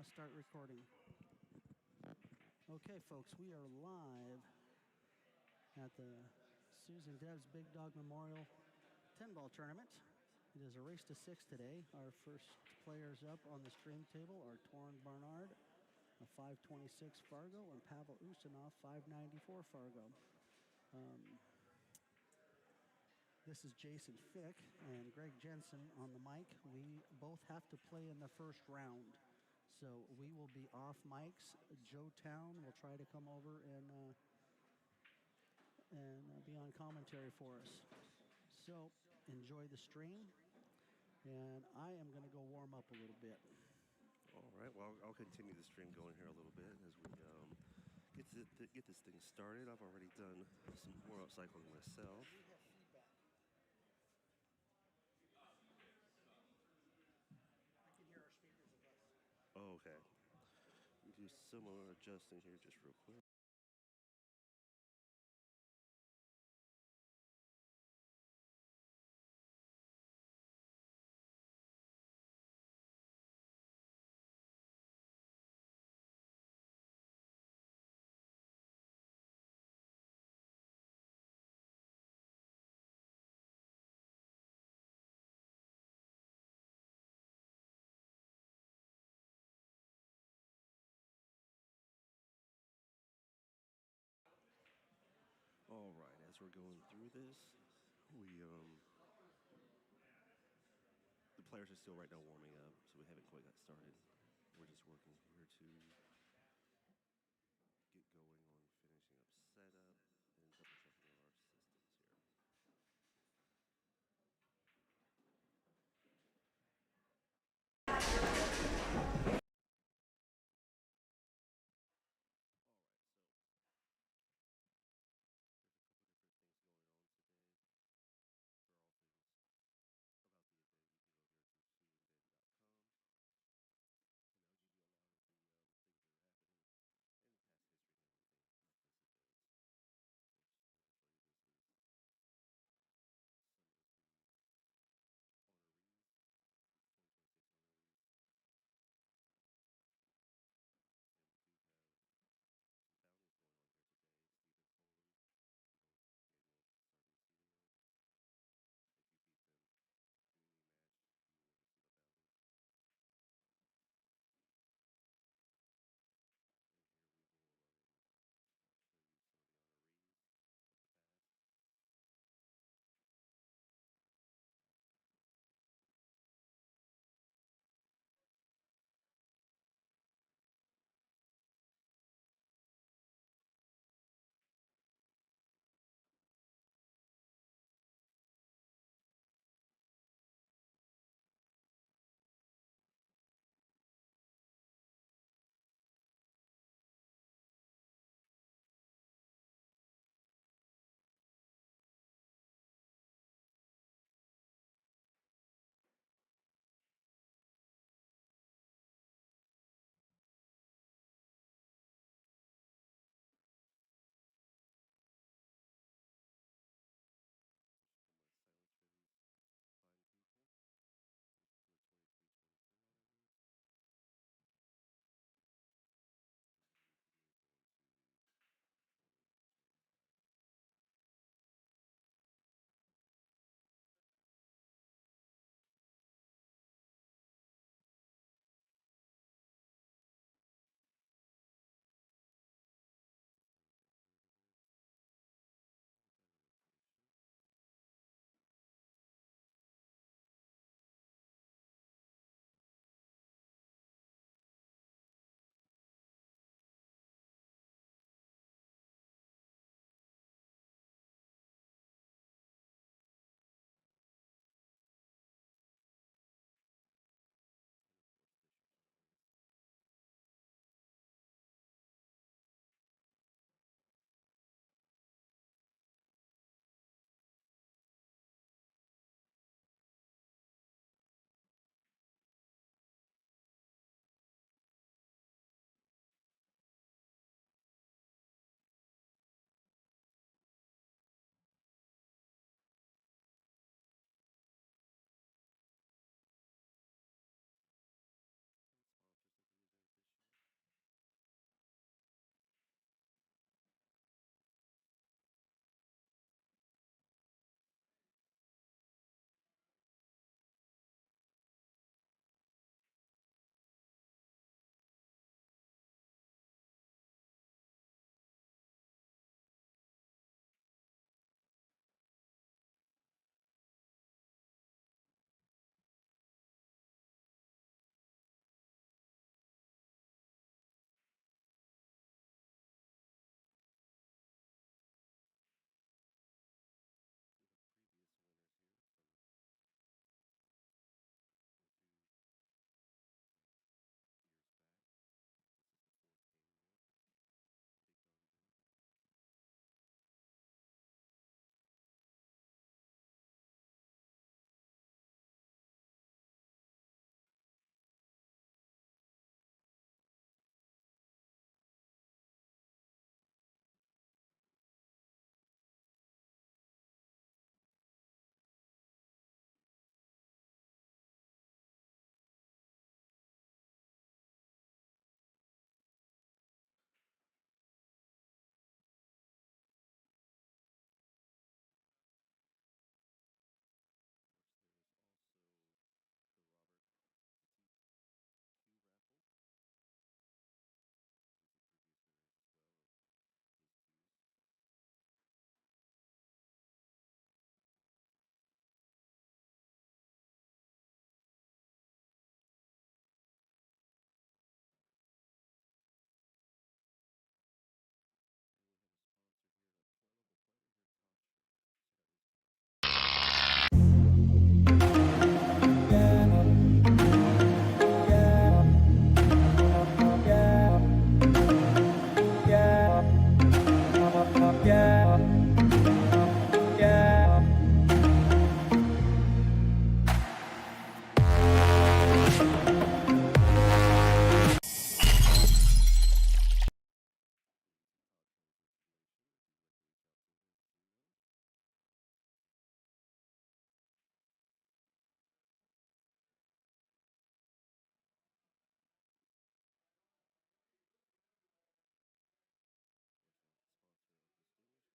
Start recording. Okay, folks, we are live at the Susan Debs Big Dog Memorial 10-ball tournament. It is a race to 6 today. Our first players up on the stream table are Torn Barnard, a 526 Fargo, and Pavel Ustinov, 594 Fargo. This is Jason Fick and Greg Jensen on the mic. We both have to play in the first round. So we will be off mics. Joe Town will try to come over and be on commentary for us. So enjoy the stream. And I am going to go warm up a little bit. All right. Well, I'll continue the stream going here a little bit as we get this thing started. I've already done some warm-up cycling myself. Oh, okay. We do similar adjusting here just real quick. All right, as we're going through this, the players are still right now warming up, so we haven't quite got started. We're just working here to get going on finishing up setup and double checking all our systems here.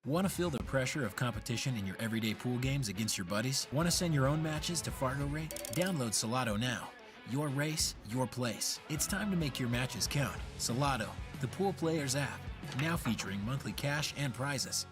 Want to feel the pressure of competition in your everyday pool games against your buddies? Want to send your own matches to Fargo Rate? Download Salado now. Your race, your place. It's time to make your matches count. Salado, the Pool Players app, now featuring monthly cash and prizes.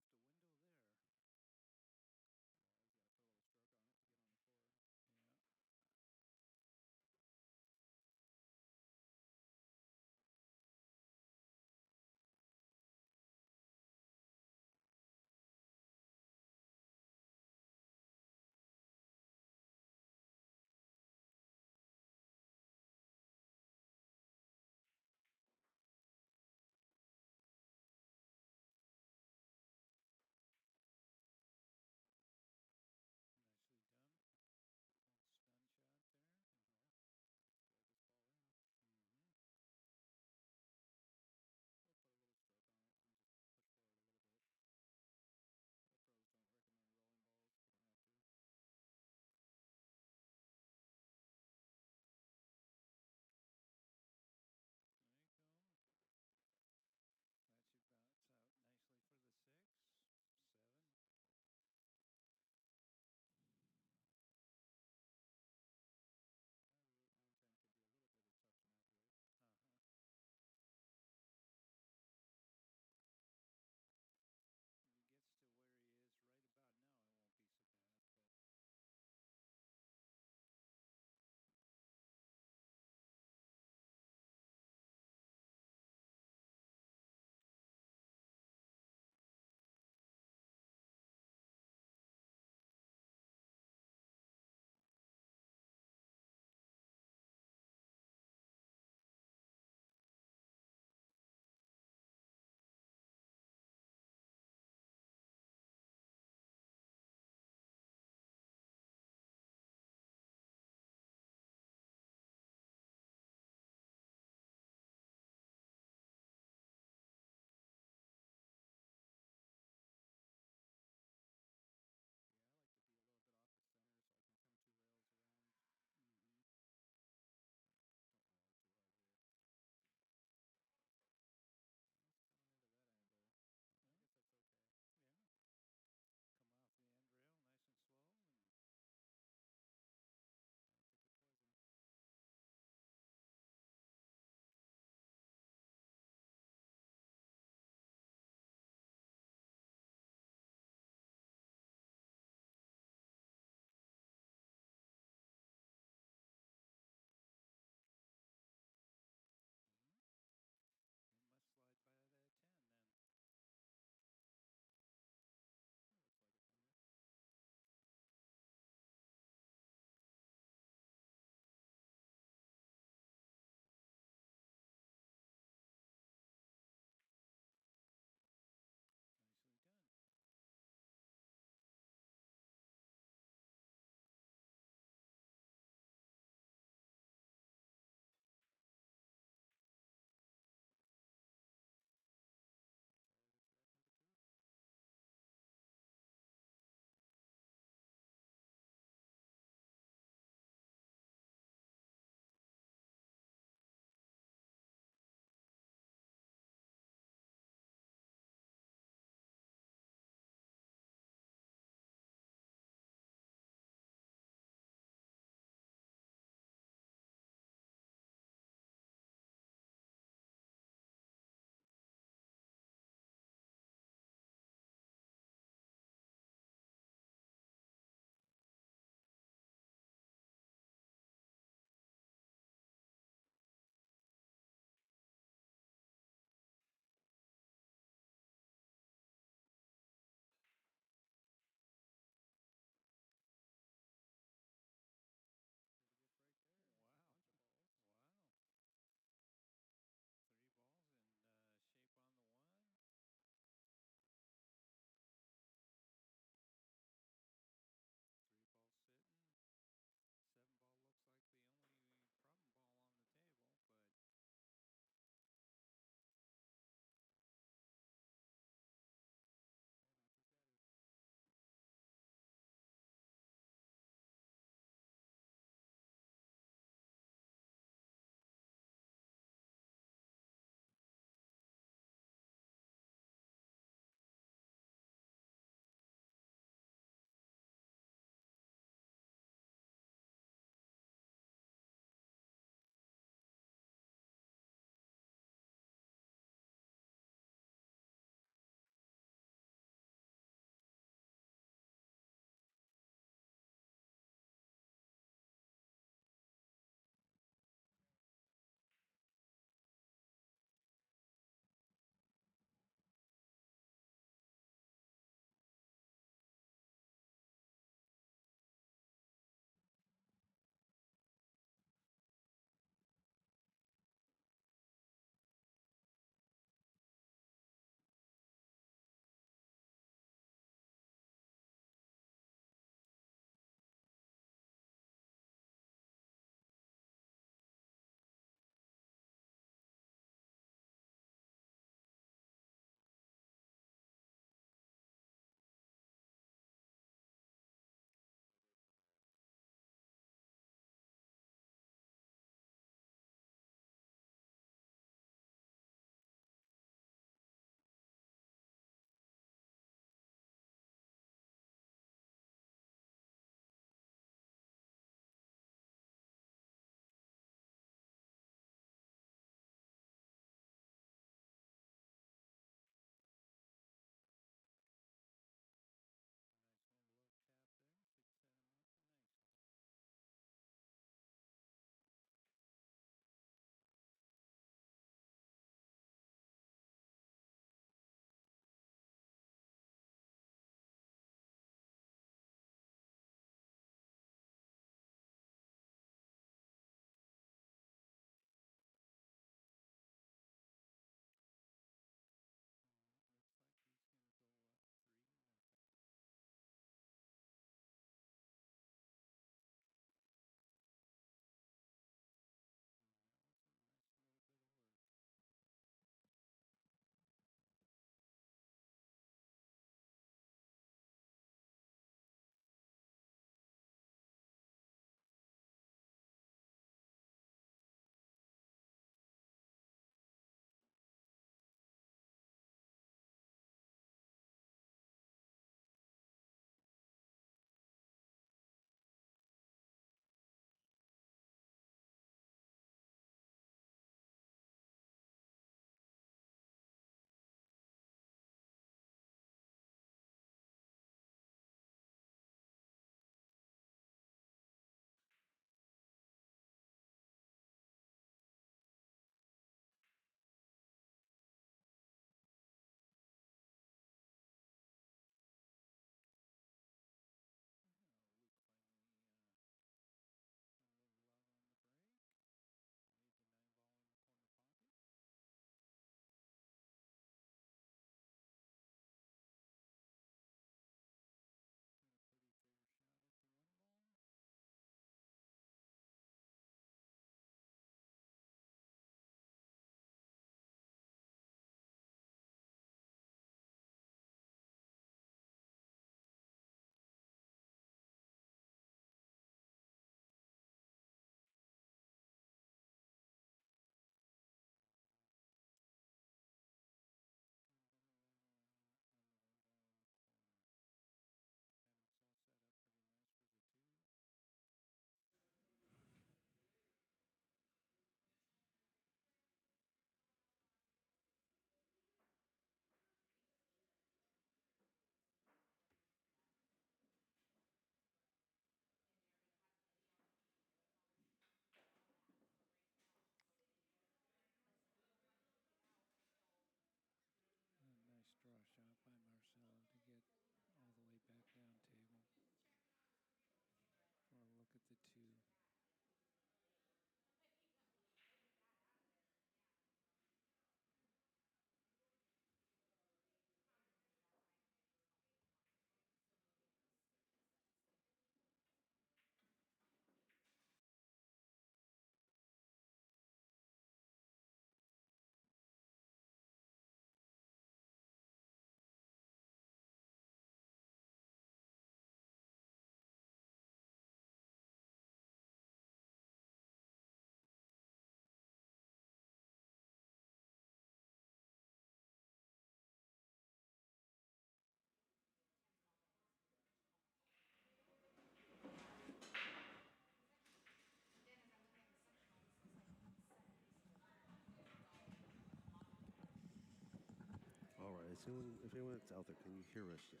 if anyone's out there, can you hear us yet?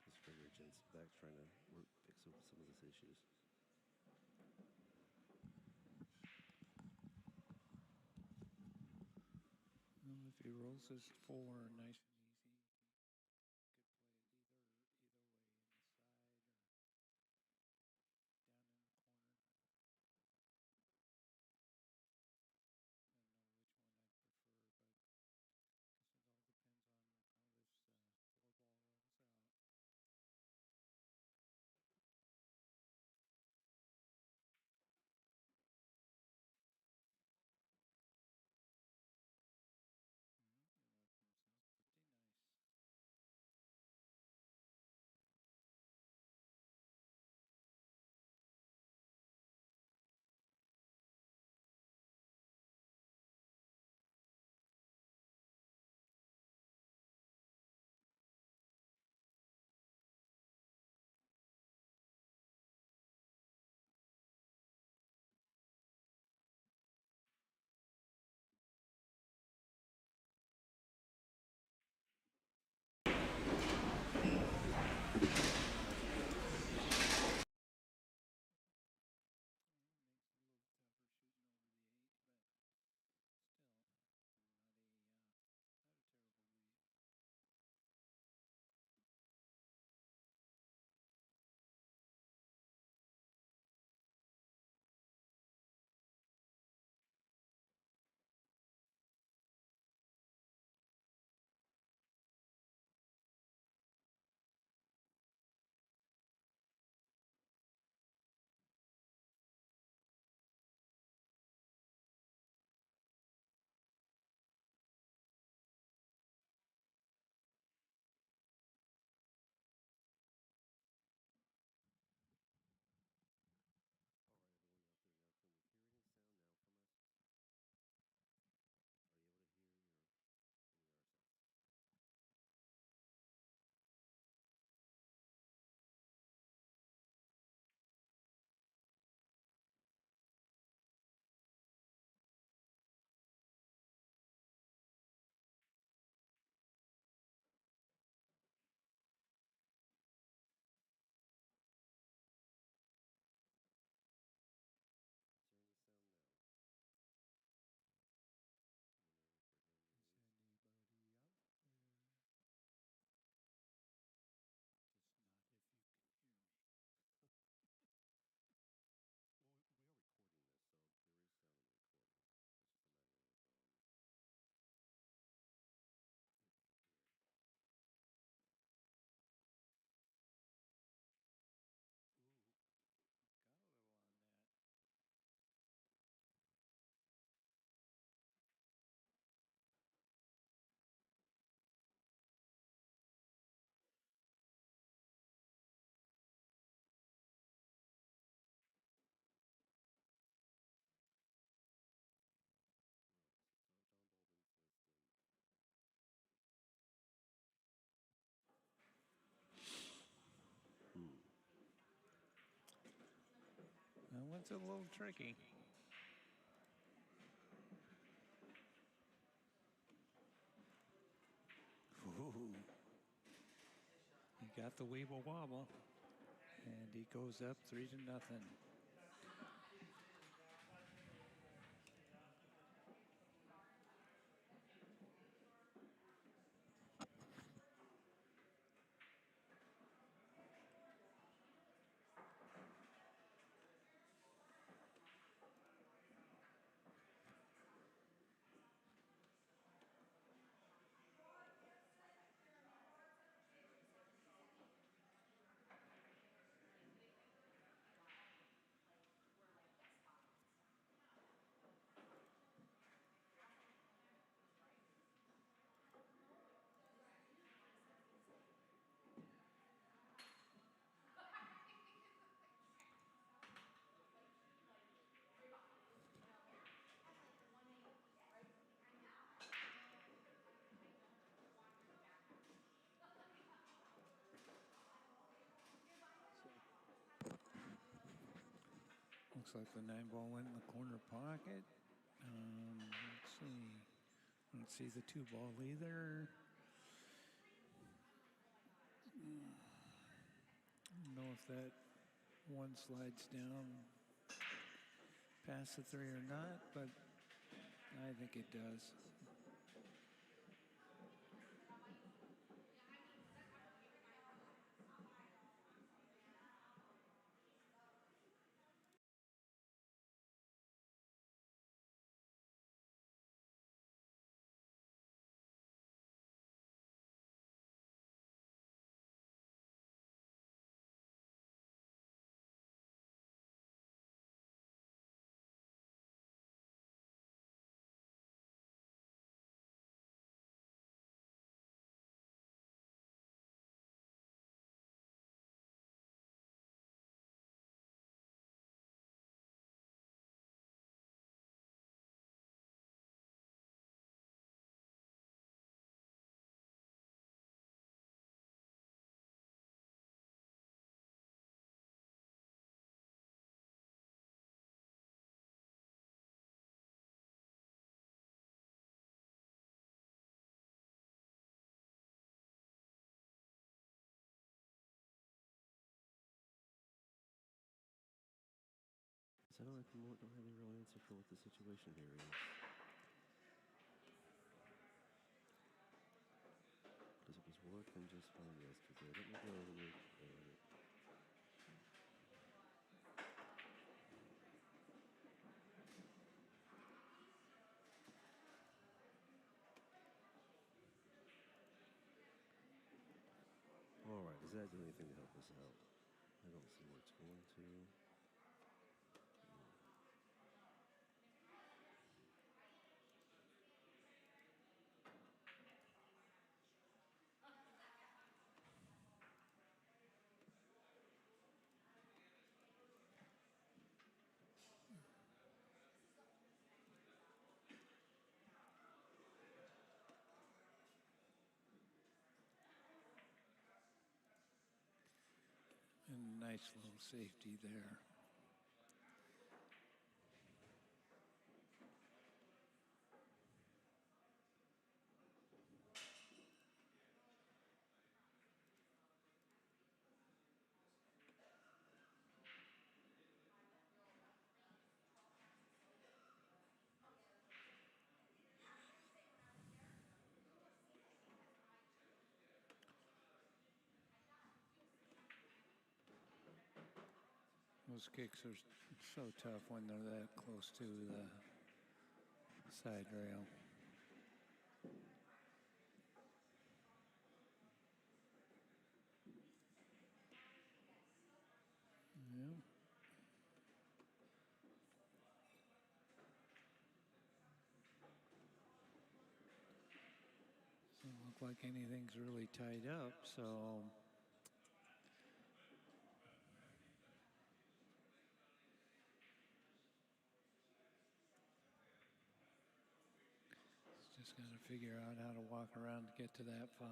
This figure gent's back trying to fix some of these issues. Well, if he rolls his 4 nice and easy, he could play it either way, in the side or down in the corner. I don't know which one I'd prefer, but I guess it all depends on how this 4-ball rolls out. Well, he left himself pretty nice. Makes it a little tougher shooting over the 8, but still not a terrible lead. Is anybody out there? Just not if you can hear me. Well, we are recording this, so there is sound in the recording. It's just a matter of if they hear it. Ooh, got a little on that. All right, so Don Bolden with the. That one's a little tricky. Ooh. He got the weeble wobble, and he goes up 3-0. Looks like the 9-ball went in the corner pocket. Let's see. I don't see the 2-ball either. if that one slides down past the 3 or not, but I think it does. So I don't have any real answer for what the situation here is. Because it was working just fine yesterday. Let me go and look at it. All right, does that do anything to help us out? I don't see where it's going to. And nice little safety there. Those kicks are so tough when they're that close to the side rail. Yeah. Doesn't look like anything's really tied up, so just got to figure out how to walk around to get to that 5.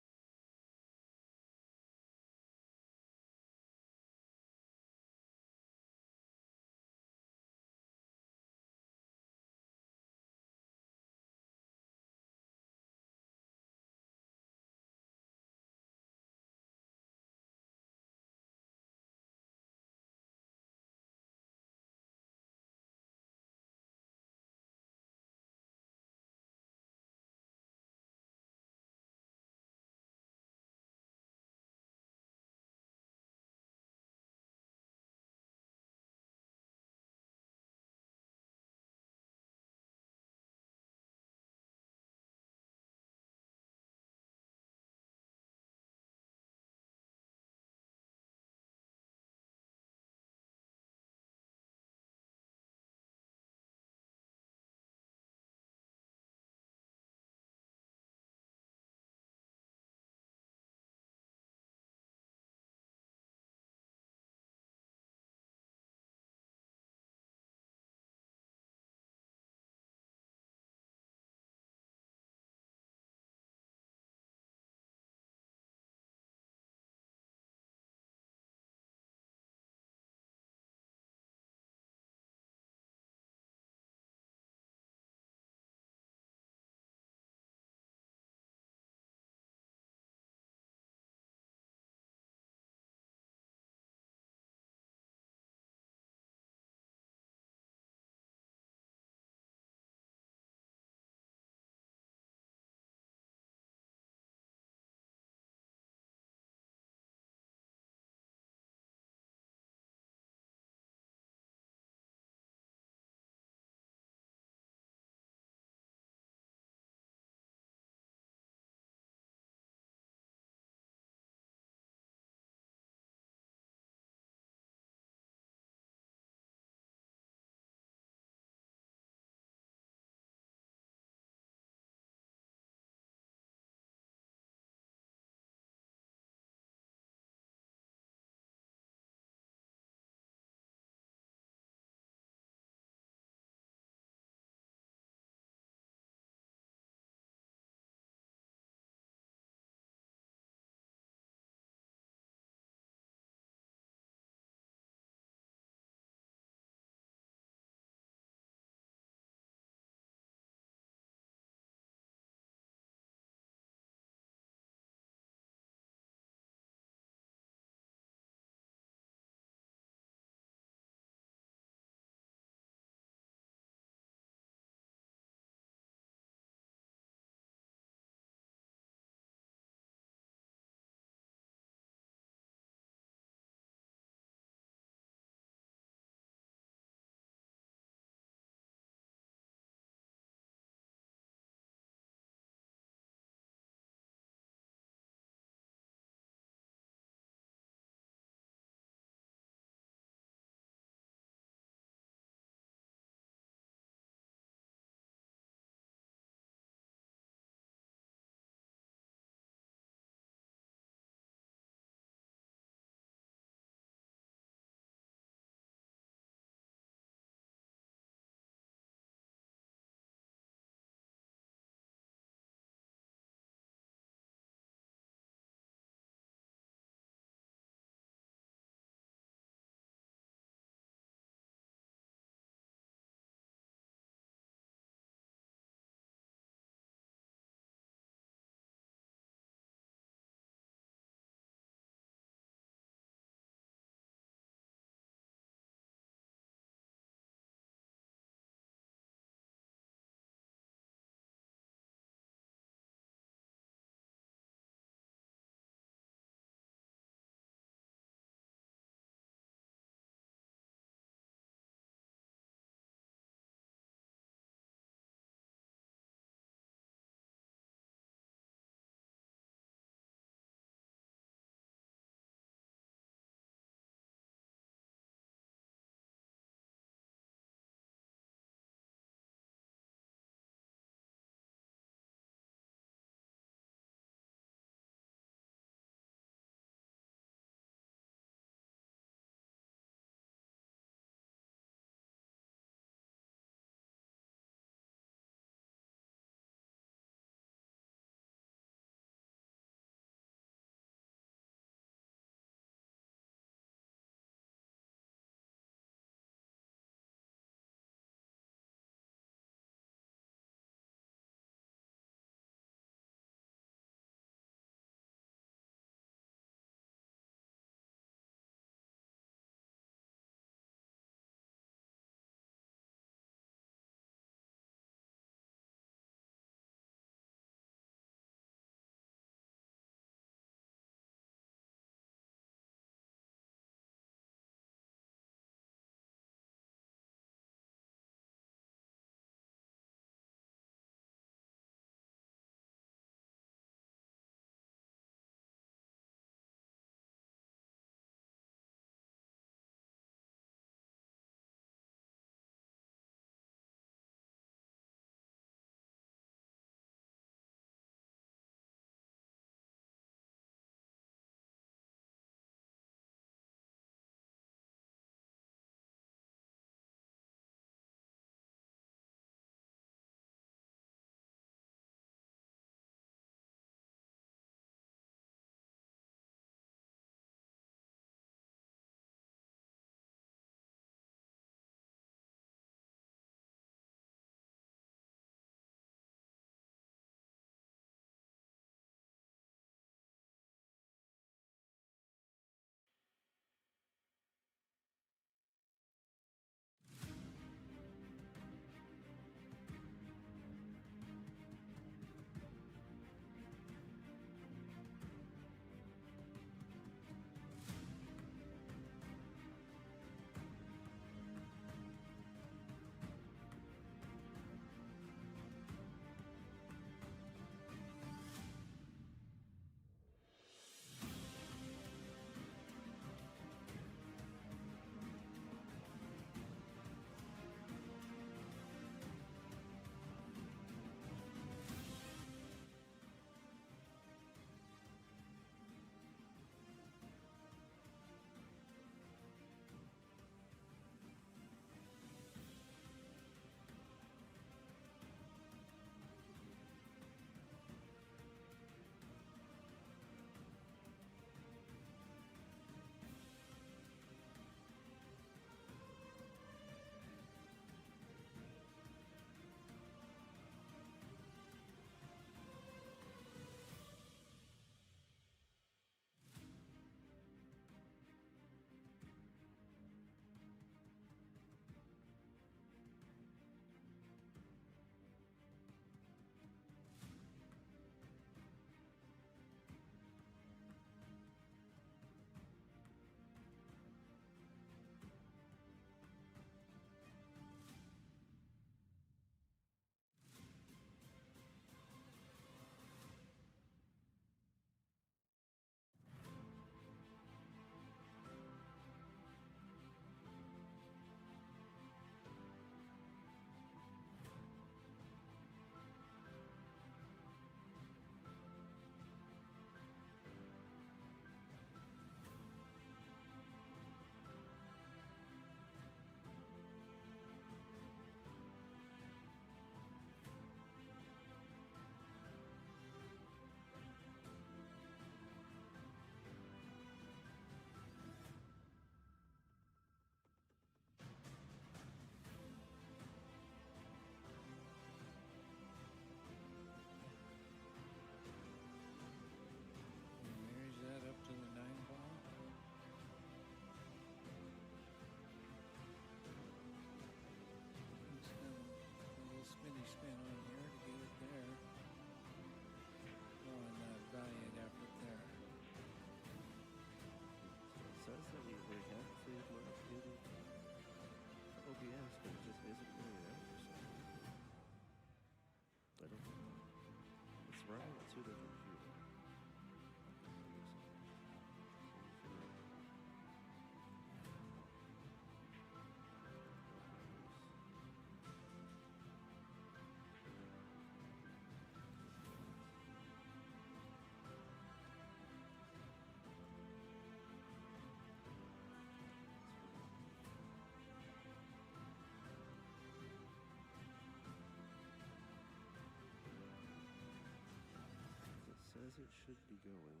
as it should be going.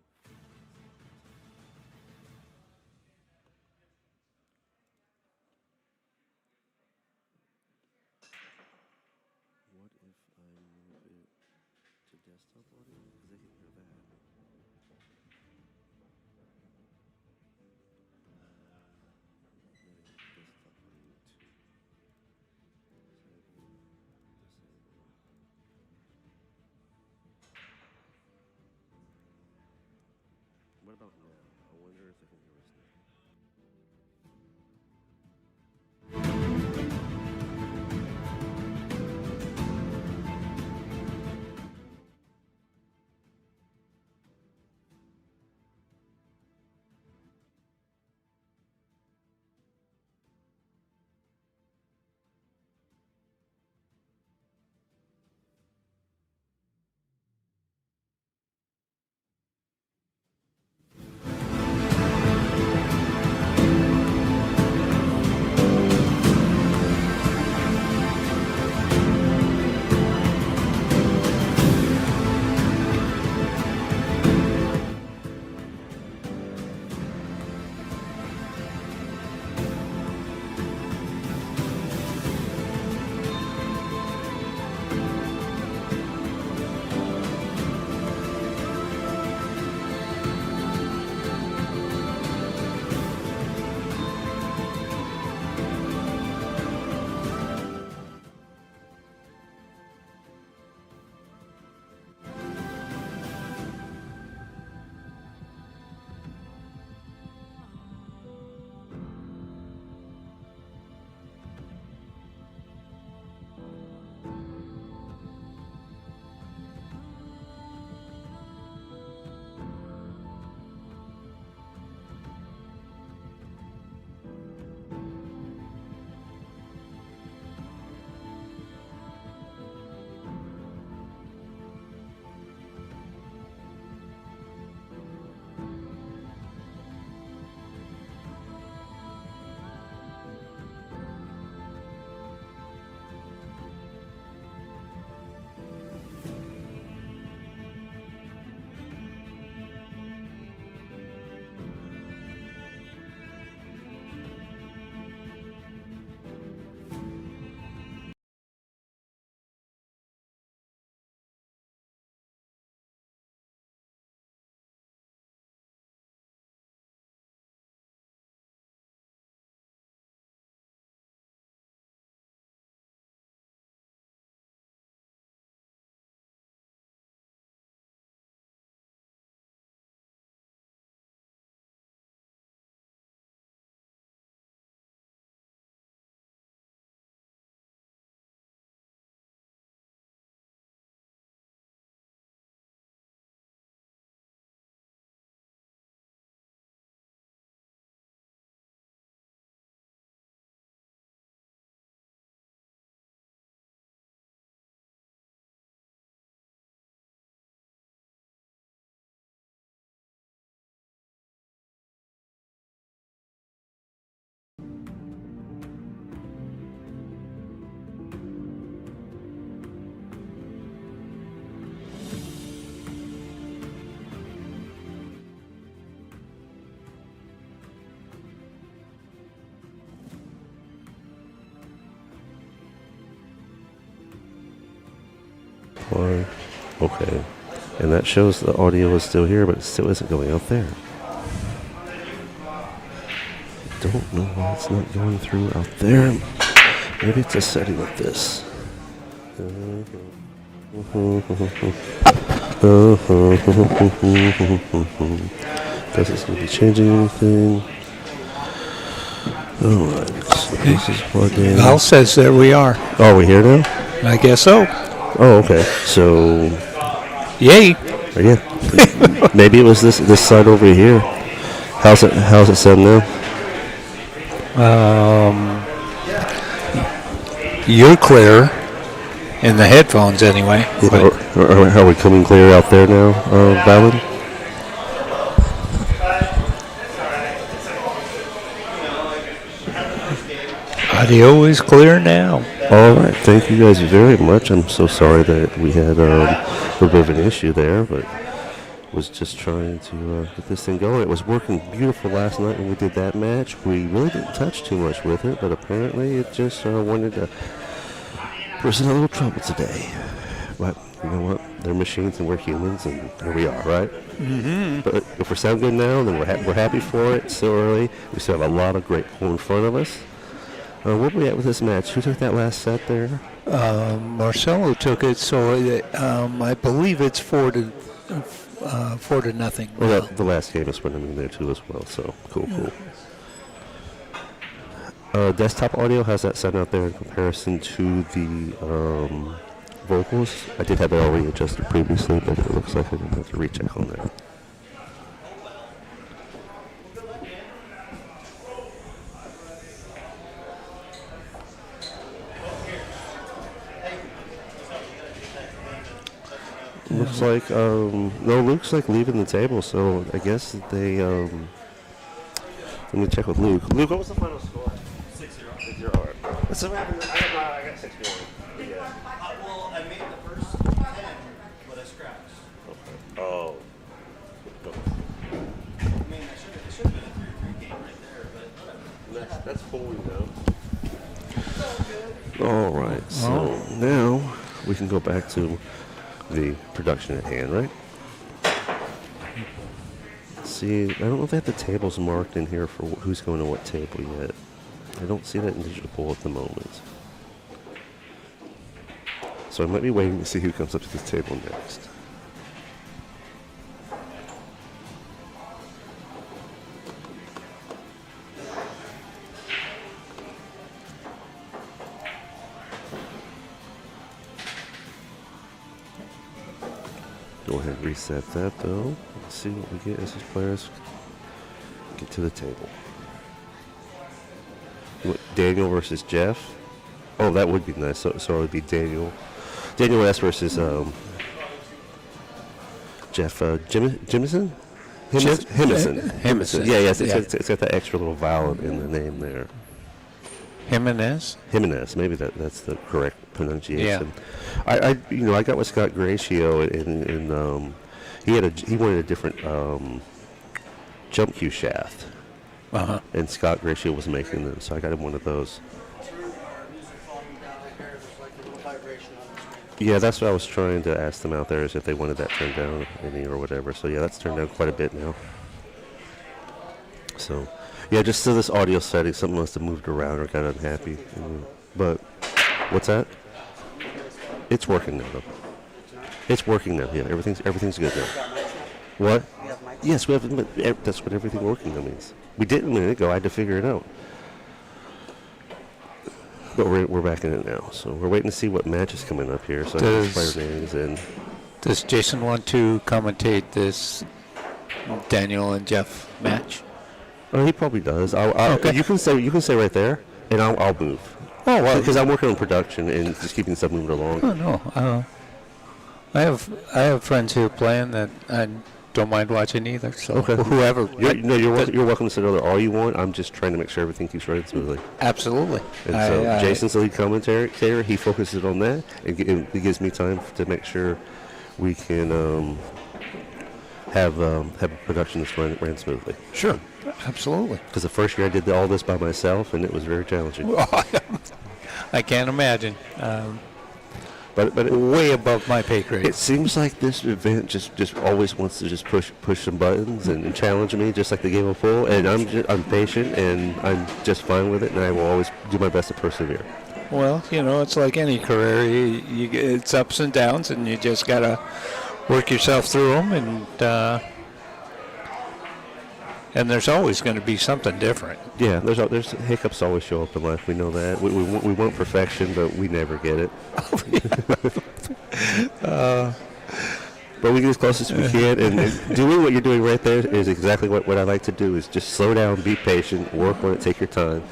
What if I move it to desktop audio? Because they can hear that. Desktop audio too. Disable. What about now? I wonder if they can hear us now. One. Okay. And that shows the audio is still here, but it still isn't going out there. Don't know why it's not going through out there. Maybe it's a setting of this. Guess it's going to be changing anything. Alright, so this is plugged in. Val says that we are. Oh, are we here now? I guess so. Oh, okay. So, Yay. yeah. Maybe it was this side over here. How's it sound now? You're clear in the headphones anyway. Yeah, are we coming clear out there now, Ballard? Audio is clear now. All right. Thank you guys very much. I'm so sorry that we had a bit of an issue there, but was just trying to get this thing going. It was working beautiful last night when we did that match. We really didn't touch too much with it, but apparently it just wanted to present a little trouble today. But you know what? They're machines and we're humans, and here we are, right? Mm-hmm. But if we sound good now, then we're happy for it. It's still early. We still have a lot of great pull in front of us. Where are we at with this match? Who took that last set there? Marcelo took it, so I believe it's 4-0. Well, the last game is winning in there too as well. So cool. Desktop audio, how's that sound out there in comparison to the vocals? I did have it already adjusted previously, but it looks like I didn't have to recheck on that. Looks like Luke's like leaving the table, so I guess they let me check with Luke. Luke, what was the final score? 6-0. 6-0. All right. What's the matter? I got 6-1. Yeah. Well, I made the first 10, but I scratched. Okay. Oh. I mean, it should have been a 3-3 game right there, but whatever. That's cool, you know. All right. So now we can go back to the production at hand, right? See, I don't know if they have the tables marked in here for who's going to what table yet. I don't see that in digital pool at the moment. So I might be waiting to see who comes up to this table next. Go ahead and reset that though. Let's see what we get as these players get to the table. Daniel versus Jeff. Oh, that would be nice. So it would be Daniel S versus Jeff Jimison? Himison. Yeah, yes. It's got that extra little vowel in the name there. Jimenez. Maybe that's the correct pronunciation. Yeah. I got with Scott Gratio, and he wanted a different jump cue shaft. Uh-huh. And Scott Gratio was making them, so I got him one of those. Yeah, that's what I was trying to ask them out there, is if they wanted that turned down any or whatever. So yeah, that's turned down quite a bit now. So yeah, just so this audio setting, something must have moved around or got unhappy. But what's that? It's working now, though. It's working now. Yeah, everything's good now. What? Yes, we have. That's what everything working now means. We didn't a minute ago. I had to figure it out. But we're back in it now. So we're waiting to see what match is coming up here. So I have player names in. Does Jason want to commentate this Daniel and Jeff match? Oh, he probably does. Okay. You can say right there, and I'll move. Oh well, because I'm working on production and just keeping stuff moving along. Oh no, I have friends here playing that I don't mind watching either. So okay. Whoever. You're welcome to sit over there all you want. I'm just trying to make sure everything keeps running smoothly. Absolutely. And so Jason's the lead commentator. He focuses on that, and it gives me time to make sure we can have a production that's ran smoothly. Sure. Absolutely. Because the first year I did all this by myself, and it was very challenging. I can't imagine. But way above my pay grade. It seems like this event just always wants to just push some buttons and challenge me, just like the game of pool. And I'm patient, and I'm just fine with it, and I will always do my best to persevere. Well, it's like any career. It's ups and downs, and you just gotta work yourself through them, and there's always going to be something different. Yeah, there's hiccups always show up in life. We know that. We want perfection, but we never get it. But we get as close as we can, and doing what you're doing right there is exactly what I like to do, is just slow down, be patient, work on it, take your time.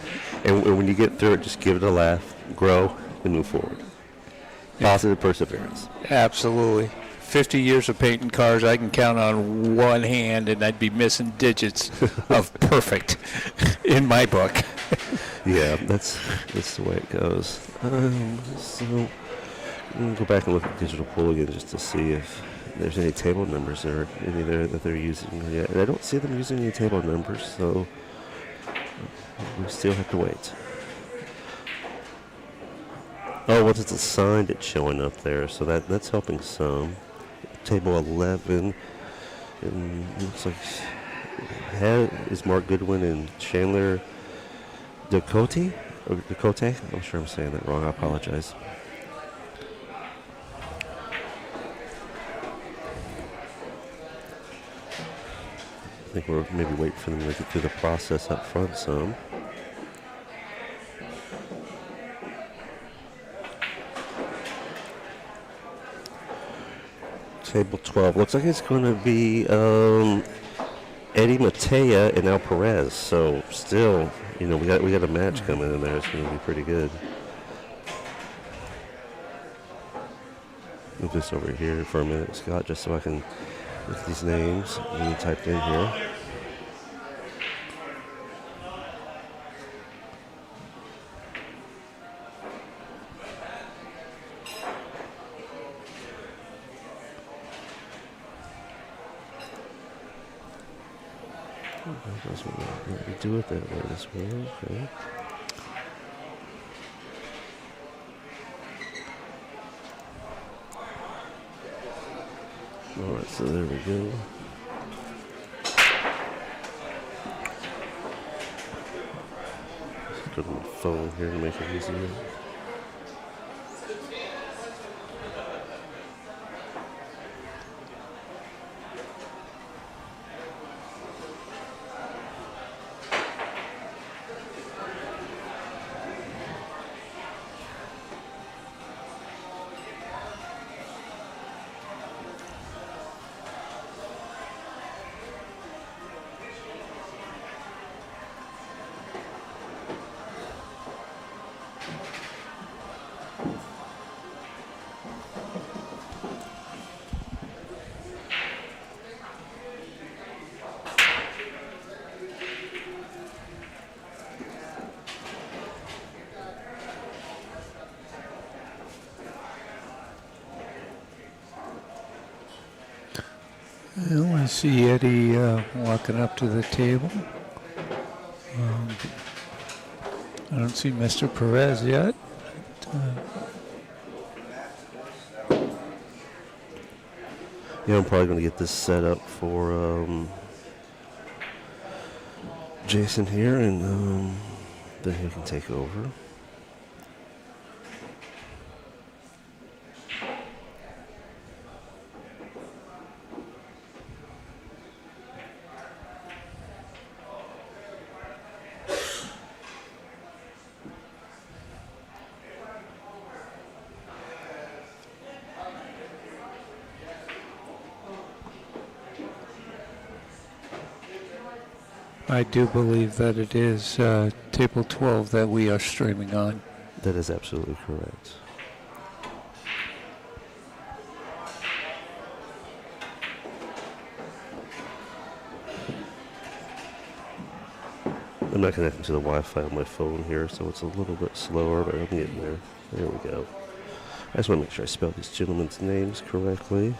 And when you get through it, just give it a laugh, grow, and move forward. Positive perseverance. Absolutely. 50 years of painting cars, I can count on one hand, and I'd be missing digits of perfect in my book. Yeah, that's the way it goes. So I'm going to go back and look at digital pool again just to see if there's any table numbers there, any there that they're using yet. And I don't see them using any table numbers, so we still have to wait. Oh, once it's assigned, it's showing up there, so that's helping some. Table 11, and it looks like is Mark Goodwin and Chandler Ducote? Or Ducote? I'm sure I'm saying that wrong. I apologize. I think we're maybe waiting for them to get through the process up front some. Table 12. Looks like it's going to be Eddie Mataya and now Perez. So still, we got a match coming in there. It's going to be pretty good. Move this over here for a minute, Scott, just so I can look at these names being typed in here. Let me do it that way as well. Okay. All right, so there we go. Just go to my phone here to make it easier. Well, I see Eddie walking up to the table. I don't see Mr. Perez yet. Yeah, I'm probably going to get this set up for Jason here, and then he can take over. I do believe that it is table 12 that we are streaming on. That is absolutely correct. I'm not connecting to the Wi-Fi on my phone here, so it's a little bit slower, but I'm getting there. There we go. I just want to make sure I spell these gentlemen's names correctly.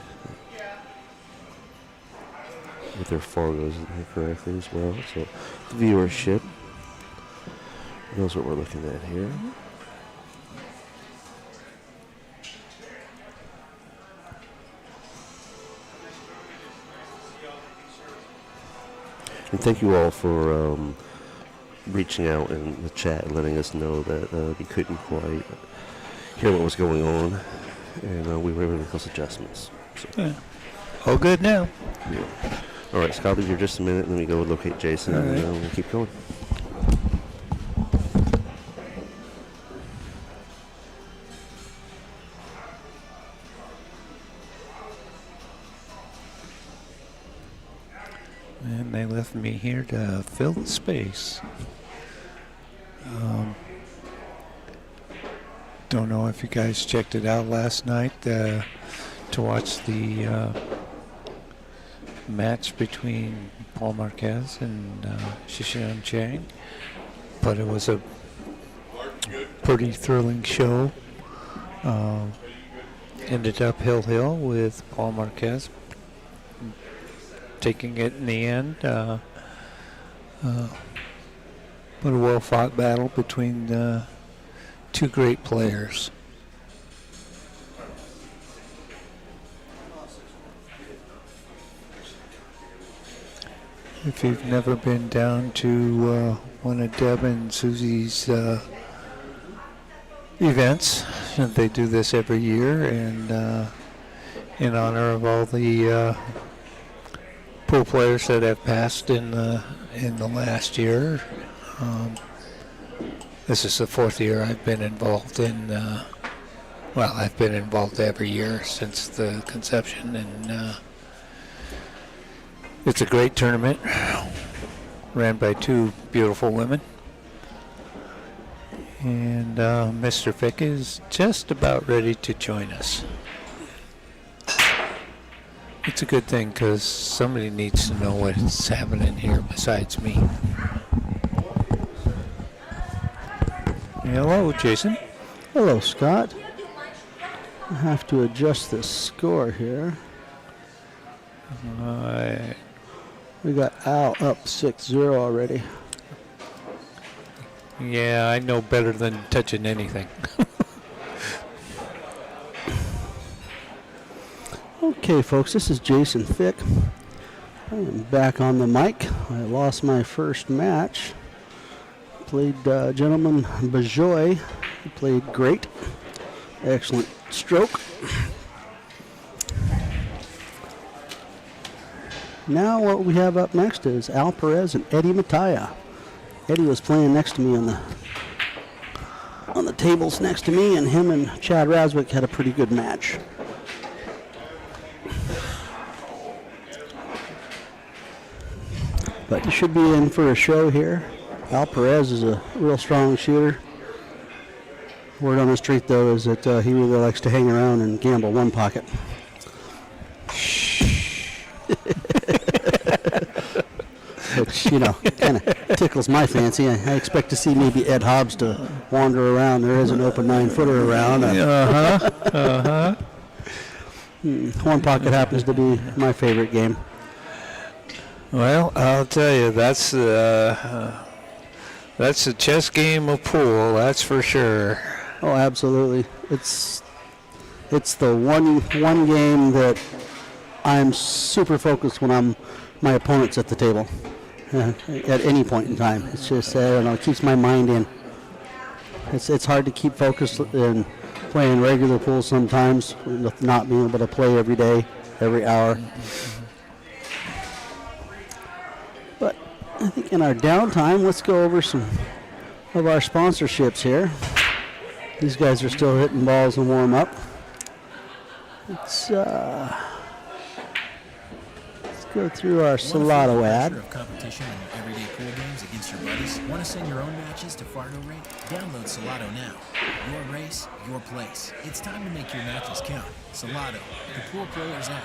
With their Fargos in here correctly as well. So the viewership knows what we're looking at here. And thank you all for reaching out in the chat and letting us know that we couldn't quite hear what was going on, and we were able to make those adjustments. So. Yeah. All good now. Yeah. All right, Scott, leave here just a minute, and then we go locate Jason, and we'll keep going. And they left me here to fill the space. Don't know if you guys checked it out last night to watch the match between Paul Marquez and Shishan Chang, but it was a pretty thrilling show. ended up hill with Paul Marquez taking it in the end. But a well-fought battle between two great players. If you've never been down to one of Deb and Susie's events, they do this every year, and in honor of all the pool players that have passed in the last year. This is the 4th year I've been involved in. I've been involved every year since the conception, and it's a great tournament, ran by 2 beautiful women. And Mr. Fick is just about ready to join us. It's a good thing because somebody needs to know what's happening here besides me. Hello, Jason. Hello, Scott. I have to adjust the score here. We got Al up 6-0 already. Yeah, I know better than touching anything. Okay, folks, this is Jason Fick. I am back on the mic. I lost my first match. Played gentleman Bajoy. He played great. Excellent stroke. Now what we have up next is Al Perez and Eddie Mataya. Eddie was playing next to me on the tables next to me, and him and Chad Raswick had a pretty good match. But you should be in for a show here. Al Perez is a real strong shooter. Word on the street, though, is that he really likes to hang around and gamble one pocket. Which, kind of tickles my fancy. I expect to see maybe Ed Hobbs to wander around. There is an open 9-footer around. One pocket happens to be my favorite game. Well, I'll tell you, that's a chess game of pool, that's for sure. Oh, absolutely. It's the one game that I'm super focused when my opponent's at the table at any point in time. It's just, it keeps my mind in. It's hard to keep focused in playing regular pool sometimes, with not being able to play every day, every hour. But I think in our downtime, let's go over some of our sponsorships here. These guys are still hitting balls and warm up. Let's go through our Salado ad. Of competition in your everyday pool games against your buddies? Want to send your own matches to Fargo Rate? Download Salado now. Your race, your place. It's time to make your matches count. Salado, the pool players app,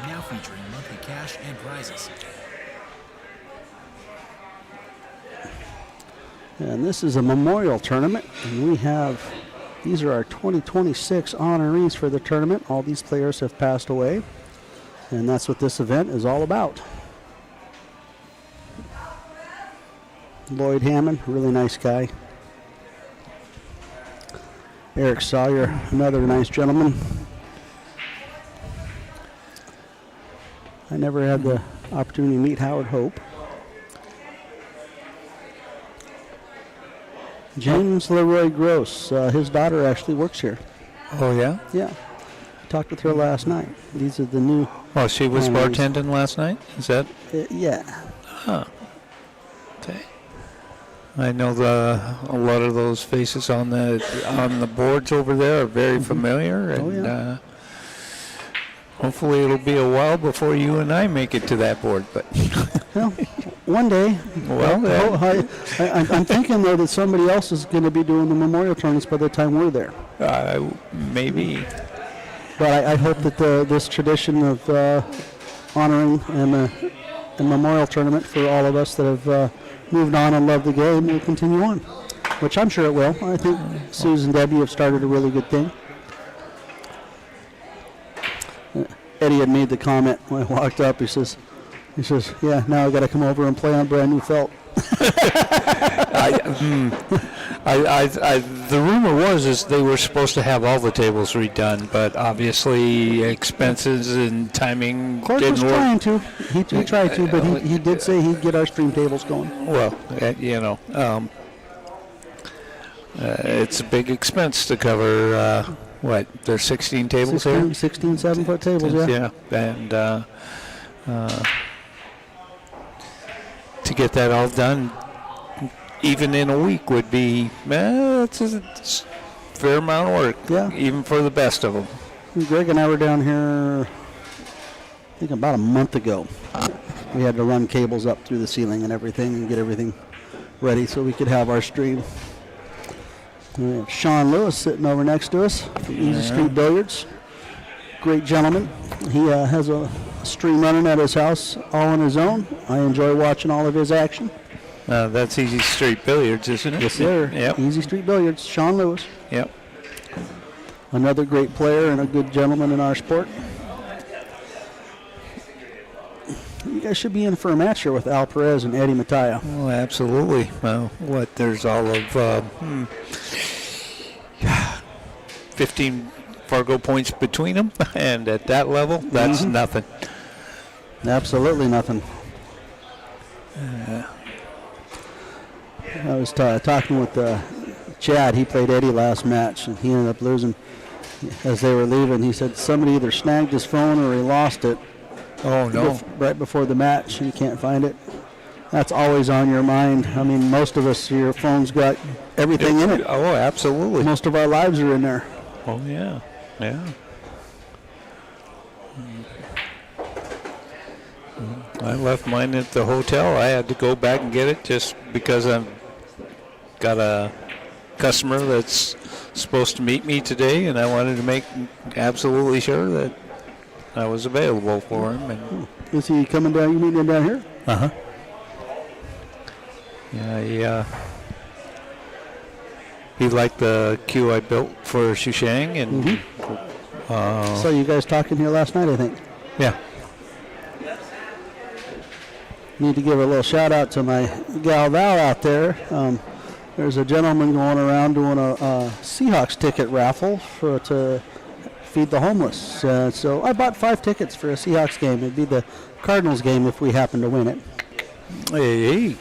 now featuring monthly cash and prizes. And this is a memorial tournament, and these are our 2026 honorees for the tournament. All these players have passed away, and that's what this event is all about. Lloyd Hammond, really nice guy. Eric Sawyer, another nice gentleman. I never had the opportunity to meet Howard Hope. James Leroy Gross, his daughter actually works here. Oh, yeah? Yeah. I talked with her last night. These are the new... Oh, she was bartending last night? Is that? Yeah. Huh. Okay. I know a lot of those faces on the boards over there are very familiar, and hopefully it'll be a while before you and I make it to that board. But well, one day. Well, I'm thinking though that somebody else is going to be doing the memorial tournaments by the time we're there. Maybe. But I hope that this tradition of honoring and a memorial tournament for all of us that have moved on and love the game will continue on, which I'm sure it will. I think Susan and Debbie have started a really good thing. Eddie had made the comment when I walked up. He says, yeah, now I got to come over and play on brand new felt. The rumor is they were supposed to have all the tables redone, but obviously expenses and timing Clark didn't was work. trying to. He tried to, but he did say he'd get our stream tables going. Well, it's a big expense to cover, there's 16 tables here? 16 7-foot tables, yeah. Yeah, and to get that all done, even in a week, would be, it's a fair amount of work, even for the best of them. Greg and I were down here, I think about a month ago. We had to run cables up through the ceiling and everything and get everything ready so we could have our stream. We have Sean Lewis sitting over next to us from Easy Street Billiards. Great gentleman. He has a stream running at his house all on his own. I enjoy watching all of his action. That's Easy Street Billiards, isn't it? Yes, sir. Yep. Easy Street Billiards, Sean Lewis. Yep. Another great player and a good gentleman in our sport. You guys should be in for a match here with Al Perez and Eddie Mataya. Well, absolutely. Well, there's all of 15 Fargo points between them, and at that level, that's nothing. Absolutely nothing. I was talking with Chad. He played Eddie last match, and he ended up losing. As they were leaving, he said somebody either snagged his phone or he lost it. Oh, no. Right before the match, and you can't find it. That's always on your mind. I mean, most of us, your phone's got everything in it. Oh, absolutely. Most of our lives are in there. Oh, yeah. Yeah. I left mine at the hotel. I had to go back and get it just because I've got a customer that's supposed to meet me today, and I wanted to make absolutely sure that I was available for him. And is he coming down? You meeting him down here? Uh-huh. Yeah, he liked the cue I built for Shushang, and saw you guys talking here last night, I think. Yeah. Need to give a little shout out to my gal Val out there. There's a gentleman going around doing a Seahawks ticket raffle to feed the homeless. So I bought 5 tickets for a Seahawks game. It'd be the Cardinals game if we happen to win it. Hey.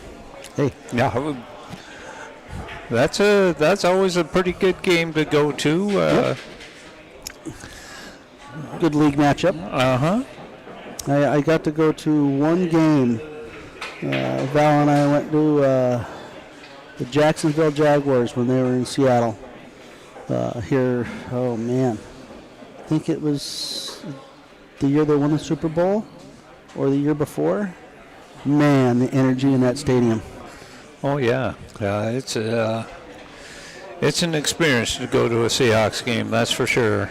Yeah. That's always a pretty good game to go to. Yep. Good league matchup. Uh-huh. I got to go to one game. Val and I went to the Jacksonville Jaguars when they were in Seattle. Here, oh man, I think it was the year they won the Super Bowl or the year before. Man, the energy in that stadium. Oh yeah, it's an experience to go to a Seahawks game. That's for sure.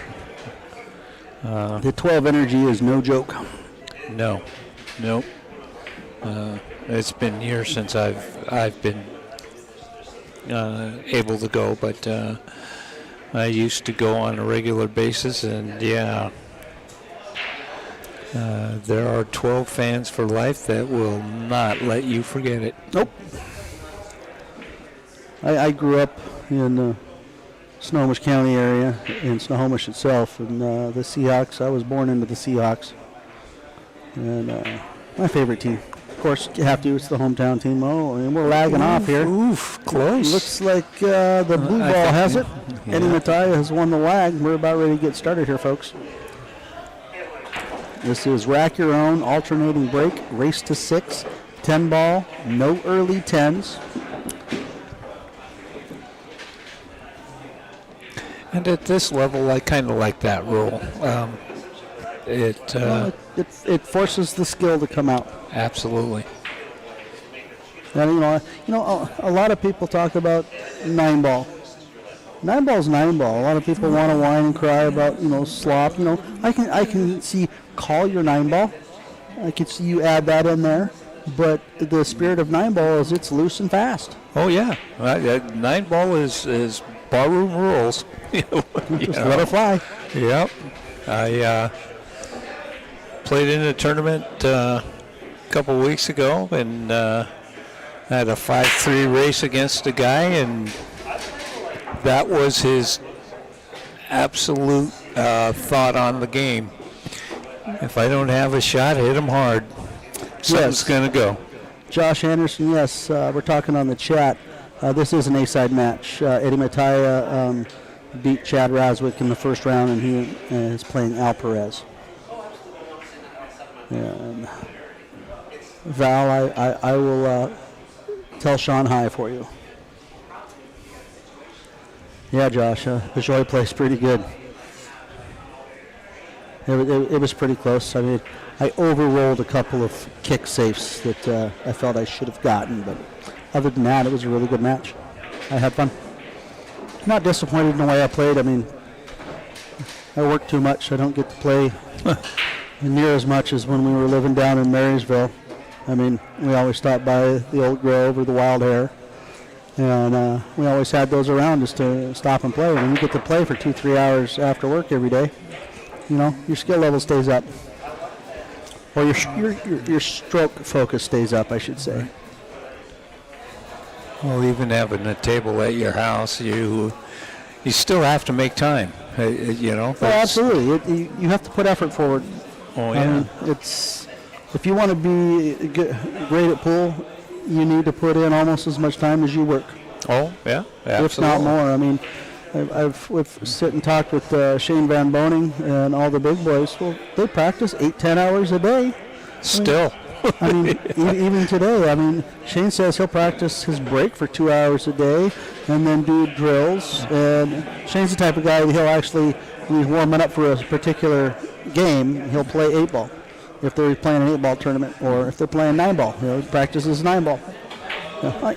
The 12 energy is no joke. Nope. It's been years since I've been able to go, but I used to go on a regular basis, and yeah, there are 12 fans for life that will not let you forget it. Nope. I grew up in the Snohomish County area, in Snohomish itself, and the Seahawks. I was born into the Seahawks, and my favorite team. Of course, you have to. It's the hometown team. Oh, and we're lagging off here. Oof, close. Looks like the blue ball has it. Yeah. Eddie Mataya has won the lag. We're about ready to get started here, folks. This is rack your own, alternating break, race to 6, 10 ball, no early 10s. And at this level, I kind of like that rule. It forces the skill to come out. Absolutely. And, a lot of people talk about 9-ball. 9-ball's 9-ball. A lot of people want to whine and cry about, slop. I can see call your 9-ball. I can see you add that in there. But the spirit of 9-ball is it's loose and fast. Oh yeah, 9-ball is barroom rules. Just let it fly. Yep. played in a tournament a couple weeks ago, and had a 5-3 race against a guy, and that was his absolute thought on the game. If I don't have a shot, hit him hard. Something's going to go. Josh Anderson, yes, we're talking on the chat. This is an A-side match. Eddie Mataya beat Chad Raswick in the first round, and he is playing Al Perez. And Val, I will tell Sean hi for you. Yeah, Josh, the Joy plays pretty good. It was pretty close. I mean, I overrolled a couple of kick safes that I felt I should have gotten, but other than that, it was a really good match. I had fun. Not disappointed in the way I played. I mean, I work too much. I don't get to play near as much as when we were living down in Marysville. I mean, we always stopped by the Old Grove or the Wild Hare, and we always had those around just to stop and play. When you get to play for 2-3 hours after work every day, you know, your skill level stays up. Or your stroke focus stays up, I should say. Well, even having a table at your house, you still have to make time, you know. Oh, absolutely. You have to put effort forward. Oh, yeah. I mean, if you want to be great at pool, you need to put in almost as much time as you work. Oh, yeah, absolutely. If not more. I mean, I've sit and talked with Shane Van Boning and all the big boys. Well, they practice 8-10 hours a day. Still. I mean, even today, I mean, Shane says he'll practice his break for 2 hours a day and then do drills. And Shane's the type of guy that he'll actually, when he's warming up for a particular game, he'll play 8-ball. If they're playing an 8-ball tournament, or if they're playing 9-ball, he practices 9-ball.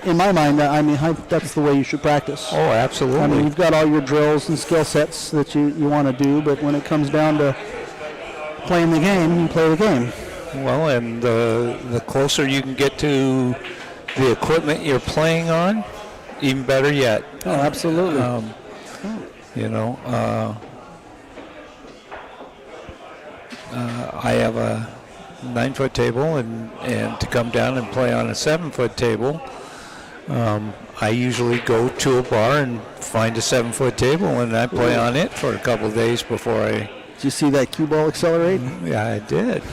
In my mind, I mean, that's the way you should practice. Oh, absolutely. I mean, you've got all your drills and skill sets that you want to do, but when it comes down to playing the game, you play the game. Well, and the closer you can get to the equipment you're playing on, even better yet. Oh, absolutely. You know, I have a 9-foot table, and to come down and play on a 7-foot table, I usually go to a bar and find a 7-foot table, and I play on it for a couple of days before I... Did you see that cue ball accelerate? Yeah, I did.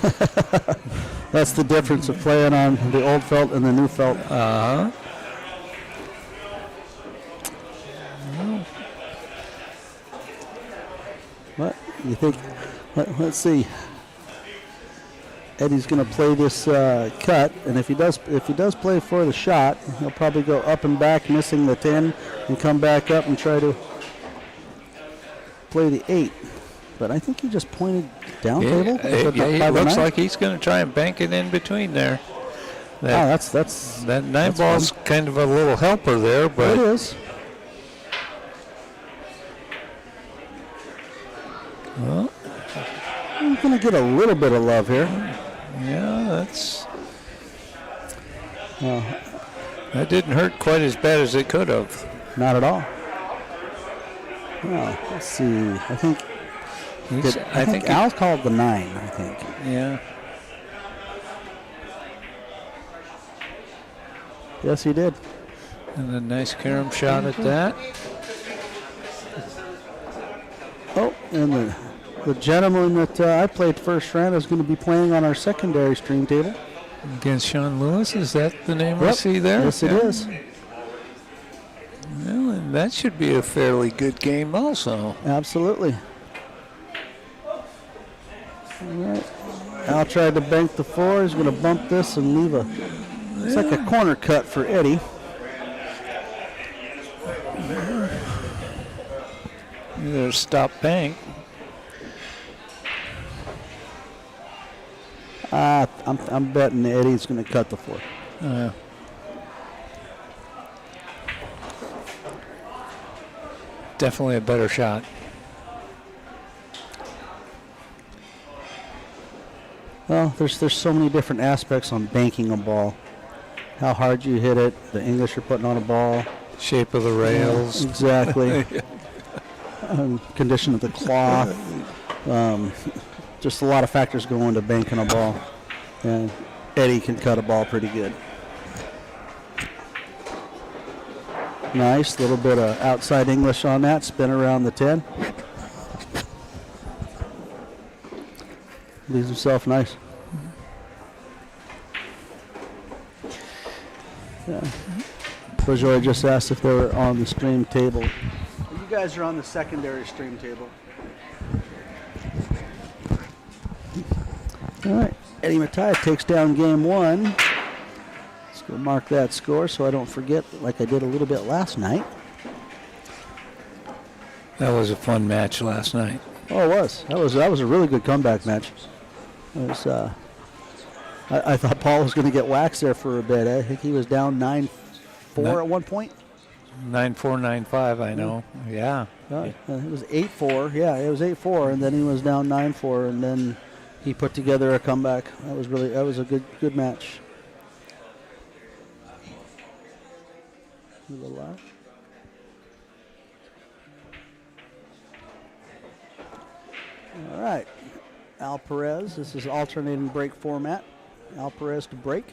That's the difference of playing on the old felt and the new felt. Uh-huh. What you think? Let's see. Eddie's going to play this cut, and if he does play for the shot, he'll probably go up and back, missing the 10, and come back up and try to play the 8. But I think he just pointed down table. It looks like he's going to try and bank it in between there. That 9-ball's kind of a little helper there, but it is. Well, I'm going to get a little bit of love here. Yeah, that's. That didn't hurt quite as bad as it could have. Not at all. Well, let's see. I think Al's called the 9, I think. Yeah. Yes, he did. And a nice carom shot at that. Oh, and the gentleman that I played first round is going to be playing on our secondary stream table. Against Sean Lewis, is that the name I see there? Yes, it is. Well, and that should be a fairly good game also. Absolutely. All right. Al tried to bank the 4. He's going to bump this and leave it's like a corner cut for Eddie. Either stop bank. I'm betting Eddie's going to cut the 4. Definitely a better shot. Well, there's so many different aspects on banking a ball. How hard you hit it, the English you're putting on a ball. Shape of the rails. Yeah, exactly. Condition of the cloth. just a lot of factors go into banking a ball, and Eddie can cut a ball pretty good. Nice, little bit of outside English on that, spin around the 10. Leaves himself nice. Yeah. Bourgeois just asked if they were on the stream table. You guys are on the secondary stream table. All right, Eddie Mataya takes down game 1. Let's go mark that score so I don't forget like I did a little bit last night. That was a fun match last night. Oh, it was. That was a really good comeback match. It was, I thought Paul was going to get waxed there for a bit. I think he was down 9-4 at one point. 9-4, 9-5, I know. Yeah. It was 8-4. Yeah, it was 8-4, and then he was down 9-4, and then he put together a comeback. That was a good match. A little loud. All right. Al Perez. This is alternating break format. Al Perez to break.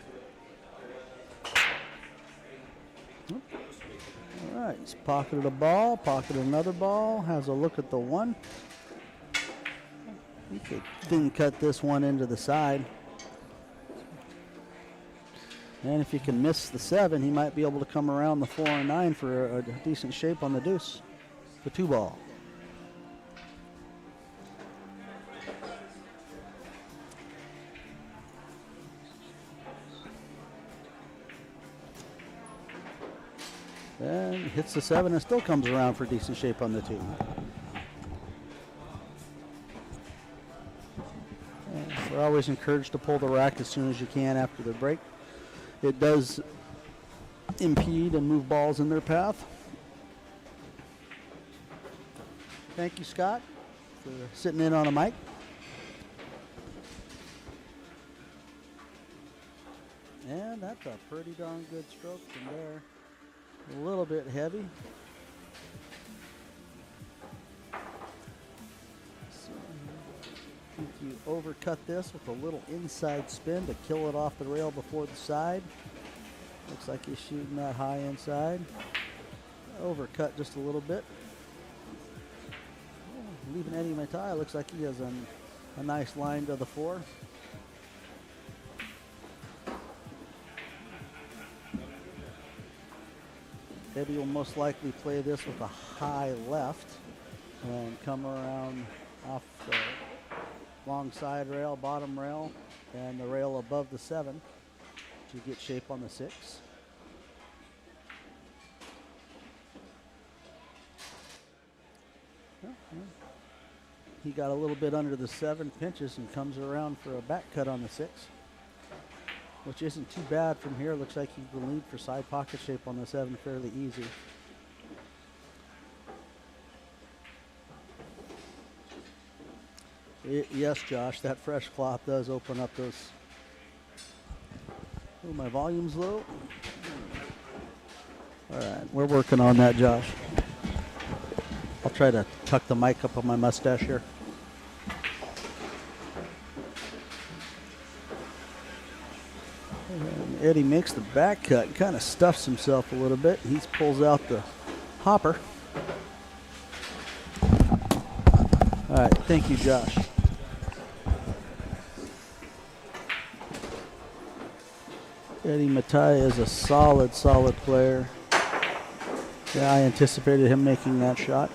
All right. He's pocketed a ball, pocketed another ball, has a look at the 1. He could thin cut this one into the side. And if he can miss the 7, he might be able to come around the 4 and 9 for a decent shape on the deuce. The 2 ball. And hits the 7 and still comes around for decent shape on the 2. And we're always encouraged to pull the rack as soon as you can after the break. It does impede and move balls in their path. Thank you, Scott, for sitting in on a mic. And that's a pretty darn good stroke from there. A little bit heavy. So if you overcut this with a little inside spin to kill it off the rail before the side. Looks like he's shooting that high inside. Overcut just a little bit. Leaving Eddie Mataya, looks like he has a nice line to the 4. Eddie will most likely play this with a high left and come around off the long side rail, bottom rail, and the rail above the 7 to get shape on the 6. He got a little bit under the 7, pinches, and comes around for a back cut on the 6. Which isn't too bad from here. Looks like he can lead for side pocket shape on the 7 fairly easy. Yes, Josh, that fresh cloth does open up those. Oh, my volume's low. All right, we're working on that, Josh. I'll try to tuck the mic up on my mustache here. And Eddie makes the back cut and kind of stuffs himself a little bit. He pulls out the hopper. All right, thank you, Josh. Eddie Mataya is a solid player. Yeah, I anticipated him making that shot.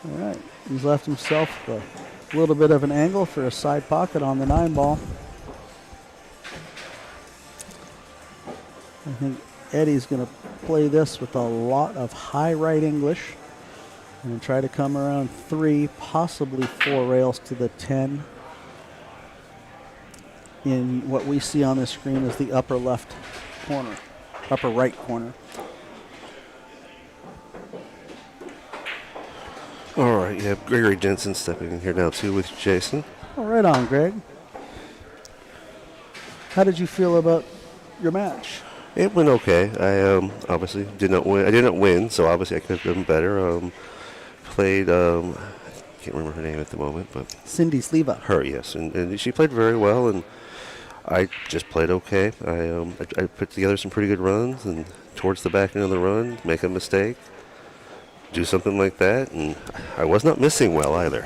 All right, he's left himself a little bit of an angle for a side pocket on the 9 ball. I think Eddie's going to play this with a lot of high right English and try to come around 3, possibly 4 rails to the 10. In what we see on the screen is the upper left corner, upper right corner. All right, you have Gregory Jensen stepping in here now too with Jason. Oh, right on, Greg. How did you feel about your match? It went okay. I obviously did not win. I did not win, so obviously I could have done better. Played can't remember her name at the moment, but Cindy Sleva. her, yes, and she played very well, and I just played okay. I put together some pretty good runs, and towards the back end of the run, make a mistake, do something like that, and I was not missing well either.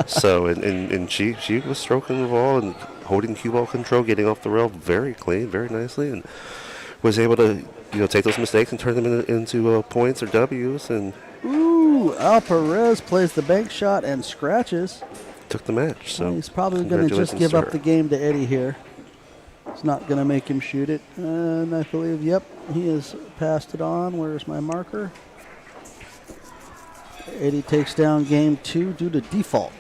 So, and she was stroking the ball and holding cue ball control, getting off the rail very clean, very nicely, and was able to take those mistakes and turn them into points or W's, and Ooh, Al Perez plays the bank shot and scratches. took the match. So He's probably going to just congratulations give to up her. the game to Eddie here. It's not going to make him shoot it. And I believe, yep, he has passed it on. Where's my marker? Eddie takes down game 2 due to default.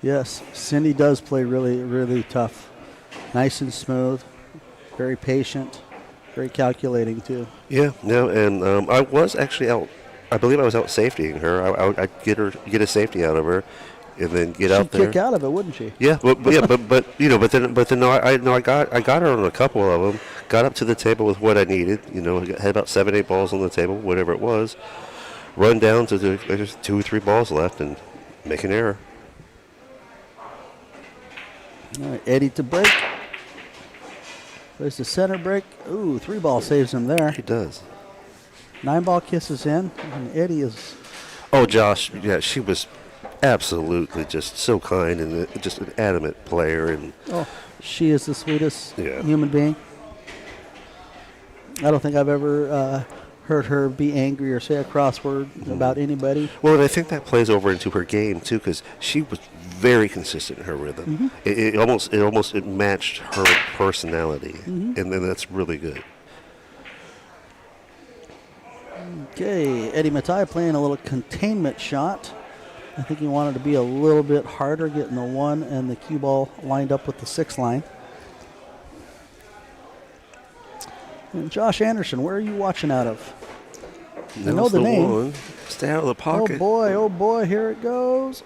Yes, Cindy does play really, really tough. Nice and smooth, very patient, very calculating too. Yeah, no, and I was actually out. I believe I was out safetying her. I'd get a safety out of her, and then get out She'd there. kick out of it, wouldn't she? Yeah, but then no, I got her on a couple of them. Got up to the table with what I needed. I had about 7-8 balls on the table, whatever it was. Run down to there's 2 or 3 balls left and make an error. All right, Eddie to break. There's the center break. Ooh, 3-ball saves him there. He does. 9-ball kisses in, and Eddie is. Oh, Josh, yeah, she was absolutely just so kind and just an adamant player, and Oh, she is the sweetest Yeah. human being. I don't think I've ever heard her be angry or say a cross word about anybody. well, and I think that plays over into her game too, because she was very consistent in her rhythm. It almost matched her personality, and then that's really good. Okay, Eddie Mataya playing a little containment shot. I think he wanted to be a little bit harder, getting the 1 and the cue ball lined up with the 6 line. And Josh Anderson, where are you watching out of? I know Now's the name. one. Stay out of the pocket. Oh boy, here it goes.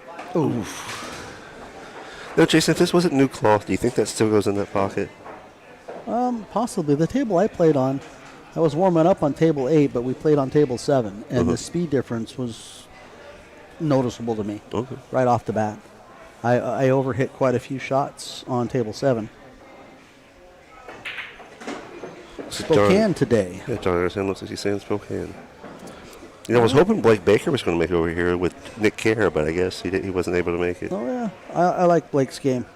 Now, Jason, if this wasn't new cloth, do you think that still goes in that pocket? Possibly. The table I played on, I was warming up on table 8, but we played on table 7, and the speed difference was noticeable to me Okay. right off the bat. I overhit quite a few shots on table 7. So Spokane today. Yeah, John Anderson looks like he's saying Spokane. I was hoping Blake Baker was going to make it over here with Nick Kerr, but I guess he wasn't able to make it. Oh, yeah. I like Blake's game.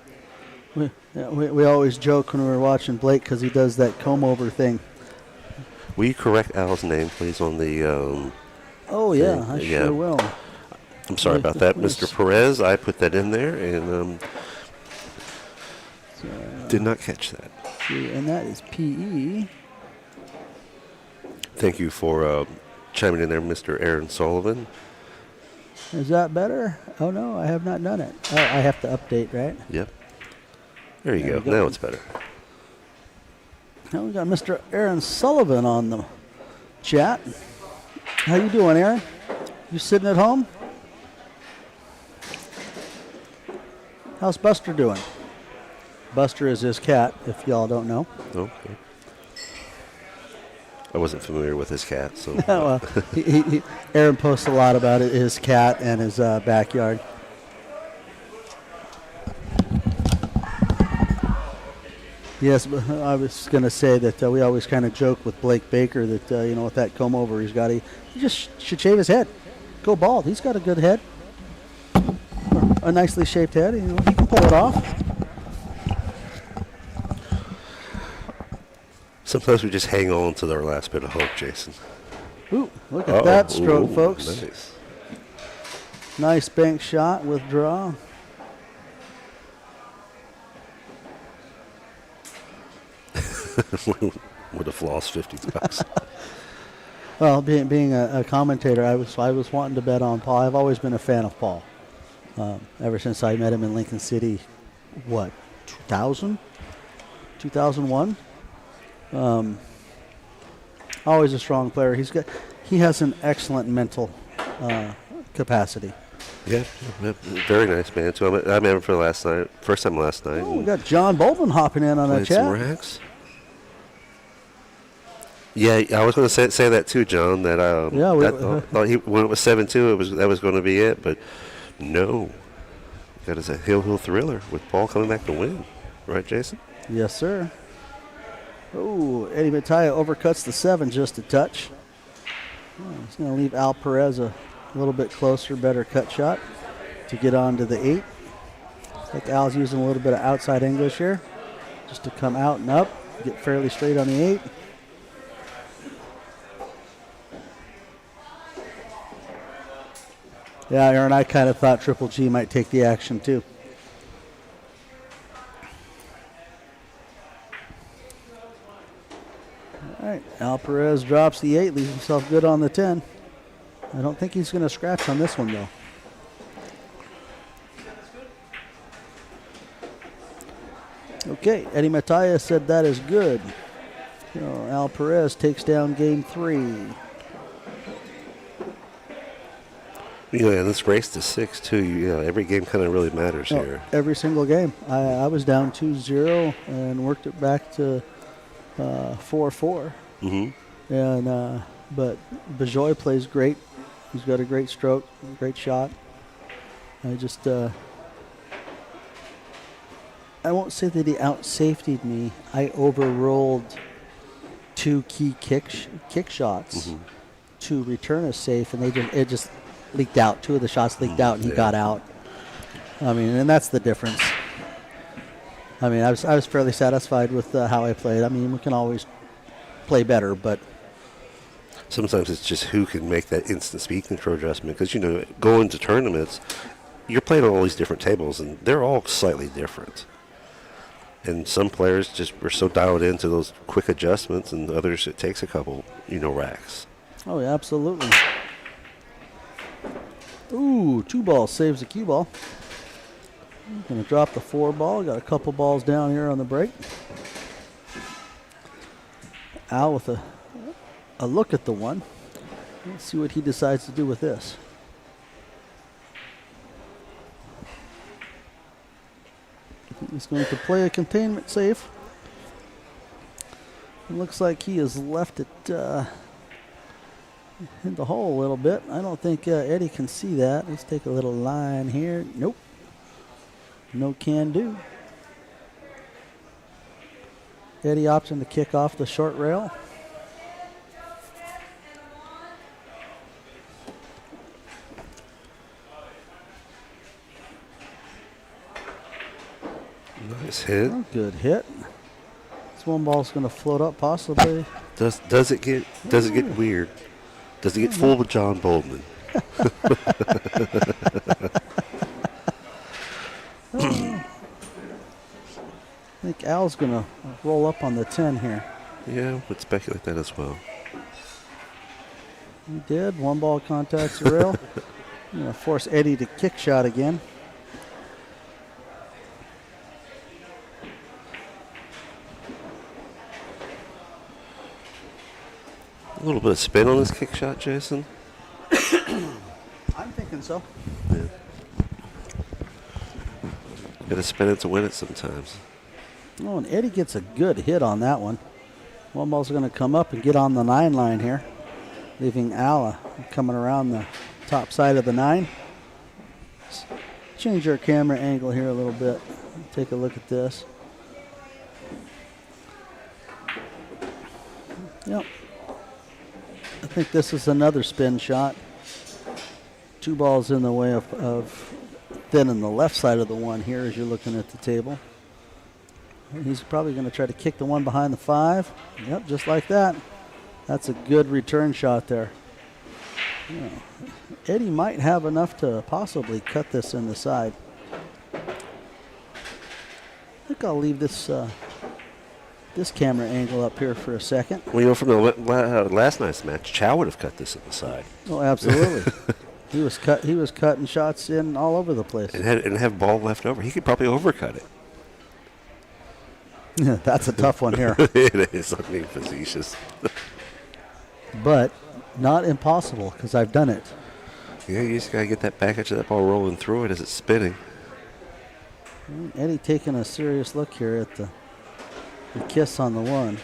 We always joke when we were watching Blake because he does that comb-over thing. Will you correct Al's name, please, on the... Oh, yeah, I yeah. sure will. I'm sorry about that, Please. Mr. Perez. I put that in there and did not catch that. And that is P.E. Thank you for chiming in there, Mr. Aaron Sullivan. Is that better? Oh, no, I have not done it. Oh, I have to update, right? Yep. There you There go. we go. Now it's better. Now we got Mr. Aaron Sullivan on the chat. How you doing, Aaron? You sitting at home? How's Buster doing? Buster is his cat, if y'all don't know. Okay. I wasn't familiar with his cat, so... Well, Aaron posts a lot about it, his cat and his backyard. Yes, but I was going to say that we always kind of joke with Blake Baker that, with that comb over he's got, he just should shave his head. Go bald. He's got a good head. A nicely shaped head. He can pull it off. Sometimes we just hang on to our last bit of hope, Jason. Ooh, look at that stroke, Ooh, folks. Nice. Nice bank shot, withdraw. Would have lost $50. Well, being a commentator, I was wanting to bet on Paul. I've always been a fan of Paul. Ever since I met him in Lincoln City, 2000? 2001? Always a strong player. He has an excellent mental capacity. Yeah, very nice man too. I met him for first time last night. Oh, we got John Bolton hopping in on the Played some chat. racks. Yeah, I was going to say that too, John. That thought when it was 7-2, that was going to be it, but no. That is a hill thriller with Paul coming back to win, right, Jason? Yes, sir. Oh, Eddie Mataya overcuts the 7 just a touch. He's going to leave Al Perez a little bit closer, better cut shot to get on to the 8. I think Al's using a little bit of outside English here just to come out and up, get fairly straight on the 8. Yeah, Aaron, I kind of thought Triple G might take the action too. All right, Al Perez drops the 8, leaves himself good on the 10. I don't think he's going to scratch on this one, though. Okay, Eddie Mataya said that is good. So Al Perez takes down game 3. Yeah, this race to 6 too. Every game kind of really matters here. Every single game. I was down 2-0 and worked it back to 4-4. Mm-hmm. And but Bajoy plays great. He's got a great stroke, great shot. I won't say that he out-safetied me. I overrolled 2 key kick shots to return a safe, and it just leaked out. 2 of the shots leaked out, and he got out. I mean, and that's the difference. I mean, I was fairly satisfied with how I played. I mean, we can always play better, but sometimes it's just who can make that instant speed control adjustment. Because, going to tournaments, you're playing on all these different tables, and they're all slightly different. And some players just were so dialed into those quick adjustments, and others it takes a couple, racks. Oh, yeah, absolutely. Ooh, 2 balls saves the cue ball. Going to drop the 4 ball. Got a couple balls down here on the break. Al with a look at the 1. Let's see what he decides to do with this. He's going to play a containment safe. It looks like he has left it in the hole a little bit. I don't think Eddie can see that. Let's take a little line here. Nope. No can do. Eddie opting to kick off the short rail. Nice hit. Oh, good hit. This 1 ball's going to float up possibly. Does it get weird? Does it get full with John Boldman? I think Al's going to roll up on the 10 here. Yeah, would speculate that as well. He did. 1 ball contacts the rail. I'm going to force Eddie to kick shot again. A little bit of spin on this kick shot, Jason. I'm thinking so. Yeah. Got to spin it to win it sometimes. Oh, and Eddie gets a good hit on that one. 1 ball's going to come up and get on the 9 line here, leaving Al coming around the top side of the 9. Let's change our camera angle here a little bit. Take a look at this. Yep. I think this is another spin shot. 2 balls in the way of thinning the left side of the 1 here as you're looking at the table. He's probably going to try to kick the 1 behind the 5. Yep, just like that. That's a good return shot there. Yeah. Eddie might have enough to possibly cut this in the side. I think I'll leave this this camera angle up here for a second. Well, from the last night's match, Chow would have cut this in the side. Oh, absolutely. He was cutting shots in all over the place. And have ball left over. He could probably overcut it. Yeah, that's a tough one here. It is. I'm being facetious. But not impossible because I've done it. Yeah, you just got to get that back edge of that ball rolling through it as it's spinning. Eddie taking a serious look here at the kiss on the 1.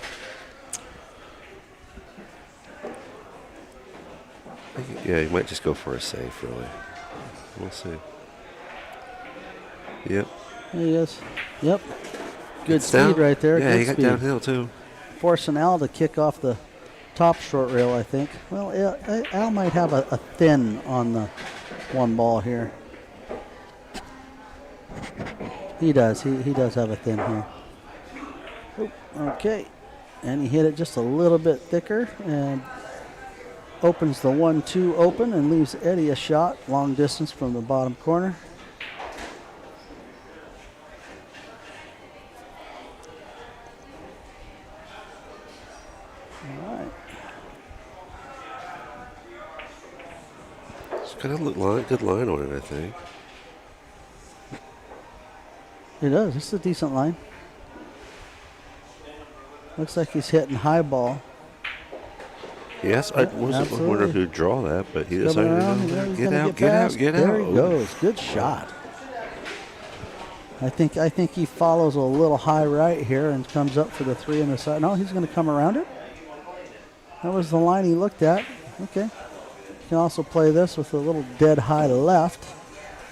Yeah, he might just go for a safe, really. We'll see. Yep. There he is. Yep. Good It's speed down. right there. Yeah, Good he got speed. downhill, too. Forcing Al to kick off the top short rail, I think. Well, Al might have a thin on the one ball here. He does. He does have a thin here. Oop, okay. And he hit it just a little bit thicker and opens the 1-2 open and leaves Eddie a shot long distance from the bottom corner. All right. It's got a good line on it, I think. It does. It's a decent line. Looks like he's hitting high ball. Yes, I wasn't wondering who'd draw that, but he decided to get out. There he goes. Good shot. I think he follows a little high right here and comes up for the 3 on the side. No, he's going to come around it. That was the line he looked at. Okay. You can also play this with a little dead high left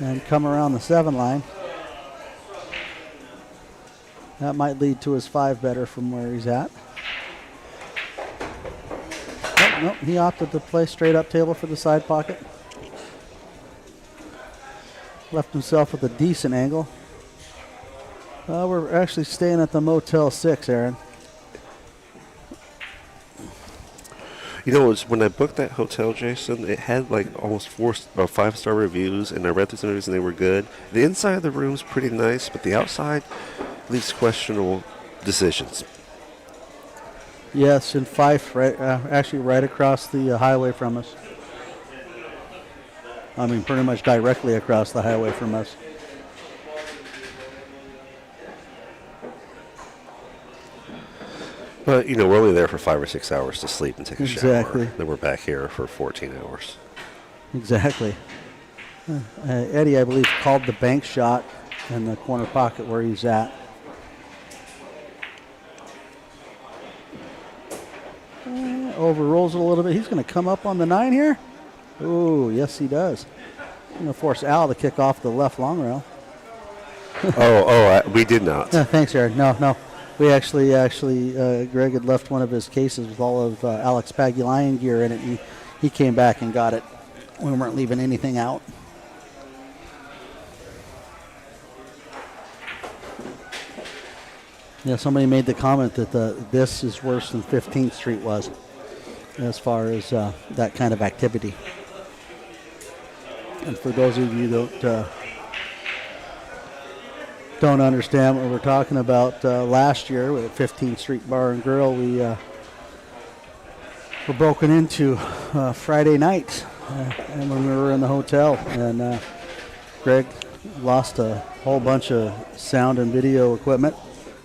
and come around the 7 line. That might lead to his 5 better from where he's at. Nope, he opted to play straight up table for the side pocket. Left himself with a decent angle. We're actually staying at the Motel 6, Aaron. You know, when I booked that hotel, Jason, it had like almost 4 or 5-star reviews, and I read through some reviews and they were good. The inside of the room's pretty nice, but the outside leaves questionable decisions. Yes, in Fife, actually right across the highway from us. I mean, pretty much directly across the highway from us. But, you know, we're only there for 5 or 6 hours to sleep and take a Exactly. shower. Then we're back here for 14 hours. Exactly. Eddie, I believe, called the bank shot in the corner pocket where he's at. Overrolls it a little bit. He's going to come up on the 9 here. Ooh, yes, he does. Going to force Al to kick off the left long rail. We did not. Thanks, Aaron. No. We actually, Greg had left one of his cases with all of Alex Pagulayan gear in it, and he came back and got it. We weren't leaving anything out. Yeah, somebody made the comment that this is worse than 15th Street was as far as that kind of activity. And for those of you who don't understand what we're talking about, last year at 15th Street Bar and Grill, we were broken into Friday night and when we were in the hotel, and Greg lost a whole bunch of sound and video equipment.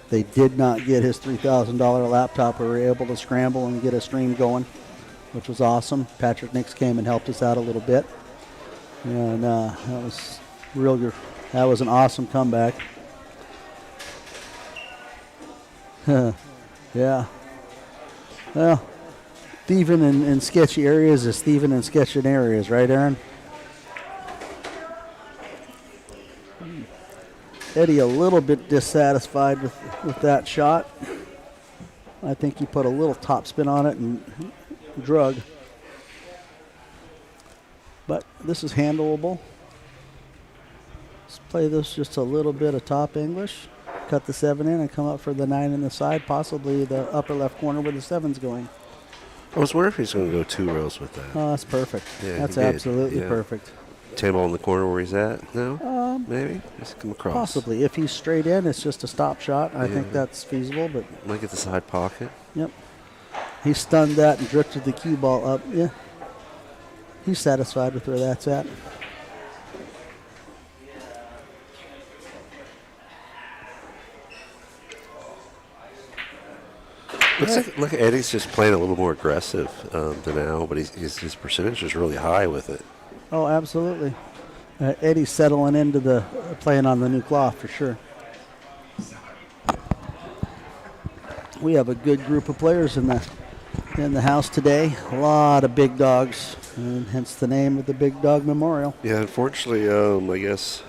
They did not get his $3,000 laptop. We were able to scramble and get a stream going, which was awesome. Patrick Nix came and helped us out a little bit, and that was real good. That was an awesome comeback. Yeah. Well, thieving in sketchy areas is thieving in sketchy areas, right, Aaron? Eddie a little bit dissatisfied with that shot. I think he put a little top spin on it and drug. But this is handleable. Let's play this just a little bit of top English. Cut the 7 in and come up for the 9 in the side, possibly the upper left corner where the 7's going. I was wondering if he's going to go 2 rows with that. Oh, that's perfect. Yeah, that's absolutely perfect. 10 ball in the corner where he's at? No? Maybe? Just come across. Possibly. If he's straight in, it's just a stop shot. I think that's feasible. But might get the side pocket. Yep. He stunned that and drifted the cue ball up. Yeah. He's satisfied with where that's at. Looks like Eddie's just playing a little more aggressive than Al, but his percentage is really high with it. Oh, absolutely. Eddie's settling into the playing on the new cloth for sure. We have a good group of players in the house today. A lot of big dogs. And hence the name of the Big Dog Memorial. Yeah, unfortunately, I guess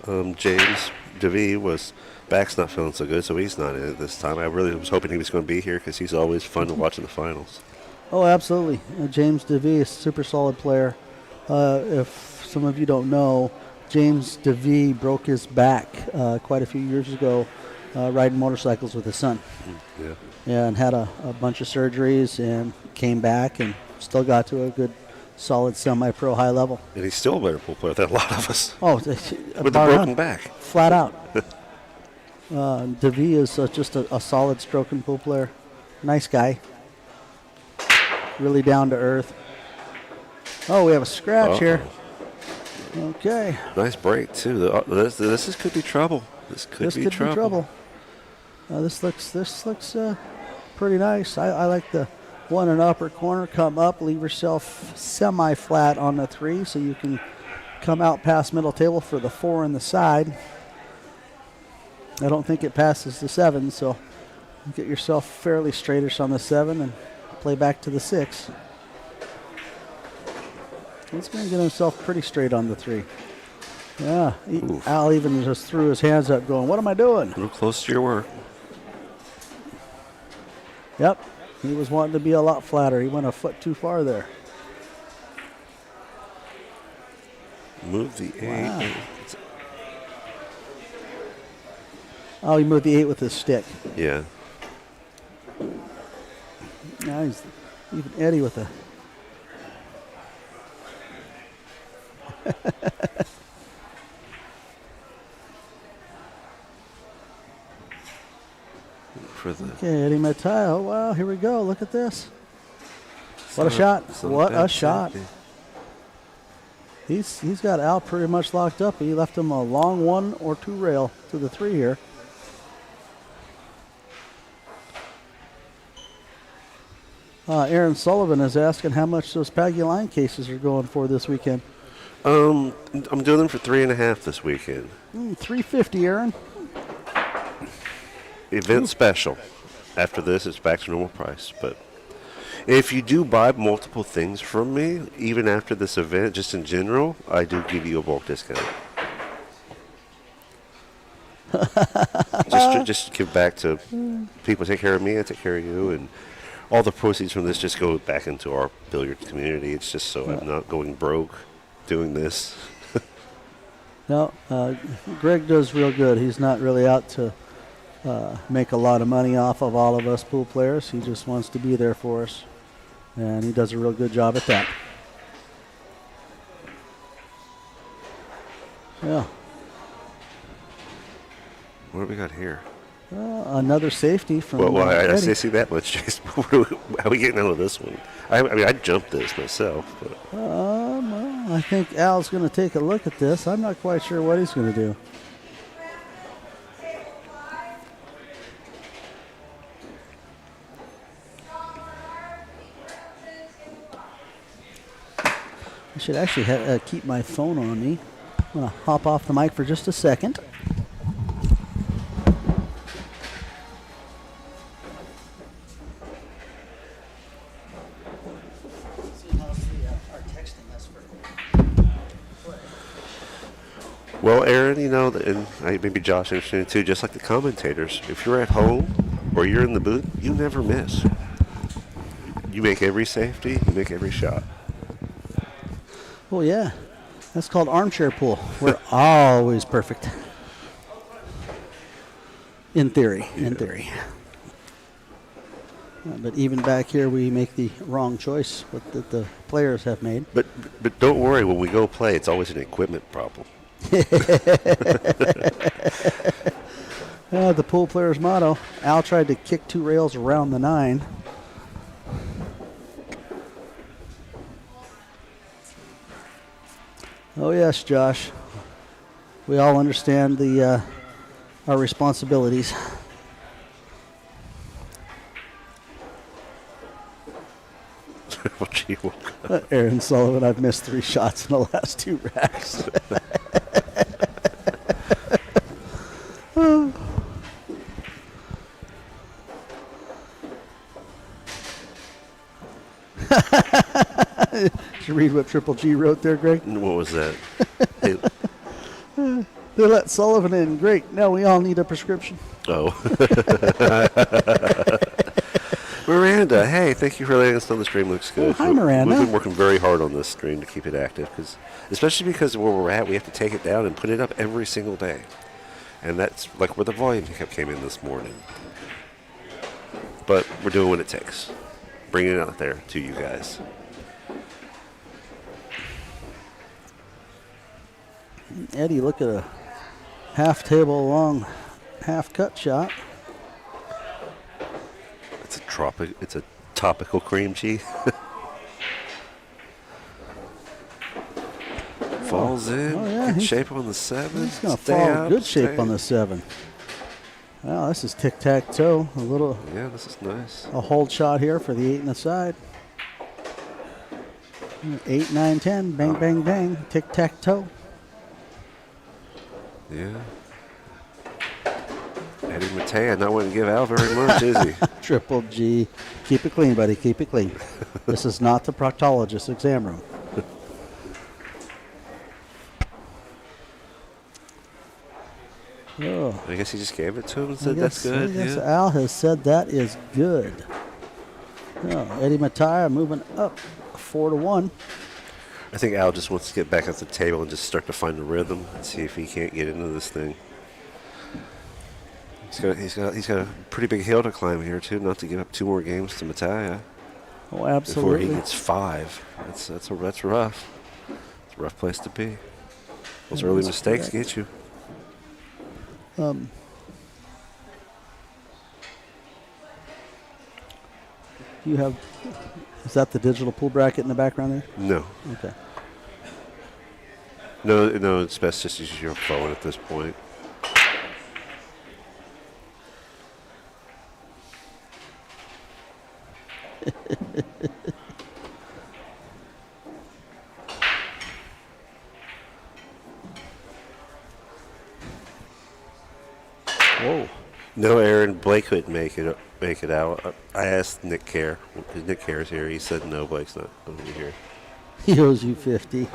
James DeVee was back's not feeling so good, so he's not in it this time. I really was hoping he was going to be here because he's always fun to watch in the finals. Oh, absolutely. James DeVee is a super solid player. If some of you don't know, James DeVee broke his back quite a few years ago riding motorcycles with his son. Yeah. Yeah, and had a bunch of surgeries and came back and still got to a good, solid semi-pro high level. And he's still a better pool player than a lot of us. Oh, With the broken back. Flat out. DeVee is just a solid stroking pool player. Nice guy. Really down to earth. Oh, we have a scratch here. Okay. Nice break, too. This could be trouble. This could be trouble. This looks pretty nice. I like the one in the upper corner. Come up, leave yourself semi-flat on the 3 so you can come out past middle table for the 4 in the side. I don't think it passes the 7, so get yourself fairly straightish on the 7 and play back to the 6. He's going to get himself pretty straight on the 3. Yeah, Al even just threw his hands up going, what am I doing? A little close to your work. Yep, he was wanting to be a lot flatter. He went a foot too far there. Move the 8. Wow. Oh, he moved the 8 with his stick. Yeah. Now he's even Eddie with a... Okay, Eddie Mataya. Oh, wow, here we go. Look at this. What a shot. What a shot. He's got Al pretty much locked up. He left him a long 1 or 2 rail to the 3 here. Aaron Sullivan is asking how much those Paggy line cases are going for this weekend. I'm doing them for 3.5 this weekend. $350, Aaron. Event special. After this, it's back to normal price. But if you do buy multiple things from me, even after this event, just in general, I do give you a bulk discount. just to give back to people. Take care of me, I take care of you, and all the proceeds from this just go back into our billiard community. It's just so I'm not going broke doing this. No, Greg does real good. He's not really out to make a lot of money off of all of us pool players. He just wants to be there for us, and he does a real good job at that. Yeah. What do we got here? Another safety from Well, I Eddie. see that much, Jason. How are we getting out of this one? I mean, I jumped this myself. But. Well, I think Al's going to take a look at this. I'm not quite sure what he's going to do. I should actually keep my phone on me. I'm going to hop off the mic for just a second. Well, Aaron, you know, and maybe Josh understands too, just like the commentators, if you're at home or you're in the booth, you never miss. You make every safety, you make every shot. Oh, yeah. That's called armchair pool. We're always perfect. In theory. In theory. But even back here, we make the wrong choice that the players have made. But don't worry, when we go play, it's always an equipment problem. The pool player's motto. Al tried to kick 2 rails around the 9. Oh yes, Josh. We all understand our responsibilities. Oh, gee, Aaron Sullivan, I've missed 3 shots in the last 2 racks. you read what Triple G wrote there, Greg? What was that? Hey, They let Sullivan in. Great. Now we all need a prescription. oh. Miranda, hey, thank you for letting us know the stream looks good. Oh, hi, Miranda. We've been working very hard on this stream to keep it active, especially because where we're at, we have to take it down and put it up every single day. And that's like where the volume hiccup came in this morning. But we're doing what it takes. Bringing it out there to you guys. Eddie, look at a half table long, half cut shot. It's a topical cream cheese. Falls in. Oh, yeah, Good shape on the 7. He's going to Stay fall up, good shape stay- on the 7. Wow, this is tic-tac-toe. Yeah, this is nice. A hold shot here for the 8 and the side. 8, 9, 10. Bang, bang, bang. Tic-tac-toe. Yeah. Eddie Mataya not wanting to give Al very much, is he? Triple G. Keep it clean, buddy. Keep it clean. This is not the proctologist exam room. Oh, I guess he just gave it to him and I said that's guess- good. I guess Yeah. Al has said that is good. Oh, Eddie Mataya moving up 4-1. I think Al just wants to get back at the table and just start to find a rhythm and see if he can't get into this thing. He's got a pretty big hill to climb here too, not to give up 2 more games to Mataya Oh, before absolutely. he gets 5. That's rough. It's a rough place to be. Those Yeah, early that's mistakes correct. get you. You have, is that the digital pool bracket in the background there? No, Okay. no, it's best just to use your phone at this point. Whoa. No, Aaron, Blake couldn't make it out. I asked Nick Kerr because Nick Kerr's here. He said no, Blake's not going to be here. He owes you 50.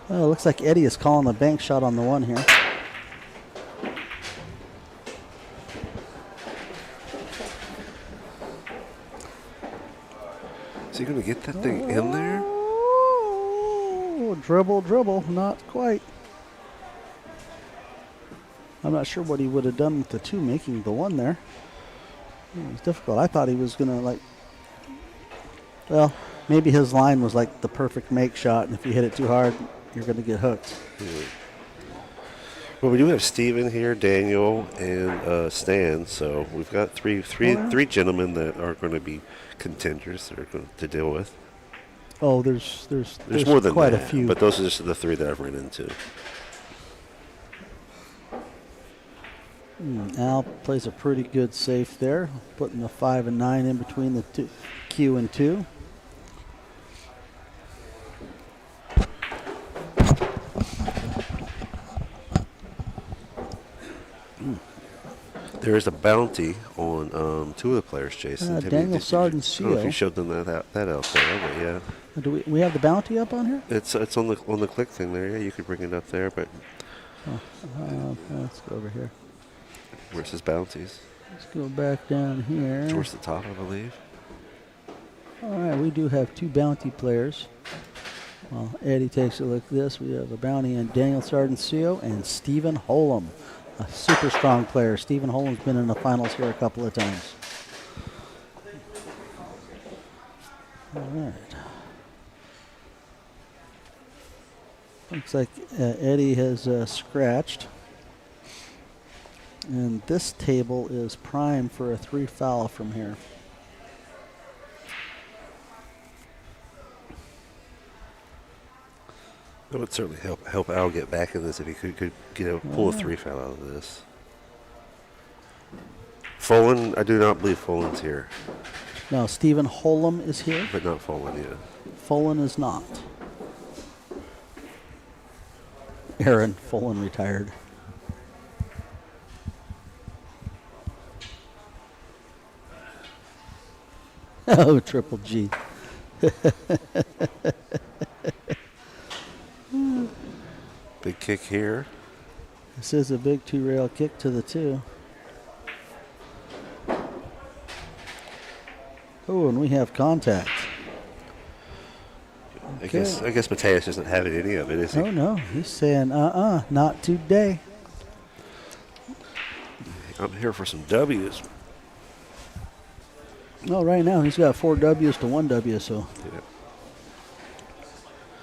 Oh, looks like Eddie is calling a bank shot on the 1 here. Is he going to get that thing in there? Oh, dribble, not quite. I'm not sure what he would have done with the 2 making the 1 there. It was difficult. I thought he was going to well, maybe his line was like the perfect make shot, and if you hit it too hard, you're going to get hooked. Well, we do have Steven here, Daniel, and Stan. So we've got three gentlemen that are going to be contenders that are going to deal with. Oh, there's more than quite that, a few. but those are just the 3 that I've run into. Al plays a pretty good safe there, putting the 5 and 9 in between the 2, Q and 2. There is a bounty on 2 of the players, Jason. Have you- Daniel I don't know if you Sardencio. showed them that out there, but yeah, Do we have the bounty up on here? it's on the click thing there. Yeah, you could bring it up there, but Let's go over here. where's his bounties? Let's go back down here. Towards the top, I believe. All right, we do have 2 bounty players. Well, Eddie takes a look at this. We have a bounty on Daniel Sardencio and Stephen Holm, a super strong player. Stephen Holm's been in the finals here a couple of times. All right. Looks like Eddie has scratched. And this table is prime for a 3 foul from here. It would certainly help Al get back in this if he could pull a 3 foul out of this. Folan, I do not believe Folan's here, Now, Stephen Holm is here. but not Folan yet. Folan is not. Aaron Folan retired. Oh, Triple G. Big kick here. This is a big 2-rail kick to the 2. Oh, and we have contact. I guess Mataya doesn't have any of it, is he? Oh, no. He's saying, not today. I'm here for some W's. No, right now he's got 4 W's to 1 W, so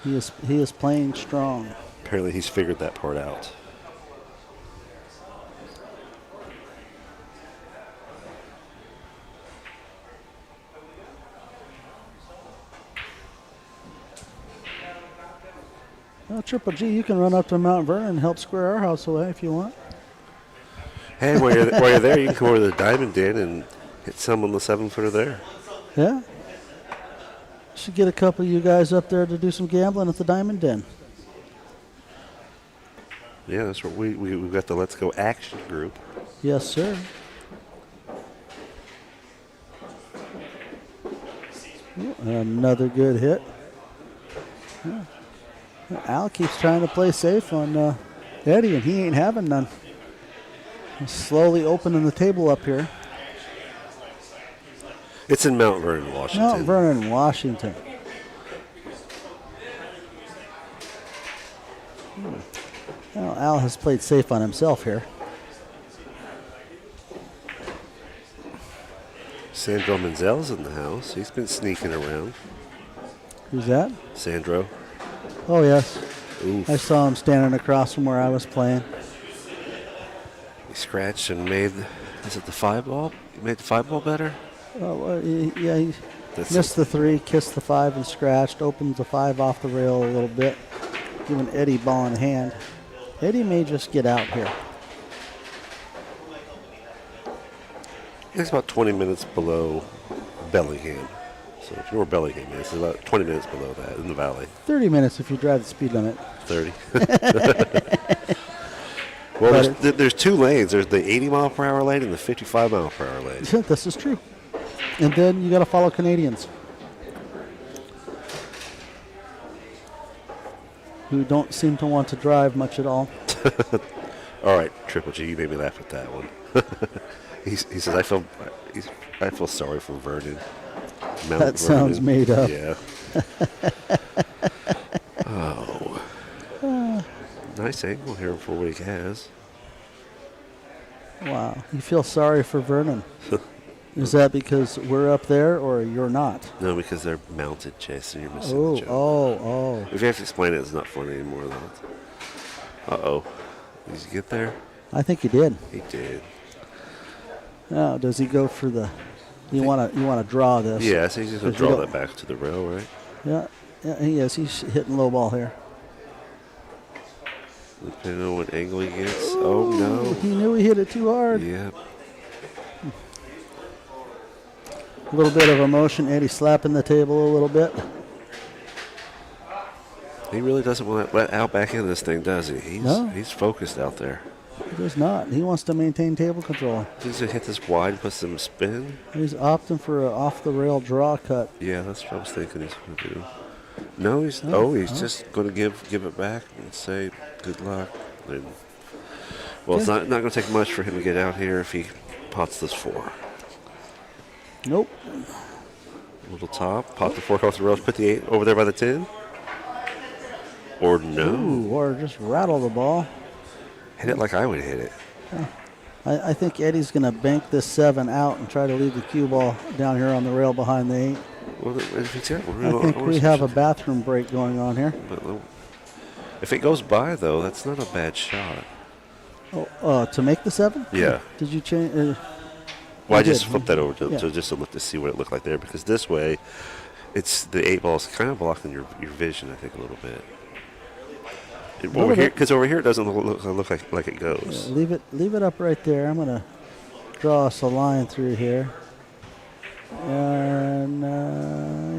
Yeah. he is playing strong. Apparently he's figured that part out. Well, Triple G, you can run up to Mount Vernon and help square our house away if you want. Hey, while you're there, you can come over to the Diamond Den and hit some on the 7-footer there. Yeah? Should get a couple of you guys up there to do some gambling at the Diamond Den. Yeah, that's what we've got the Let's Go Action group. Yes, sir. Ooh, another good hit. Yeah. Al keeps trying to play safe on Eddie, and he ain't having none. He's slowly opening the table up here. It's in Mount Vernon, Washington. Mount Vernon, Washington. Well, Al has played safe on himself here. Sandro Menzel's in the house. He's been sneaking around. Who's that? Sandro. Oh, yes. Oof. I saw him standing across from where I was playing. He scratched and made, is it the 5-ball? He made the 5-ball better? Oh, yeah, he That's missed the 3, kissed the 5 and scratched, opens the 5 off the rail a little bit, giving Eddie ball in hand. Eddie may just get out here. It's about 20 minutes below Bellingham. So if you know where Bellingham is, it's about 20 minutes below that in the valley. 30 minutes if you drive the speed limit. 30. Well, there's 2 lanes. There's the 80-mile-per-hour lane and the 55-mile-per-hour lane. This is true. And then you got to follow Canadians, who don't seem to want to drive much at all. All right, Triple G, you made me laugh at that one. he says, I feel sorry for Vernon. That sounds made up. Yeah. Oh. Nice angle here for what he has. Wow. You feel sorry for Vernon. Is that because we're up there or you're not? No, because they're mounted, Jason. You're missing the joke. Oh. If you have to explain it, it's not funny anymore, though. Uh-oh. Did he get there? I think he did. He did. Now, does he go for the... You want to draw this? Yeah, so he's just going to draw that back to the rail, right? Yeah, he is. He's hitting low ball here. Depending on what angle he gets. Oh, no. He knew he hit it too hard. Yeah. A little bit of emotion. Eddie slapping the table a little bit. He really doesn't want to let Al back in this thing, does he? No. He's focused out there. He does not. He wants to maintain table control. He's going to hit this wide and put some spin. He's opting for an off-the-rail draw cut. Yeah, that's what I was thinking he's going to do. No, he's just going to give it back and say good luck. And, well, it's not going to take much for him to get out here if he pots this 4. Nope. Little top, pot the 4 off the rails, put the 8 over there by the 10. Or no. Ooh, or just rattle the ball. Hit it like I would hit it. I think Eddie's going to bank this 7 out and try to leave the cue ball down here on the rail behind the 8. Well, if he's I think we have a bathroom break going on here. But if it goes by, though, that's not a bad shot. Oh, to make the 7? Yeah. Did you change? Well, I did. just flipped that over to Yeah. just to look to see what it looked like there, because this way, it's the 8 ball's kind of blocking your vision, I think, a little bit. Because over here it doesn't look like it goes. Yeah, leave it up right there. I'm gonna draw us a line through here, and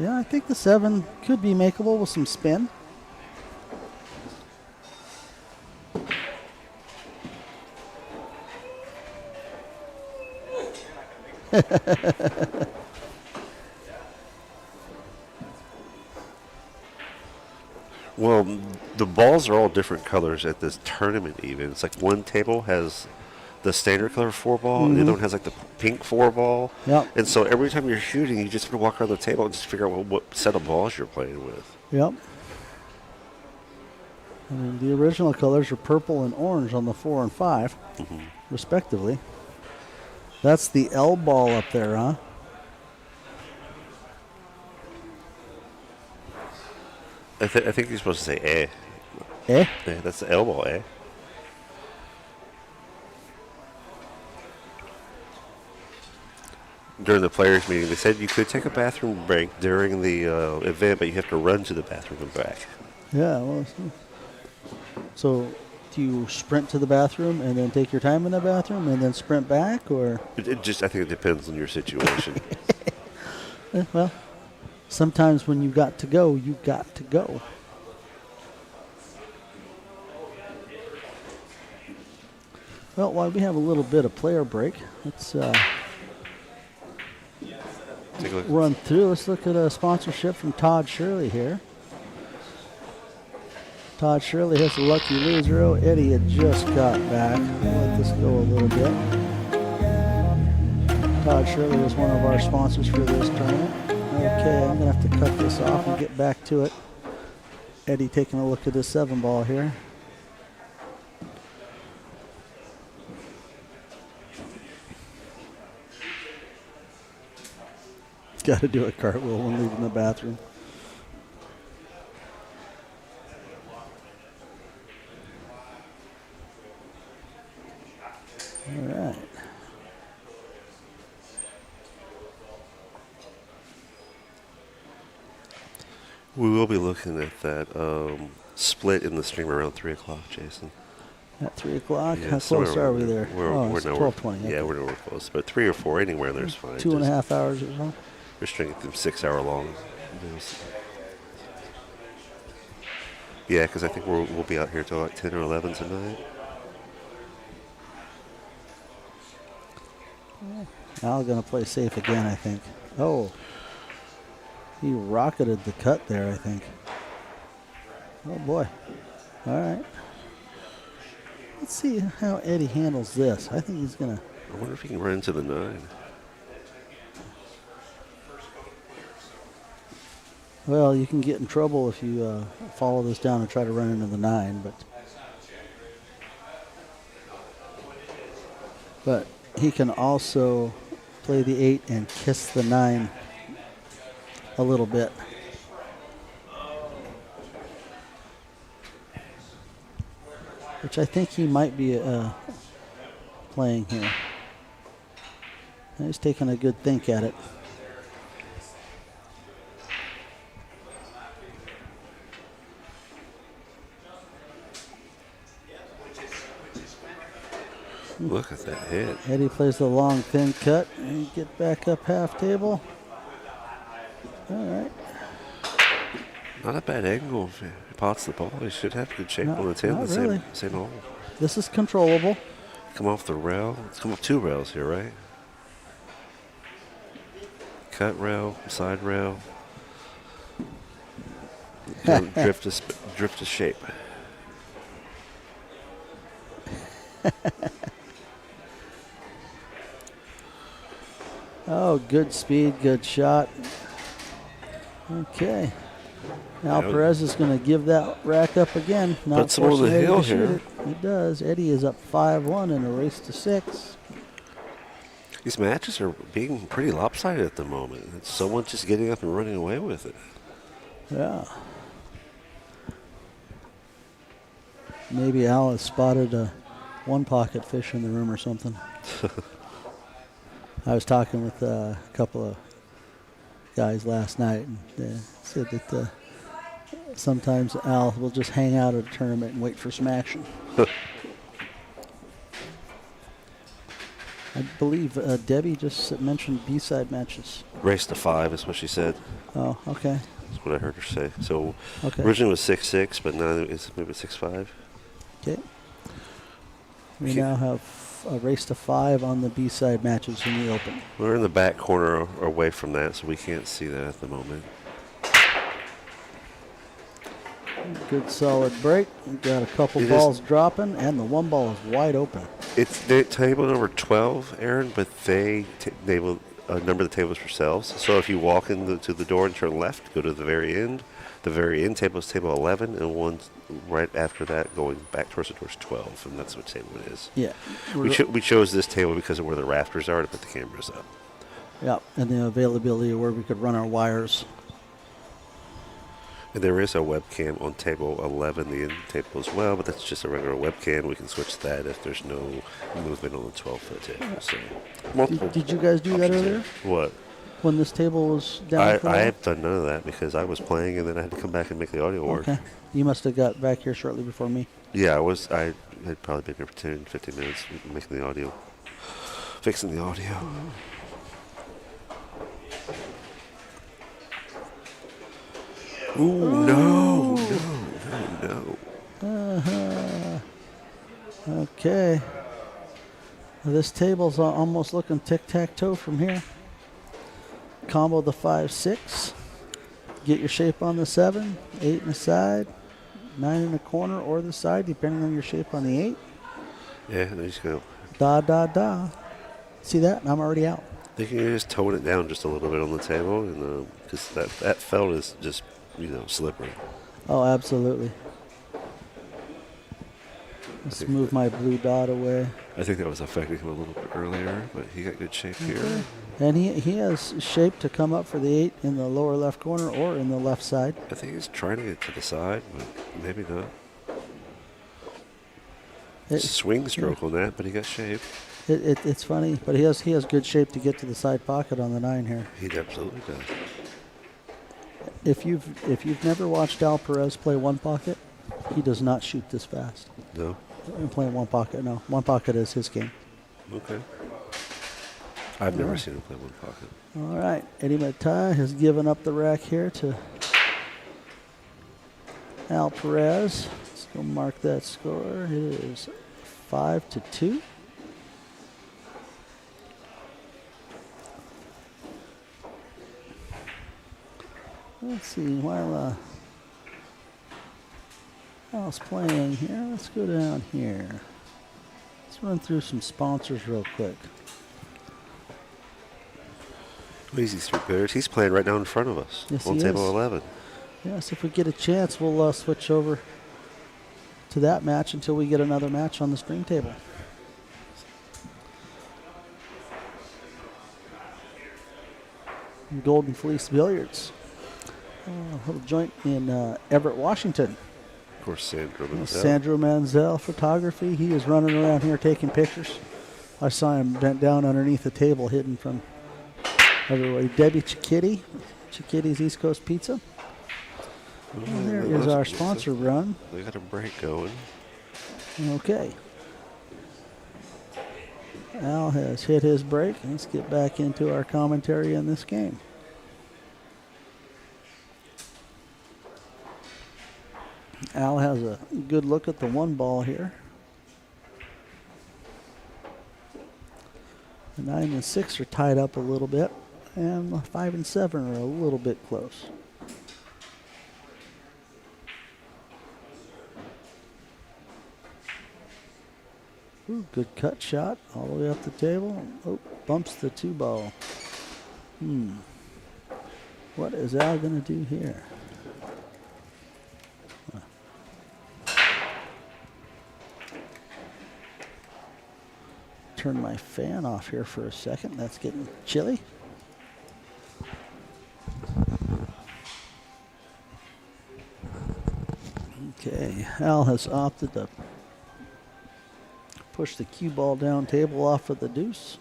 yeah, I think the 7 could be makeable with some spin. Well, the balls are all different colors at this tournament even. It's like one table has the standard color 4-ball, and the other one has like the pink 4-ball. Yep. And so every time you're shooting, you just have to walk around the table and just figure out what set of balls you're playing with. Yep. I mean, the original colors are purple and orange on the 4 and 5, respectively. That's the L ball up there, huh? I think you're supposed to say A. Eh? Yeah, that's the L ball, eh? During the players' meeting, they said you could take a bathroom break during the event, but you have to run to the bathroom and back. Yeah, well, so do you sprint to the bathroom and then take your time in the bathroom and then sprint back, or? It just, I think it depends on your situation. Well, sometimes when you got to go, you got to go. Well, while we have a little bit of player break, let's Take a look. run through. Let's look at a sponsorship from Todd Shirley here. Todd Shirley has a lucky loser. Oh, Eddie had just got back. We'll let this go a little bit. Todd Shirley is one of our sponsors for this tournament. Okay, I'm going to have to cut this off and get back to it. Eddie taking a look at his 7-ball here. Got to do a cartwheel when leaving the bathroom. All right. We will be looking at that split in the stream around 3 o'clock, Jason. At 3 o'clock? Yeah, How somewhere close are we around there? We're It's nowhere. 12:20. Yeah, we're nowhere close. But 3 or 4, anywhere there's fine. 2.5 hours or so. Restricting them 6-hour long. Yeah, because I think we'll be out here till like 10 or 11 tonight. Al going to play safe again, I think. Oh. He rocketed the cut there, I think. Oh, boy. All right. Let's see how Eddie handles this. I think he's going to... I wonder if he can run into the 9. Well, you can get in trouble if you follow this down and try to run into the 9, but he can also play the 8 and kiss the 9 a little bit. Which I think he might be playing here. He's taking a good think at it. Look at that hit. Eddie plays the long, thin cut. And get back up half table. All right. Not a bad angle. If he pots the ball, he should have good shape on the 10. Not The really. same hole. This is controllable. Come off the rail. Let's come off 2 rails here, right? Cut rail, side rail. Drift to shape. Oh, good speed, good shot. Okay. Now Yeah. Perez is going to give that rack up again. Not Puts him on the forcing Eddie hill to shoot here. it. He does. Eddie is up 5-1 in a race to 6. These matches are being pretty lopsided at the moment. It's someone just getting up and running away with it. Yeah. Maybe Al has spotted a one-pocket fish in the room or something. I was talking with a couple of guys last night, and they said that sometimes Al will just hang out at a tournament and wait for some action. I believe Debbie just mentioned B-side matches. Race to 5 is what she said. Oh, okay. That's what I heard her say. So Okay. originally it was 6-6, but now it's maybe 6-5. Okay. We Okay. now have a race to 5 on the B-side matches in the Open. We're in the back corner away from that, so we can't see that at the moment. Good solid break. We've got a couple It balls is- dropping, and the one ball is wide open. It's the table number 12, Aaron, but they will number the tables yourselves. So if you walk to the door and turn left, go to the very end. The very end table is table 11, and one right after that going back towards the door is 12, and that's what table it is. Yeah. We chose this table because of where the rafters are to put the cameras up. Yeah, and the availability of where we could run our wires. And there is a webcam on table 11, the end table as well, but that's just a regular webcam. We can switch that if there's no movement on the 12-foot table. So, multiple Did you guys do that options earlier? there. What? When this table was down for a I while? have done none of that because I was playing and then I had to come back and make the audio work. Okay. You must have got back here shortly before me. Yeah, I had probably been here for 10, 15 minutes making the audio, fixing the audio. Ooh, no. Okay. This table's almost looking tic-tac-toe from here. Combo the 5-6. Get your shape on the 7, 8 in the side, 9 in the corner or the side, depending on your shape on the 8. Yeah, there you go. Da, da, da. See that? I'm already out. I think you just tone it down just a little bit on the table, and because that felt is just slippery. Oh, absolutely. Let's move my blue dot away. I think that was affecting him a little bit earlier, but he got good shape here. And he has shape to come up for the 8 in the lower left corner or in the left side. I think he's trying to get to the side, but maybe not. Swing stroke on that, but he got shape. It's funny, but he has good shape to get to the side pocket on the 9 here. He absolutely does. If you've never watched Al Perez play one pocket, he does not shoot this fast. No? Playing one pocket, no. One pocket is his game. Okay. I've never seen him play one pocket. All right, Eddie Mataya has given up the rack here to Al Perez. Let's go mark that score. It is 5-2. Let's see, while Al's playing here, let's go down here. Let's run through some sponsors real quick. Easy three players. He's playing right down in front of us Yes, on he table is. 11. Yes, if we get a chance, we'll switch over to that match until we get another match on the stream table. Golden Fleece Billiards. A little joint in Everett, Washington. Of course, Sandro Manziel. Sandro Manziel Photography. He is running around here taking pictures. I saw him bent down underneath the table, hidden from everybody. Debbie Chickitty. Chickitty's East Coast Pizza. And there is our sponsor run. They got a break going. Okay. Al has hit his break. Let's get back into our commentary in this game. Al has a good look at the one ball here. The 9 and 6 are tied up a little bit, and the 5 and 7 are a little bit close. Ooh, good cut shot all the way up the table. Oh, bumps the 2 ball. What is Al going to do here? Turn my fan off here for a second. That's getting chilly. Okay, Al has opted to push the cue ball down table off of the deuce.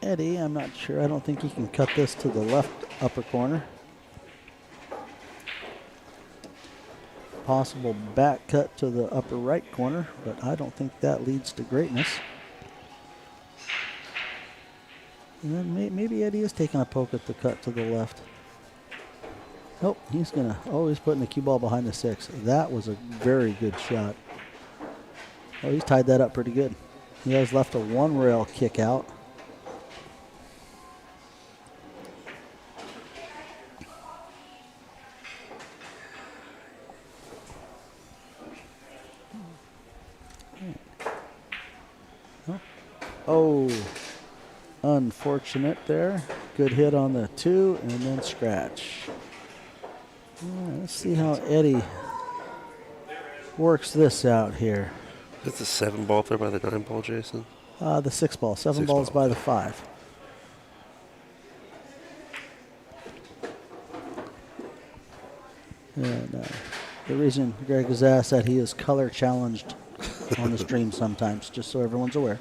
Eddie, I'm not sure. I don't think he can cut this to the left upper corner. Possible back cut to the upper right corner, but I don't think that leads to greatness. And then maybe Eddie is taking a poke at the cut to the left. Nope, he's putting the cue ball behind the 6. That was a very good shot. Oh, he's tied that up pretty good. He has left a 1 rail kick out. Oh, unfortunate there. Good hit on the 2 and then scratch. Let's see how Eddie works this out here. That's a 7 ball there by the 9 ball, Jason? The 6 ball. 7 6 balls ball, by okay. the 5. And the reason Greg has asked that, he is color challenged on the stream sometimes, just so everyone's aware.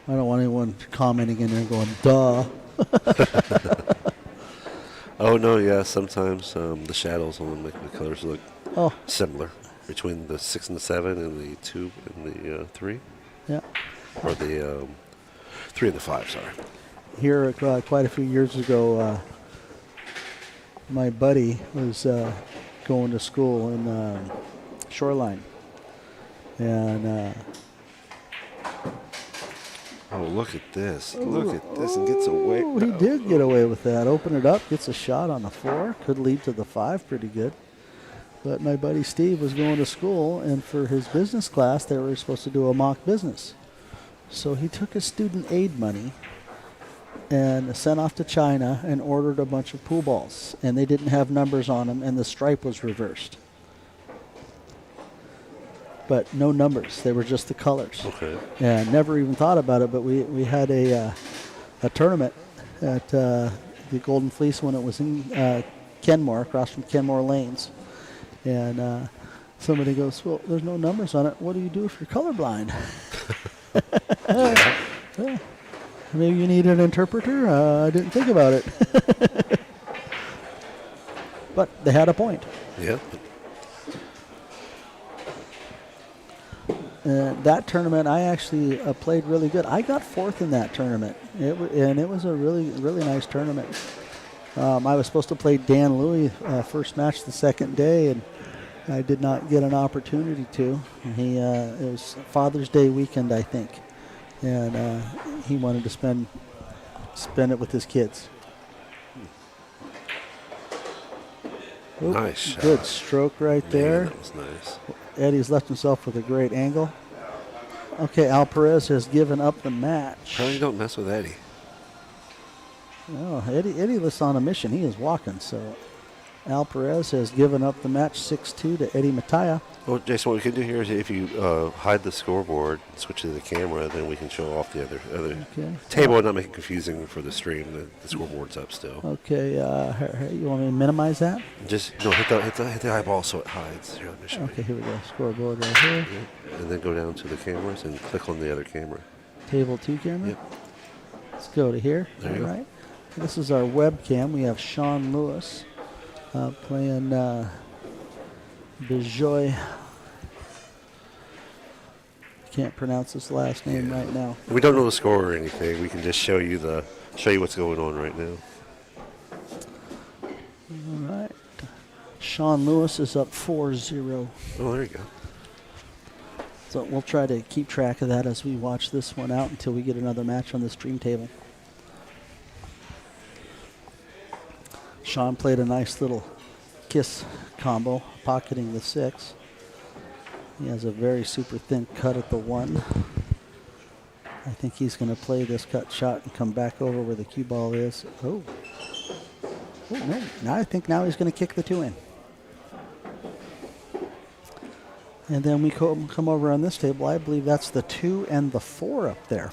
I don't want anyone commenting in there going, duh. Oh, no, yeah, sometimes the shadows on them make the colors look similar between the 6 and the 7 and the 2 and the 3. Yeah. Or the 3 and the 5, sorry. Here, quite a few years ago, my buddy was going to school in Shoreline. And oh, look at this. Look at this and gets away. Oh, he did get away with that. Open it up, gets a shot on the 4. Could lead to the 5 pretty good. But my buddy Steve was going to school, and for his business class, they were supposed to do a mock business. So he took his student aid money and sent off to China and ordered a bunch of pool balls. And they didn't have numbers on them, and the stripe was reversed. But no numbers. They were just the colors. Okay. And never even thought about it, but we had a tournament at the Golden Fleece when it was in Kenmore, across from Kenmore Lanes. And somebody goes, well, there's no numbers on it. What do you do if you're colorblind? Yeah. Maybe you need an interpreter? I didn't think about it. But they had a point. Yeah. That tournament, I actually played really good. I got 4th in that tournament, and it was a really, really nice tournament. I was supposed to play Dan Louie first match the second day, and I did not get an opportunity to. It was Father's Day weekend, I think, and he wanted to spend it with his kids. Nice shot. Good stroke right there. That was nice. Eddie's left himself with a great angle. Okay, Al Perez has given up the match. Probably don't mess with Eddie. Oh, Eddie was on a mission. He is walking. So Al Perez has given up the match 6-2 to Eddie Mataya. Well, Jason, what we can do here is if you hide the scoreboard, switch to the camera, then we can show off the other table and not make it confusing for the stream. The scoreboard's up still. Okay, you want me to minimize that? Just hit the eyeball so it hides. Here, let me show you. Okay, here we go. Scoreboard right here. Yeah. And then go down to the cameras and click on the other camera. Table 2 camera? Yep. Let's go to here. There you go. Right. This is our webcam. We have Sean Lewis playing Bejoy. Can't pronounce his last name right now. We don't know the score or anything. We can just show you what's going on right now. All right. Sean Lewis is up 4-0. Oh, there you go. So we'll try to keep track of that as we watch this one out until we get another match on the stream table. Sean played a nice little kiss combo, pocketing the 6. He has a very super thin cut at the 1. I think he's going to play this cut shot and come back over where the cue ball is. Oh, no. Now I think now he's going to kick the 2 in. And then we come over on this table. I believe that's the 2 and the 4 up there.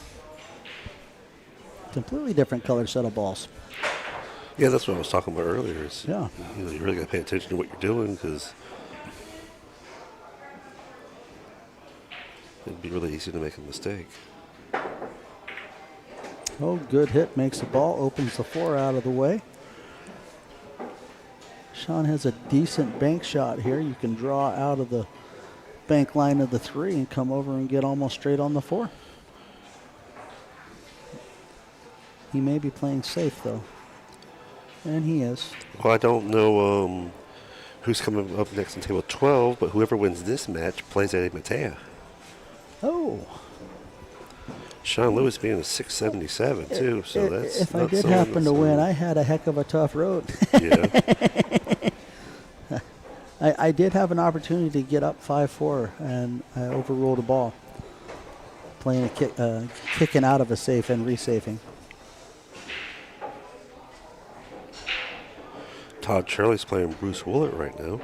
Completely different color set of balls. Yeah, that's what I was talking about earlier. Yeah. You really got to pay attention to what you're doing because it'd be really easy to make a mistake. Oh, good hit. Makes the ball. Opens the 4 out of the way. Sean has a decent bank shot here. You can draw out of the bank line of the 3 and come over and get almost straight on the 4. He may be playing safe, though. And he is. Well, I don't know who's coming up next on table 12, but whoever wins this match plays Eddie Mataya. Oh. Sean Lewis being a 677 too, so that's. If I did happen to win, I had a heck of a tough road. Yeah. I did have an opportunity to get up 5-4, and I overruled a ball. playing kicking out of a safe and resafing. Todd Shirley's playing Bruce Willett right now.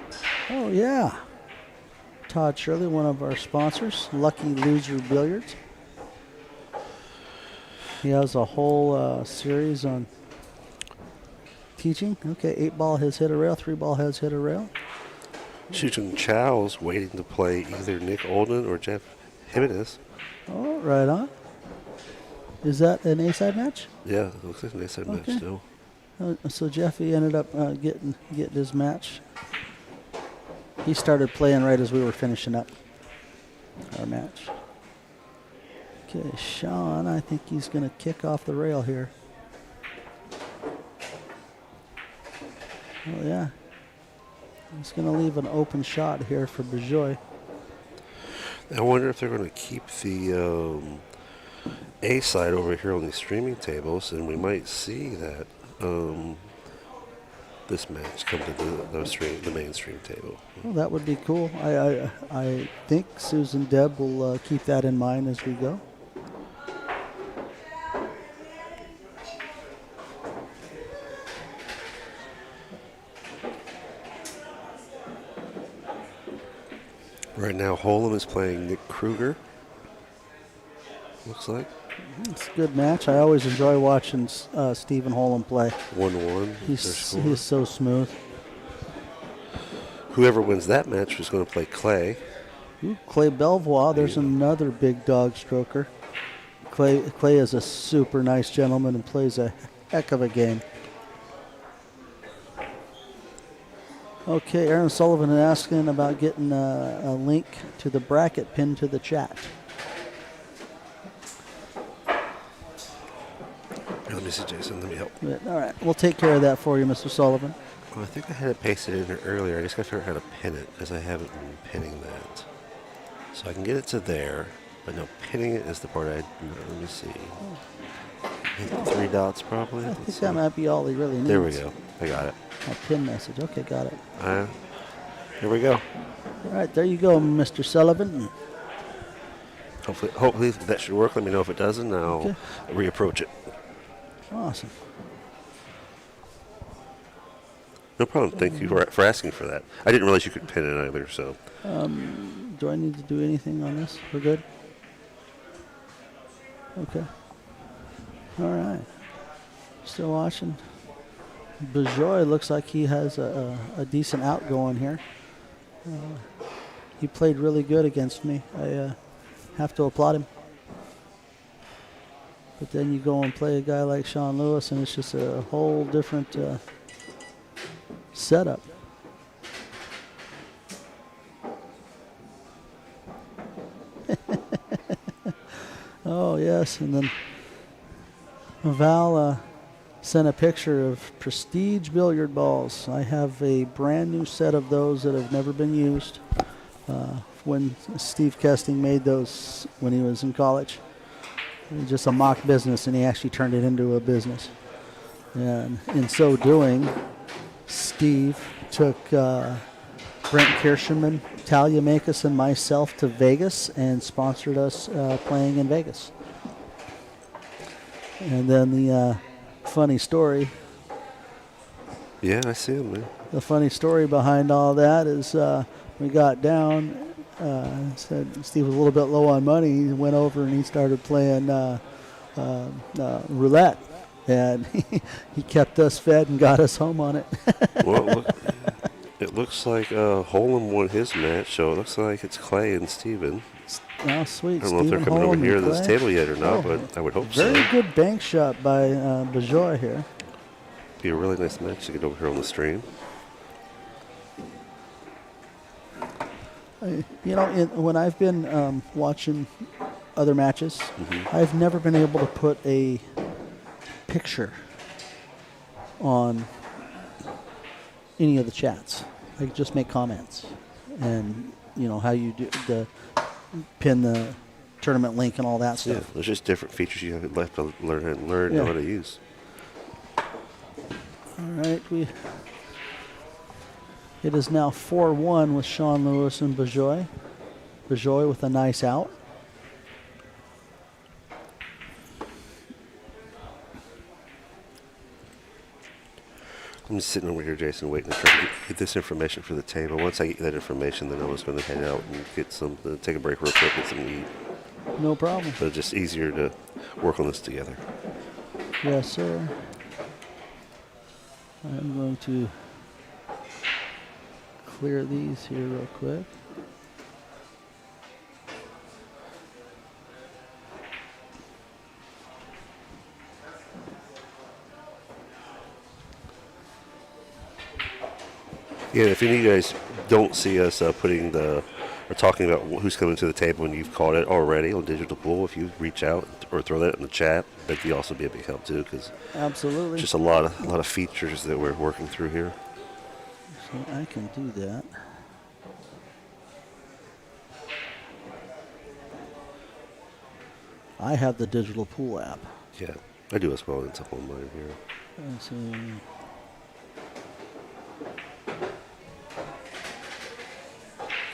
Oh, yeah. Todd Shirley, one of our sponsors, Lucky Loser Billiards. He has a whole series on teaching. Okay, 8-ball has hit a rail, 3-ball has hit a rail. Shujin Chow's waiting to play either Nick Olden or Jeff Jimenez. Oh, right on. Is that an A-side match? Yeah, it looks like an A-side match still. So Jeffy ended up getting his match. He started playing right as we were finishing up our match. Okay, Sean, I think he's going to kick off the rail here. Oh, yeah. He's going to leave an open shot here for Bejoy. I wonder if they're going to keep the A side over here on these streaming tables, and we might see that this match come to the mainstream table. Well, that would be cool. I think Susan Deb will keep that in mind as we go. Right now, Holm is playing Nick Kruger. Looks like. It's a good match. I always enjoy watching Stephen Holm play. 1-1. He's so smooth. Whoever wins that match is going to play Clay. Ooh, Clay Belvoir. There's another big dog stroker. Clay is a super nice gentleman and plays a heck of a game. Okay, Aaron Sullivan is asking about getting a link to the bracket pinned to the chat. Let me see, Jason. Let me help. All right, we'll take care of that for you, Mr. Sullivan. Well, I think I had it pasted in there earlier. I just got to figure out how to pin it because I haven't been pinning that. So I can get it to there, but no, pinning it is the part let me see. Hit the 3 dots probably. I think that might be all he really needs. There we go. I got it. A pin message. Okay, got it. Here we go. All right, there you go, Mr. Sullivan. Hopefully that should work. Let me know if it doesn't. I'll reapproach it. Awesome. No problem. Thank you for asking for that. I didn't realize you could pin it either. So. Do I need to do anything on this? We're good? Okay. All right. Still watching. Bejoy looks like he has a decent out going here. He played really good against me. I have to applaud him. But then you go and play a guy like Sean Lewis, and it's just a whole different setup. Oh, yes. And then Val sent a picture of Prestige billiard balls. I have a brand new set of those that have never been used. When Steve Kesting made those when he was in college. It was just a mock business, and he actually turned it into a business. And in so doing, Steve took Brent Kirschman, Talia Makis, and myself to Vegas and sponsored us playing in Vegas. And then the funny story. Yeah, I see him, man. The funny story behind all that is we got down. Said Steve was a little bit low on money. He went over and he started playing roulette, and he kept us fed and got us home on it. Well, it looks like Holm won his match, so it looks like it's Clay and Steven. Oh, sweet. I don't know if they're coming over here to this table yet or not, but I would hope so. Very good bank shot by Bejoy here. Be a really nice match to get over here on the stream. You know, when I've been watching other matches, I've never been able to put a picture on any of the chats. I just make comments, and you know how you do pin the tournament link and all that stuff. Yeah, there's just different features you have left to learn how to use. All right, it is now 4-1 with Sean Lewis and Bejoy. Bejoy with a nice out. I'm just sitting over here, Jason, waiting to try to get this information for the table. Once I get that information, then I was going to head out and get some, take a break real quick, get something to eat. No problem. But it's just easier to work on this together. Yes, sir. I'm going to clear these here real quick. Yeah, if any of you guys don't see us putting the or talking about who's coming to the table and you've caught it already on Digital Pool, if you reach out or throw that in the chat, that could also be a big help too, because Absolutely. just a lot of features that we're working through here. So I can do that. I have the Digital Pool app. Yeah, I do as well. It's up on mine here. Let's see.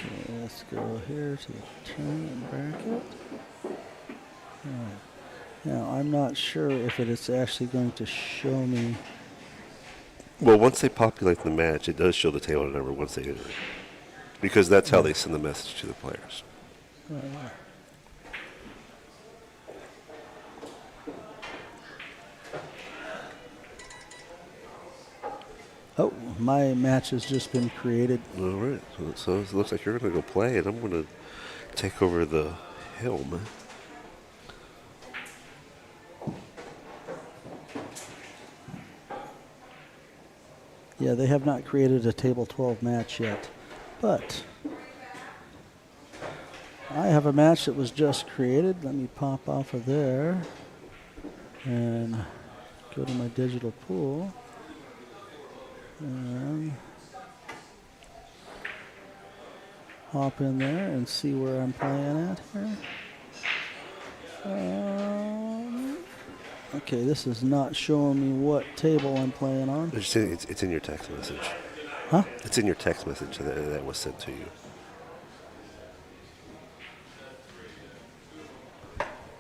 Okay, let's go here to the tournament bracket. Alright. Now, I'm not sure if it is actually going to show me. Well, once they populate the match, it does show the table number once they enter it, because that's how they send the message to the players. Oh, my match has just been created. All right, so it looks like you're going to go play, and I'm going to take over the helm. Yeah, they have not created a table 12 match yet, but I have a match that was just created. Let me pop off of there and go to my digital pool and hop in there and see where I'm playing at here. Okay, this is not showing me what table I'm playing on. It's in your text message. Huh? It's in your text message that was sent to you.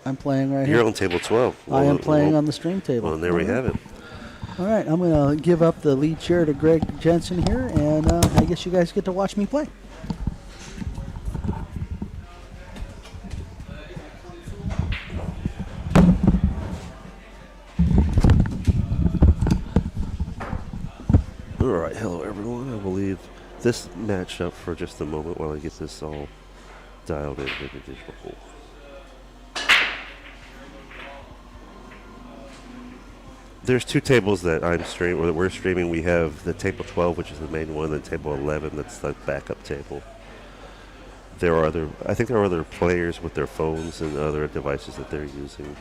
I'm playing right You're here. on table 12. I am playing on the stream table. Well, there we have it. All right, I'm going to give up the lead chair to Greg Jensen here, and I guess you guys get to watch me play. All right, hello everyone. I will leave this match up for just a moment while I get this all dialed in with the digital pool. There's two tables that I'm streaming, or that we're streaming. We have the table 12, which is the main one, and table 11, that's the backup table. I think there are other players with their phones and other devices that they're using.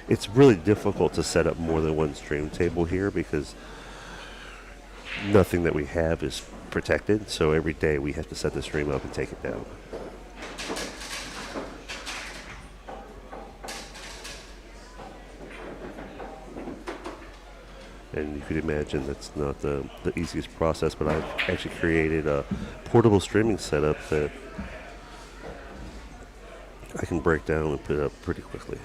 It's really difficult to set up more than one stream table here because nothing that we have is protected, so every day we have to set the stream up and take it down. And you could imagine that's not the easiest process, but I've actually created a portable streaming setup that I can break down and put up pretty quickly.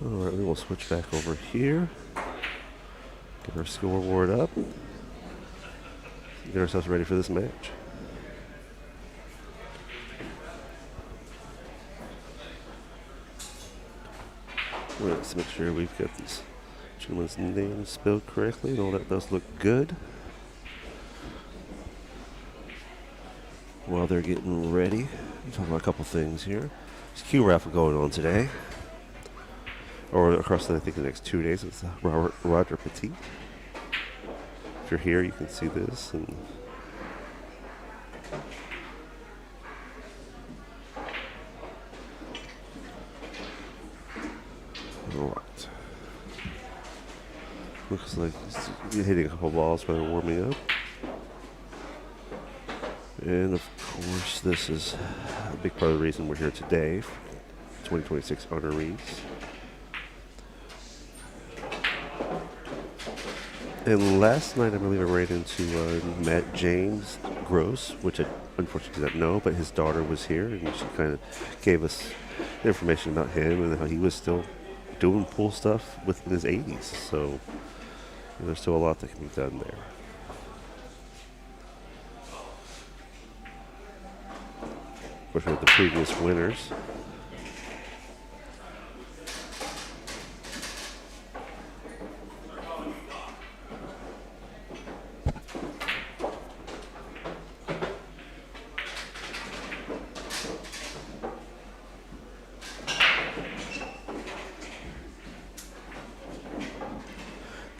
Alright, we will switch back over here. Get our scoreboard up. Get ourselves ready for this match. Let's make sure we've got these gentlemen's names spelled correctly and all that does look good. While they're getting ready, talk about a couple things here. There's Q raffle going on today. Or across, I think, the next 2 days with Roger Petit. If you're here, you can see this. And all right. Looks like he's hitting a couple balls while they're warming up. And of course, this is a big part of the reason we're here today. 2026 honorees. And last night, I believe I ran into Matt James Gross, which I unfortunately did not know, but his daughter was here, and she kind of gave us information about him and how he was still doing pool stuff within his 80s. So there's still a lot that can be done there. Of course, we had the previous winners.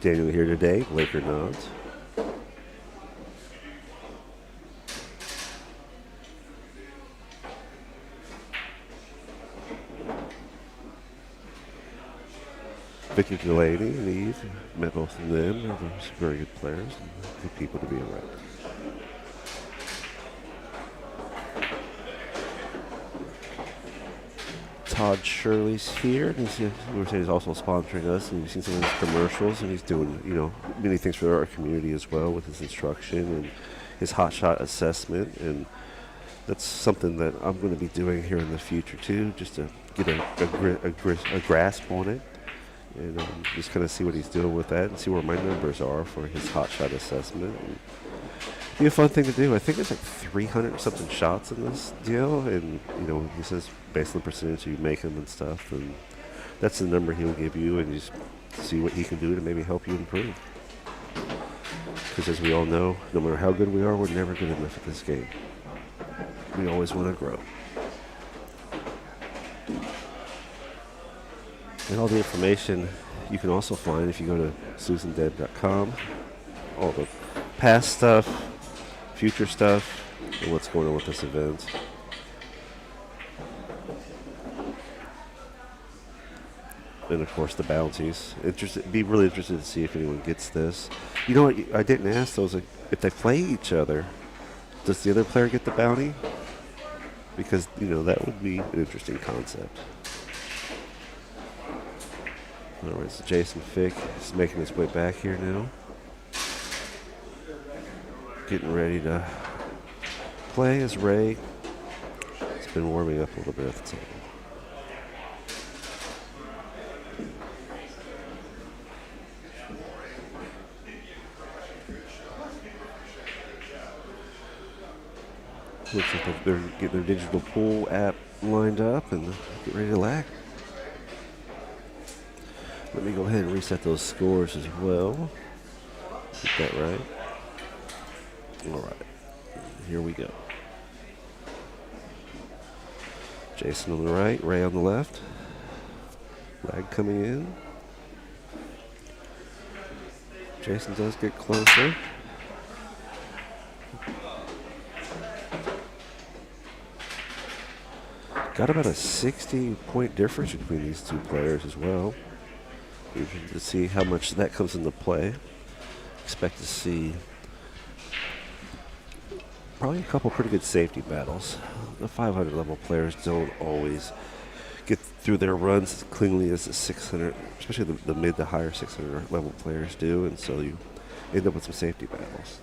Daniel here today, Laker nods. Victor Delaney and Eve, met both of them. They're very good players and good people to be around. Todd Shirley's here, and we were saying he's also sponsoring us, and you've seen some of his commercials, and he's doing, many things for our community as well with his instruction and his hot shot assessment, and that's something that I'm going to be doing here in the future too, just to get a grasp on it, and just kind of see what he's doing with that, and see where my numbers are for his hot shot assessment. And be a fun thing to do. I think it's like 300 something shots in this deal, and he says based on the percentage you make them and stuff, and that's the number he'll give you, and you just see what he can do to maybe help you improve. Because as we all know, no matter how good we are, we're never good enough at this game. We always want to grow. And all the information you can also find if you go to susandeb.com. All the past stuff, future stuff, and what's going on with this event. And of course the bounties. Be really interested to see if anyone gets this. You know what? I didn't ask those. If they play each other, does the other player get the bounty? Because that would be an interesting concept. Alright, so Jason Fick is making his way back here now. Getting ready to play as Ray. He's been warming up a little bit at the table. Looks like they're getting their digital pool app lined up and get ready to lag. Let me go ahead and reset those scores as well. Get that right. All right, here we go. Jason on the right, Ray on the left. Lag coming in. Jason does get closer. Got about a 60-point difference between these two players as well. Interested to see how much that comes into play. Expect to see probably a couple pretty good safety battles. The 500 level players don't always get through their runs as cleanly as the 600, especially the mid to higher 600 level players do, and so you end up with some safety battles.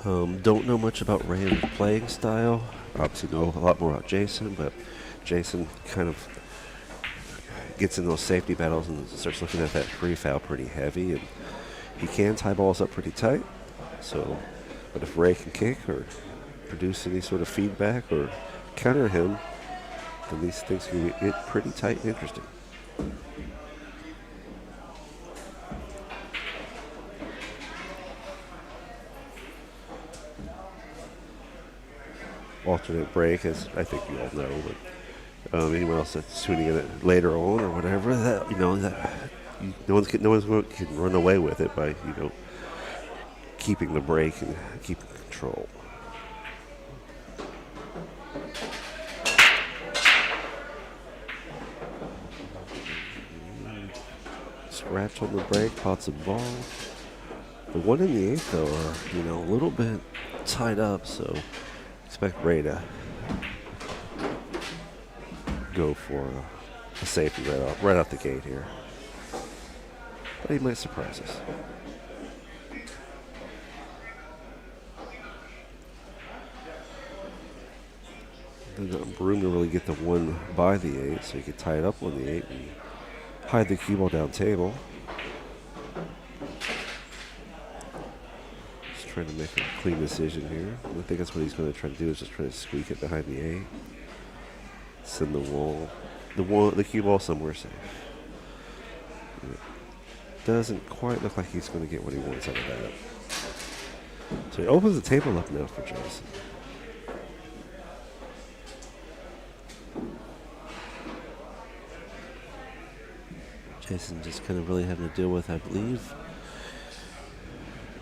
Don't know much about Ray's playing style. Obviously know a lot more about Jason, but Jason kind of gets in those safety battles and starts looking at that free foul pretty heavy, and he can tie balls up pretty tight. So, but if Ray can kick or produce any sort of feedback or counter him, then these things can get pretty tight and interesting. alternate break, as I think you all know. But anyone else that's tuning in later on or whatever, that no one can run away with it by keeping the break and keeping control. Scratch on the break, pots of ball. The 1 and the 8 though are a little bit tied up, so expect Ray to go for a safety right out the gate here. But he might surprise us. There's room to really get the 1 by the 8, so you could tie it up on the 8 and hide the cue ball down table. Just trying to make a clean decision here. I think that's what he's going to try to do, is just try to squeak it behind the 8. Send the cue ball somewhere safe. It doesn't quite look like he's going to get what he wants out of that. So he opens the table up now for Jason. Jason just kind of really having to deal with, I believe,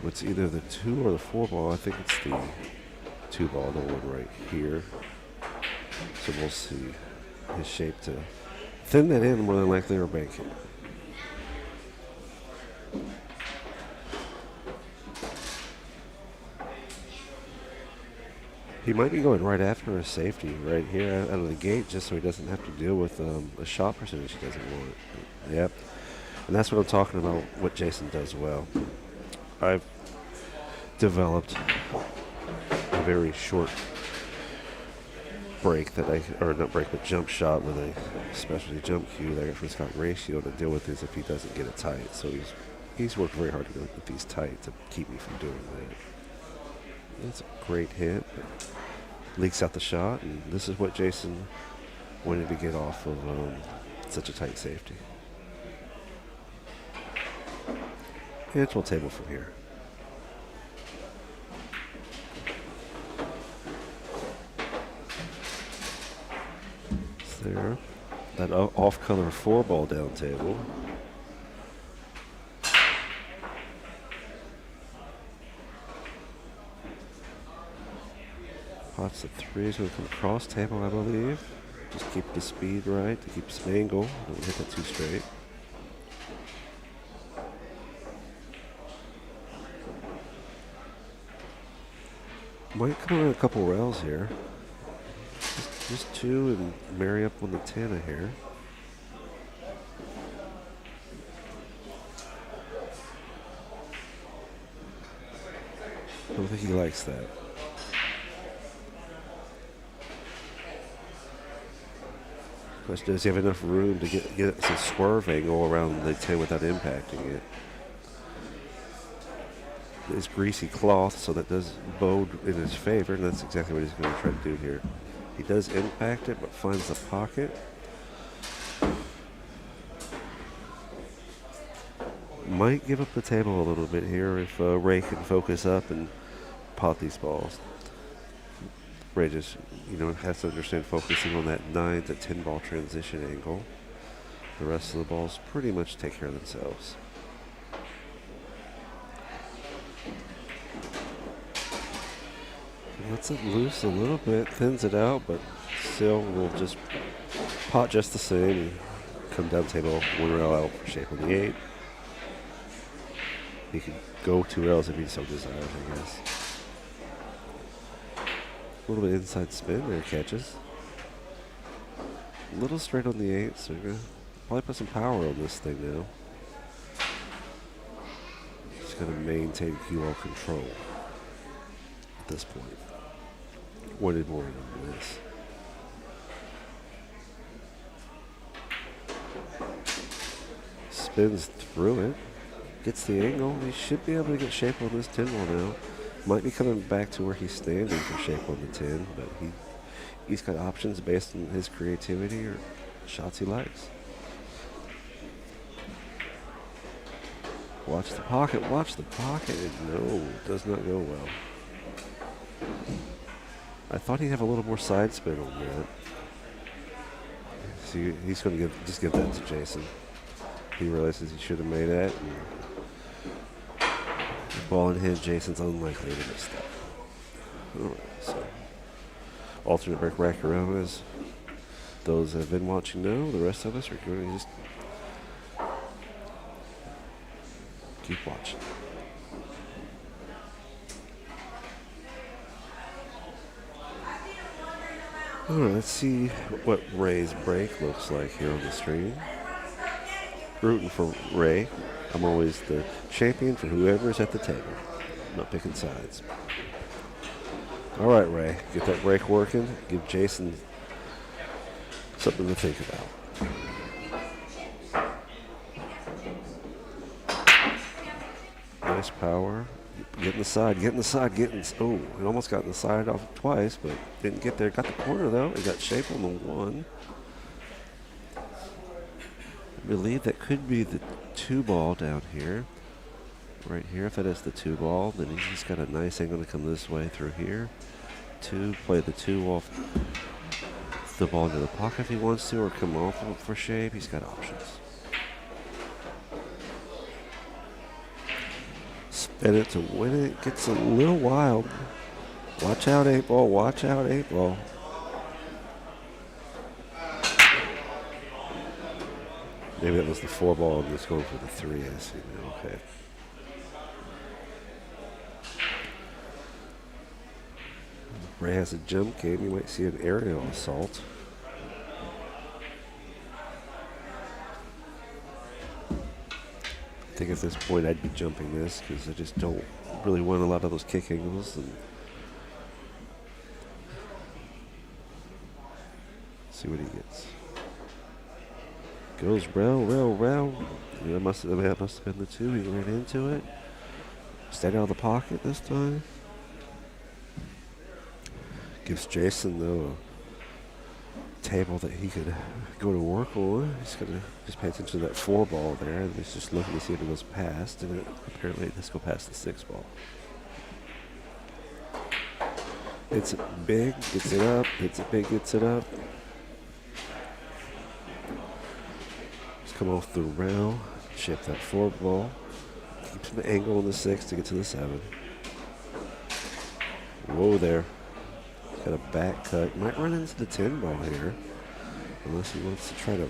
what's either the 2 or the 4 ball. I think it's the 2 ball, the one right here. So we'll see his shape to thin that in more than likely or bank it. He might be going right after a safety right here out of the gate, just so he doesn't have to deal with a shot percentage he doesn't want. Yep. And that's what I'm talking about, what Jason does well. I've developed a very short break jump shot with a specialty jump cue that I got from Scott Ratio to deal with this if he doesn't get it tight. So he's worked very hard to get these tight to keep me from doing that. That's a great hit, but leaks out the shot, and this is what Jason wanted to get off of such a tight safety. And we'll table from here. It's there. That off-color 4 ball down table. Pots the 3 is going to come across table, I believe. Just keep the speed right to keep some angle. Don't hit that too straight. Might come around a couple rails here. Just 2 and marry up on the 10 here. I don't think he likes that. Question, does he have enough room to get some swerve angle around the 10 without impacting it? It's greasy cloth, so that does bode in his favor, and that's exactly what he's going to try to do here. He does impact it, but finds the pocket. Might give up the table a little bit here if Ray can focus up and pot these balls. Ray just, has to understand focusing on that 9 to 10 ball transition angle. The rest of the balls pretty much take care of themselves. Lets it loose a little bit, thins it out, but still will just pot just the same and come down table 1 rail out for shape on the 8. He can go 2 rails if he so desires, I guess. A little bit inside spin there, catches. A little straight on the 8, so you're going to probably put some power on this thing now. Just going to maintain cue ball control at this point. Wanted more than this. Spins through it. Gets the angle. He should be able to get shape on this 10 ball now. Might be coming back to where he's standing for shape on the 10, but he's got options based on his creativity or shots he likes. Watch the pocket. Watch the pocket. No, it does not go well. I thought he'd have a little more side spin on that. See, he's going to give that to Jason. He realizes he should have made that. And ball in hand, Jason's unlikely to miss that. All right, so alternate break rack around, as those that have been watching know. The rest of us are going to just keep watching. All right, let's see what Ray's break looks like here on the screen. Rooting for Ray. I'm always the champion for whoever's at the table. I'm not picking sides. All right, Ray, get that break working. Give Jason something to think about. Nice power. Get in the side, oh, he almost got in the side off twice, but didn't get there. Got the corner, though. He got shape on the one. I believe that could be the 2-ball down here. Right here, if that is the 2-ball, then he's just got a nice angle to come this way through here. 2, play the 2 off the ball into the pocket if he wants to, or come off for shape. He's got options. Spin it to win it. Gets a little wild. Watch out, 8-ball. Watch out, 8-ball. Maybe that was the 4-ball and just going for the 3. I see. Okay. Ray has a jump game. You might see an aerial assault. I think at this point I'd be jumping this because I just don't really want a lot of those kick angles. And see what he gets. Goes rail. Yeah, that must have been the 2. He ran into it. Stayed out of the pocket this time. Gives Jason, though, a table that he could go to work on. He's going to just pay attention to that 4-ball there. And he's just looking to see if it goes past. And apparently it does go past the 6-ball. Hits it big, gets it up. Hits it big, gets it up. Just come off the rail. Shape that 4-ball. Keeps an angle on the 6 to get to the 7. Whoa there. Got a back cut. Might run into the 10-ball here. Unless he wants to try to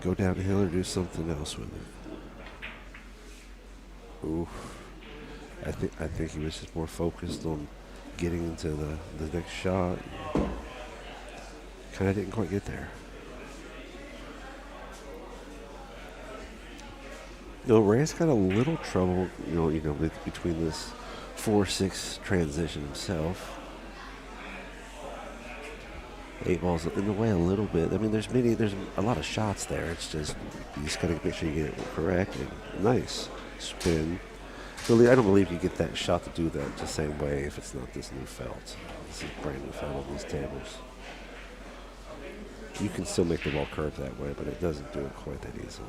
go downhill or do something else with it. Oof. I think he was just more focused on getting into the next shot. Kind of didn't quite get there. Ray's got a little trouble, between this 4-6 transition himself. 8-ball's in the way a little bit. I mean, there's a lot of shots there. It's just, you just got to make sure you get it correct. And nice spin. Really, I don't believe you get that shot to do that the same way if it's not this new felt. This is brand new felt on these tables. You can still make the ball curve that way, but it doesn't do it quite that easily.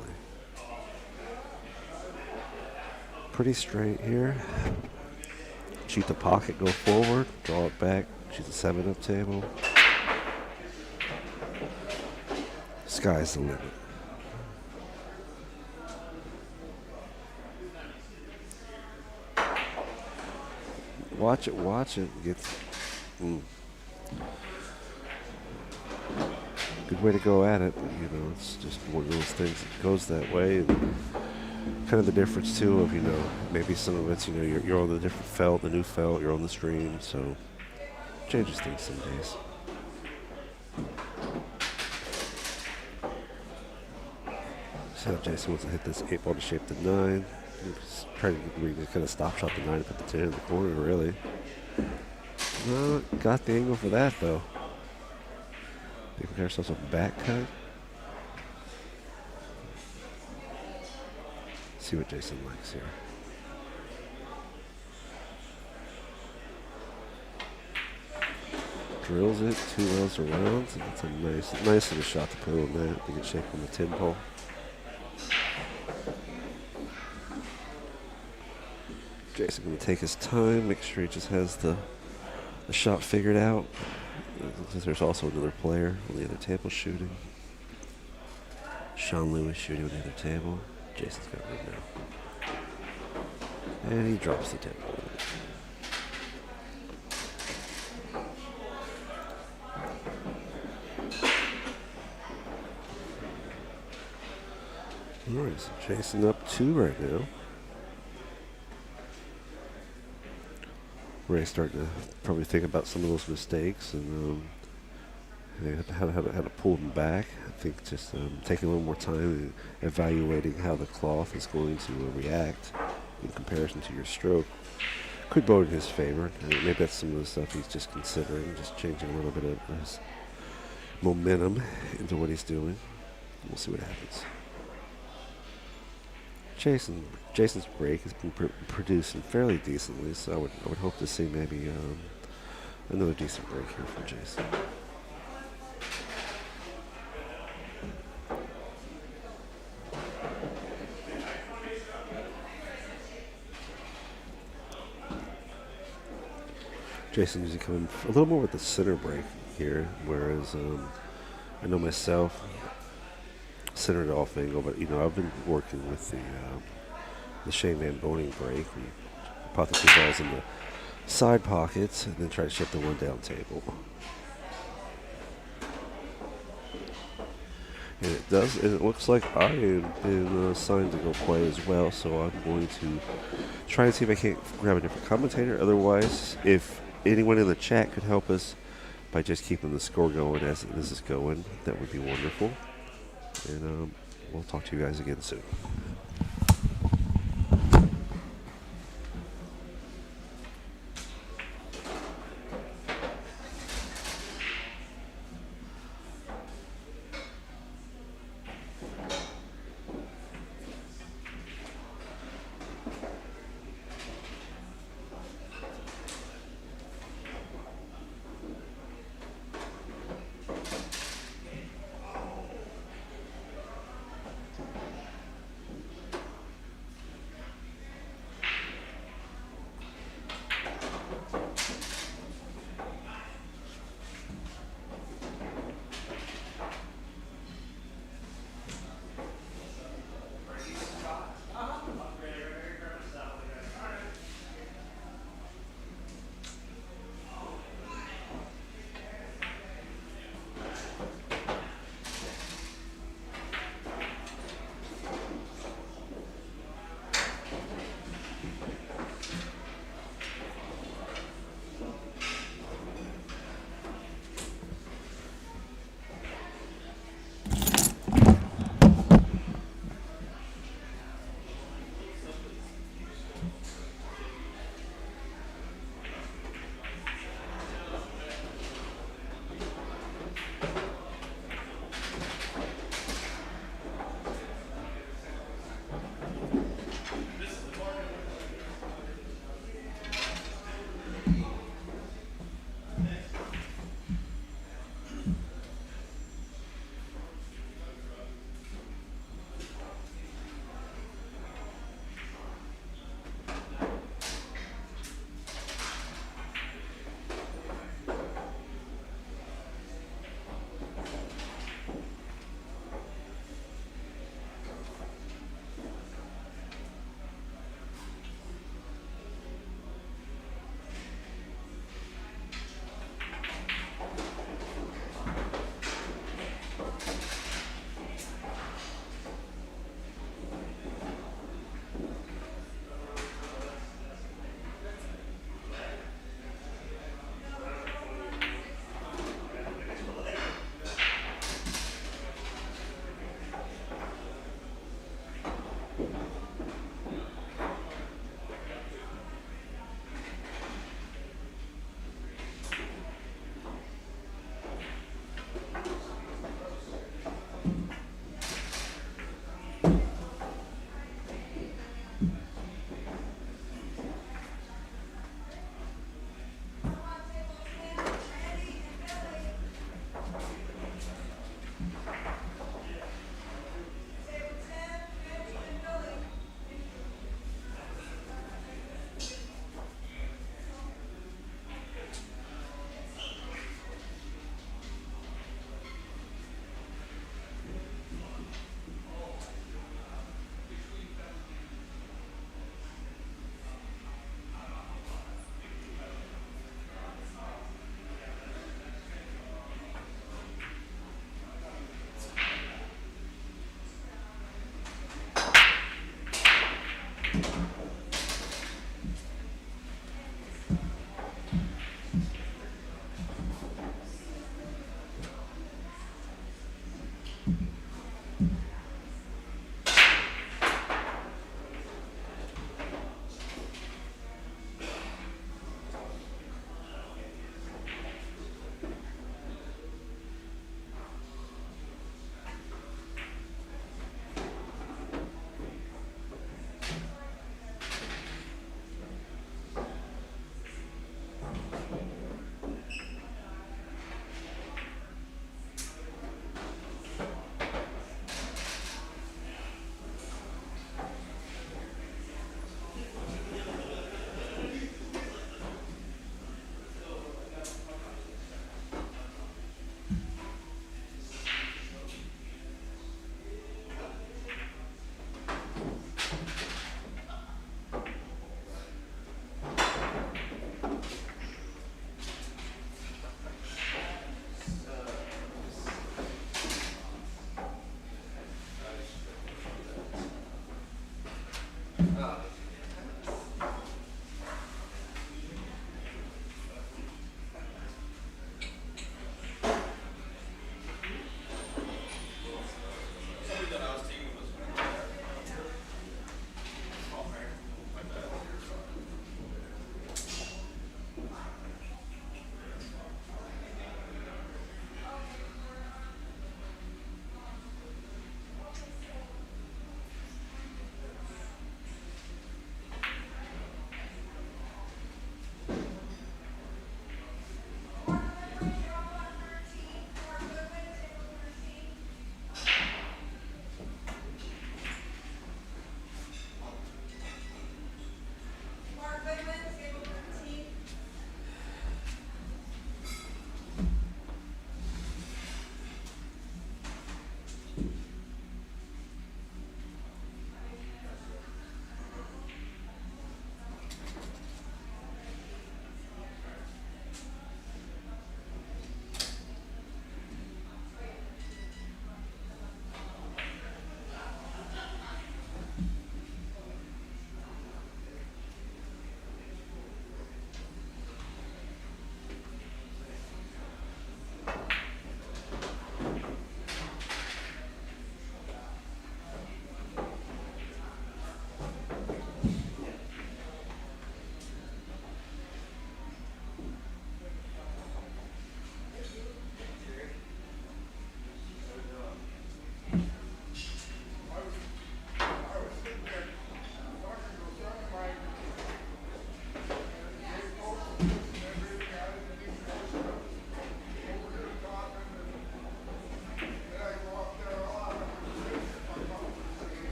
Pretty straight here. Cheat the pocket, go forward, draw it back, shoot the 7-up table. Sky's the limit. Watch it. Good way to go at it, but it's just one of those things that goes that way. And kind of the difference too of, maybe some of it's, you're on the different felt, the new felt, you're on the stream, so changes things some days. So Jason wants to hit this 8-ball to shape the 9. He's trying to kind of stop shot the 9 and put the 10 in the corner, really. No, got the angle for that, though. We got ourselves a back cut. See what Jason likes here. Drills it 2 rounds around. So that's a nice little shot to put on that. To get shape on the 10-ball. Jason going to take his time, make sure he just has the the shot figured out. There's also another player on the other table shooting. Sean Lewis shooting on the other table. Jason's got room now. And he drops the table. Alright, so Jason up 2 right now. Ray's starting to probably think about some of those mistakes and how to pull them back. I think just taking a little more time and evaluating how the cloth is going to react in comparison to your stroke could bode in his favor. And maybe that's some of the stuff he's just considering, just changing a little bit of his momentum into what he's doing. We'll see what happens. Jason's break has been producing fairly decently, so I would hope to see maybe another decent break here from Jason. Jason usually coming a little more with the center break here, whereas I know myself, center to off angle, but I've been working with the Shane Van Boning break. We pop the 2 balls in the side pockets and then try to shut the 1 down table. And it looks like I am been signed to go play as well, so I'm going to try and see if I can't grab a different commentator. Otherwise, if anyone in the chat could help us by just keeping the score going as this is going, that would be wonderful. And we'll talk to you guys again soon.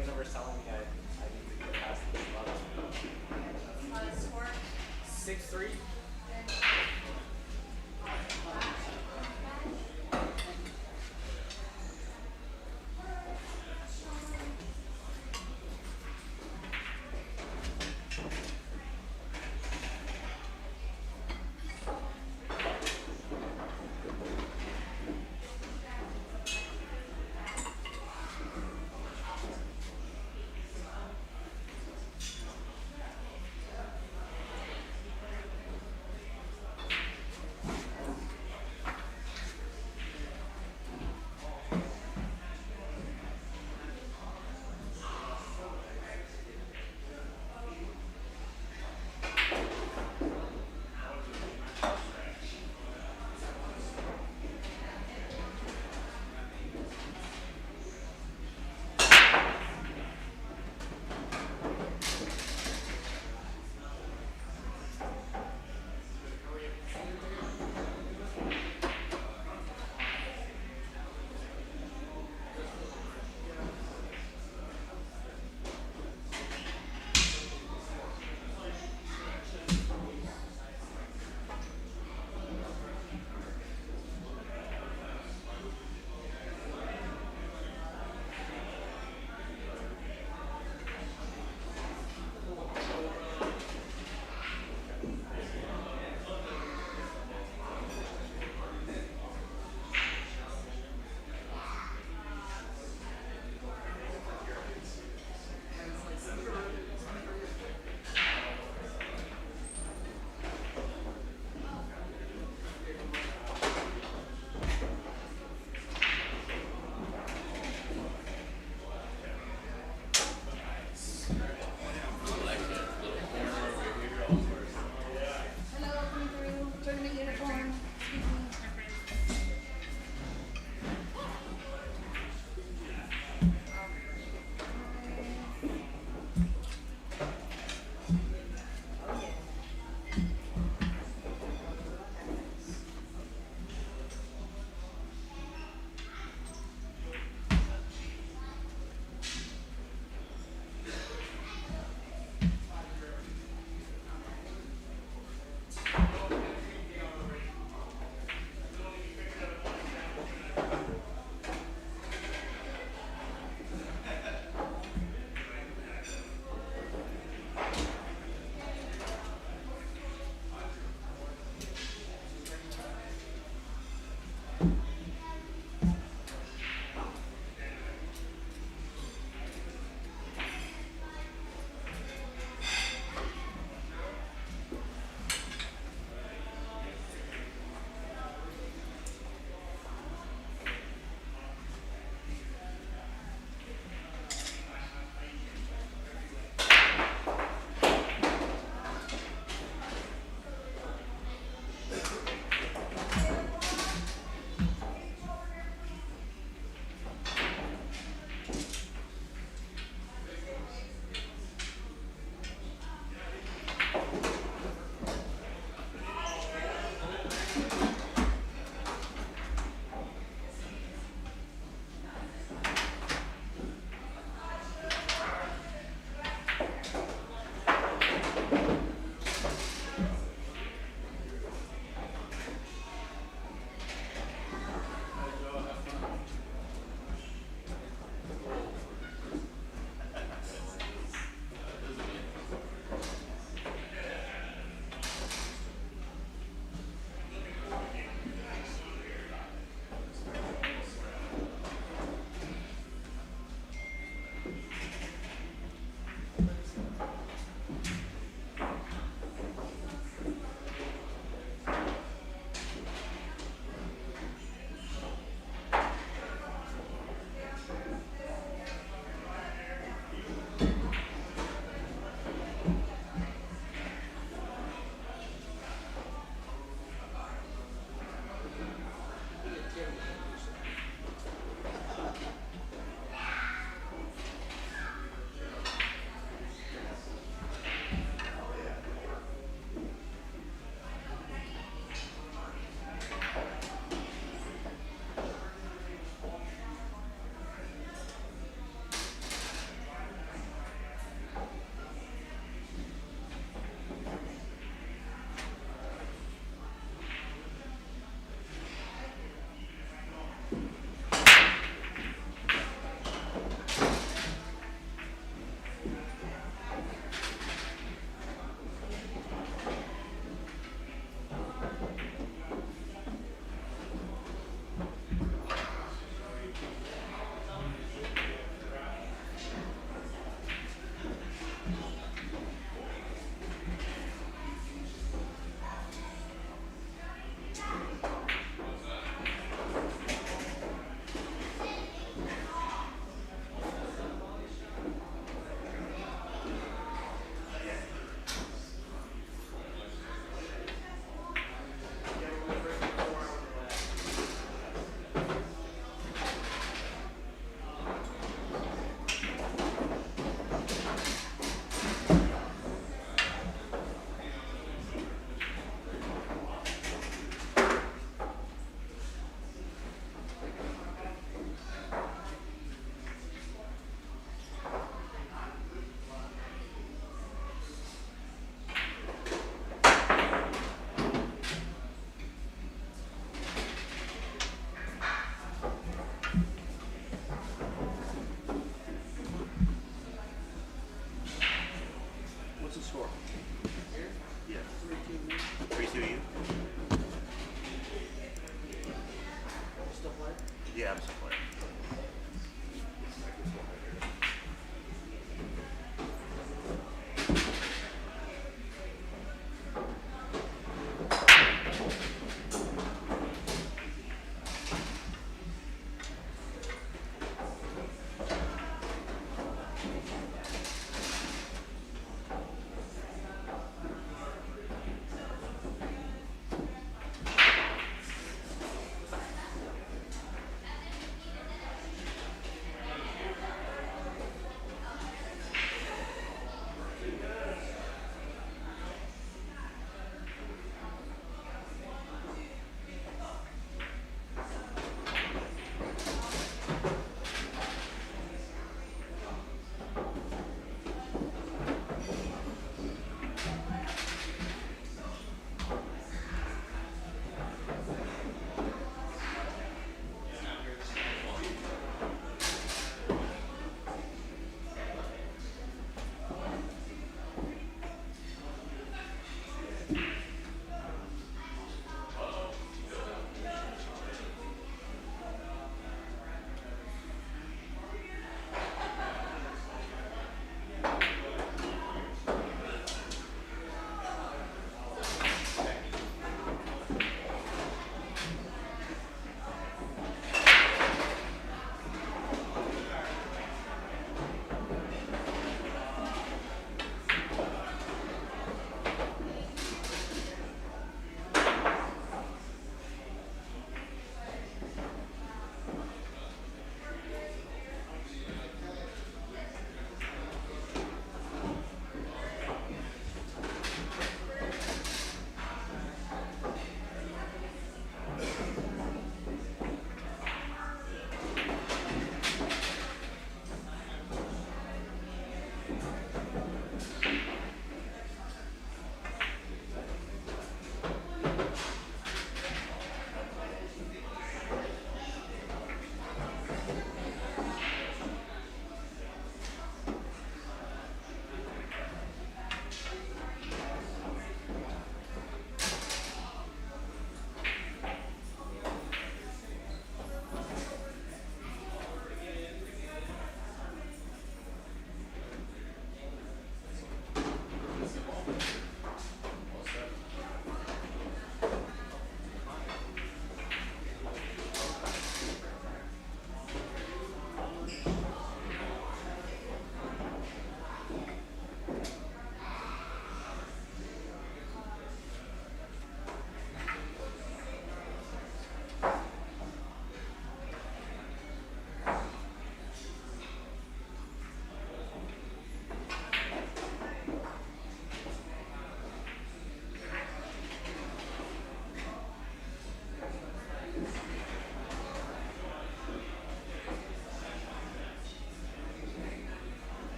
Universe telling me I need to get past this level. Score? 6-3.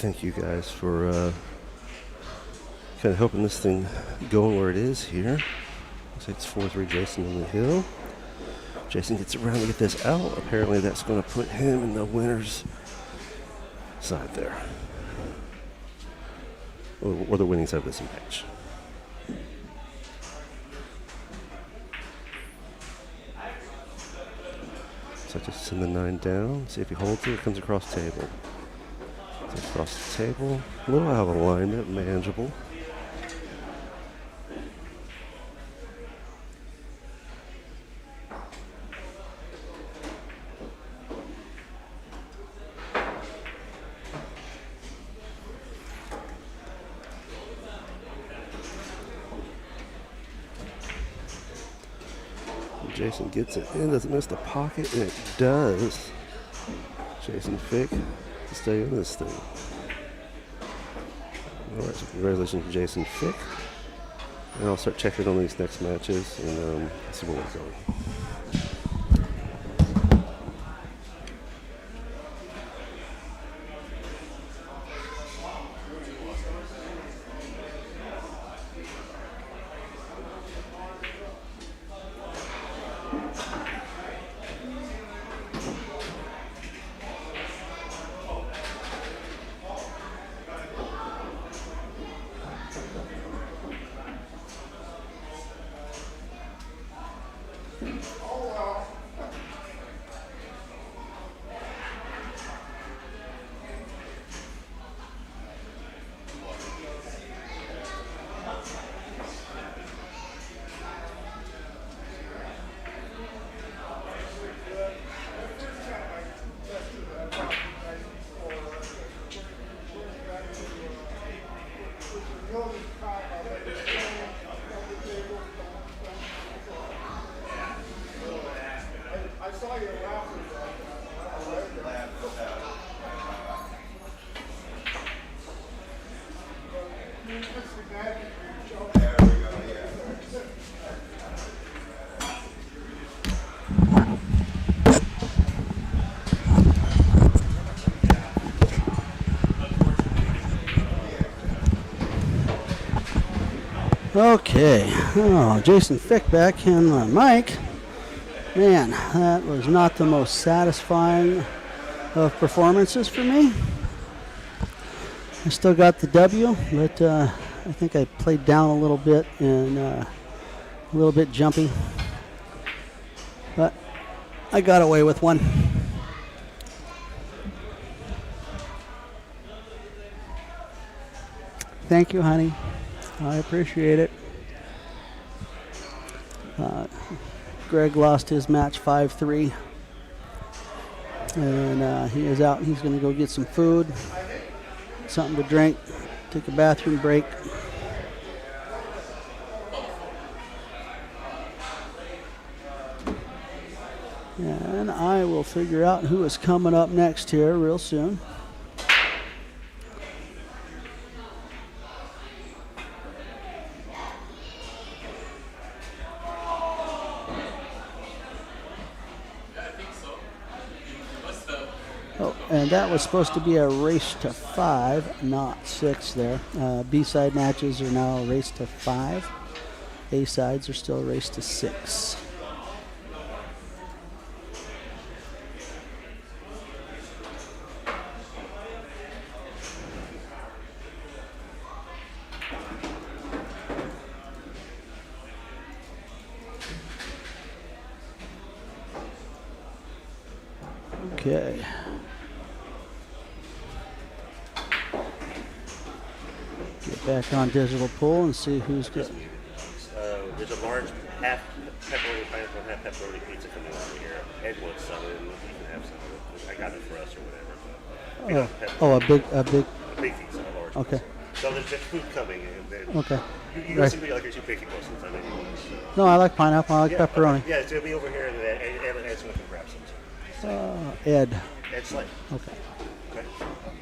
thank you guys for kind of helping this thing going where it is here. Looks like it's 4-3 Jason on the hill. Jason gets around to get this out. Apparently that's going to put him in the winner's side there. Or the winning side of this match. So just send the 9 down. See if he holds it. It comes across the table. Across the table. A little out of alignment. Manageable. Jason gets it in, doesn't miss the pocket, and it does. Jason Fick to stay in this thing. All right, so congratulations to Jason Fick. And I'll start checking on these next matches and see where we're going. Okay, oh, Jason Fick back in the mic. Man, that was not the most satisfying of performances for me. I still got the W, but I think I played down a little bit and a little bit jumpy. But I got away with one. Thank you, honey. I appreciate it. Greg lost his match 5-3. And he is out. He's going to go get some food, something to drink, take a bathroom break. And I will figure out who is coming up next here real soon. And that was supposed to be a race to 5, not 6 there. B-side matches are now a race to 5. A-sides are still a race to 6. Okay. Get back on digital pool and see who's good. There's a large half pepperoni pineapple, half pepperoni pizza coming over here. Ed wants some, and you can have some of it. I got it for us or whatever. But, A big. A big pizza, a large Okay. pizza. So there's just food coming, and then Okay. you don't seem to be like you're too picky most of the time anyway. No, I like pineapple. I like pepperoni. Okay. Yeah, it's gonna be over here, and Ed's gonna come grab some. Ed. Ed Slade. Okay. Okay.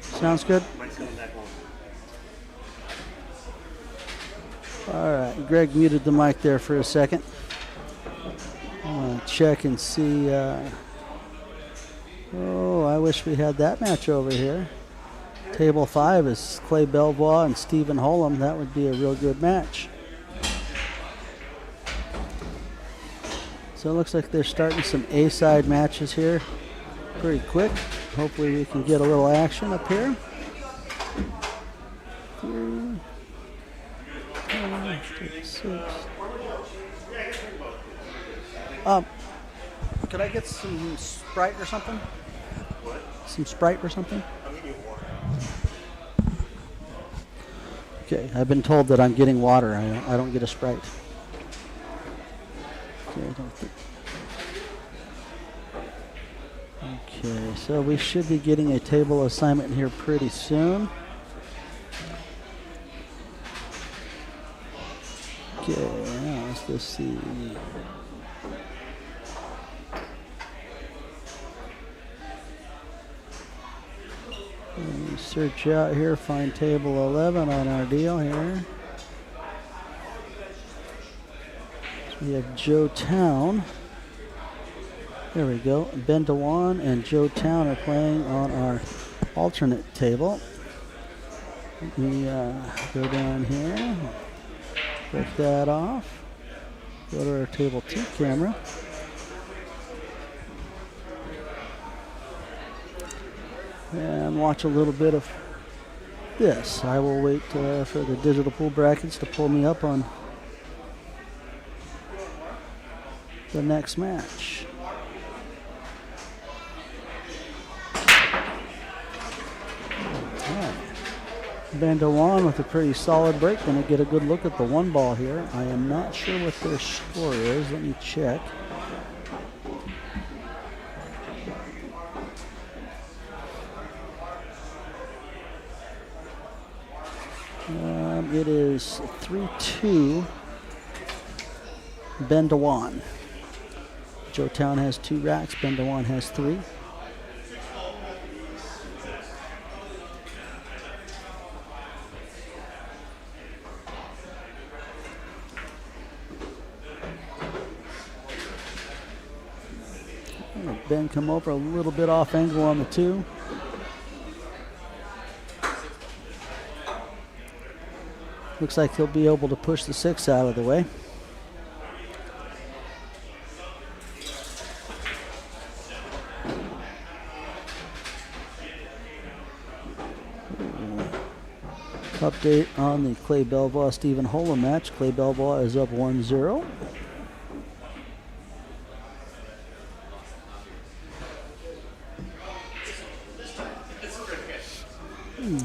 Sounds good. Mike's coming back home. All right. Greg muted the mic there for a second. I'm going to check and see. I wish we had that match over here. Table 5 is Clay Belvoir and Stephen Holm. That would be a real good match. So it looks like they're starting some A-side matches here pretty quick. Hopefully we can get a little action up here. 3, 4, 6. Could I get some Sprite or something? What? Some Sprite or something? I'll give you water. Okay, I've been told that I'm getting water. I don't get a Sprite. Okay, so we should be getting a table assignment here pretty soon. Okay, now let's just see. Let me search out here, find table 11 on our deal here. So we have Joe Town. There we go. Ben DeWan and Joe Town are playing on our alternate table. Let me go down here, put that off, go to our table 2 camera. And watch a little bit of this. I will wait for the digital pool brackets to pull me up on the next match. Right. Ben DeWan with a pretty solid break. Gonna get a good look at the 1 ball here. I am not sure what their score is. Let me check. It is 3-2 Ben DeWan. Joe Town has 2 racks, Ben DeWan has 3. Ben come over a little bit off angle on the 2. Looks like he'll be able to push the 6 out of the way. Update on the Clay Belvoir Stephen Holm match. Clay Belvoir is up 1-0.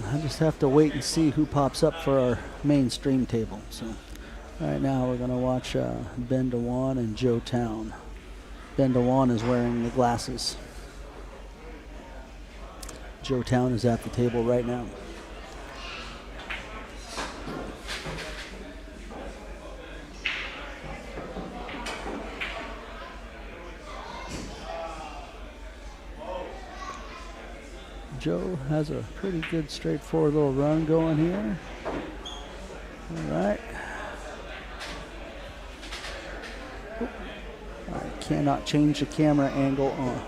I just have to wait and see who pops up for our main stream table. So right now we're going to watch Ben DeWan and Joe Town. Ben DeWan is wearing the glasses. Joe Town is at the table right now. Joe has a pretty good straightforward little run going here. All right. I cannot change the camera angle on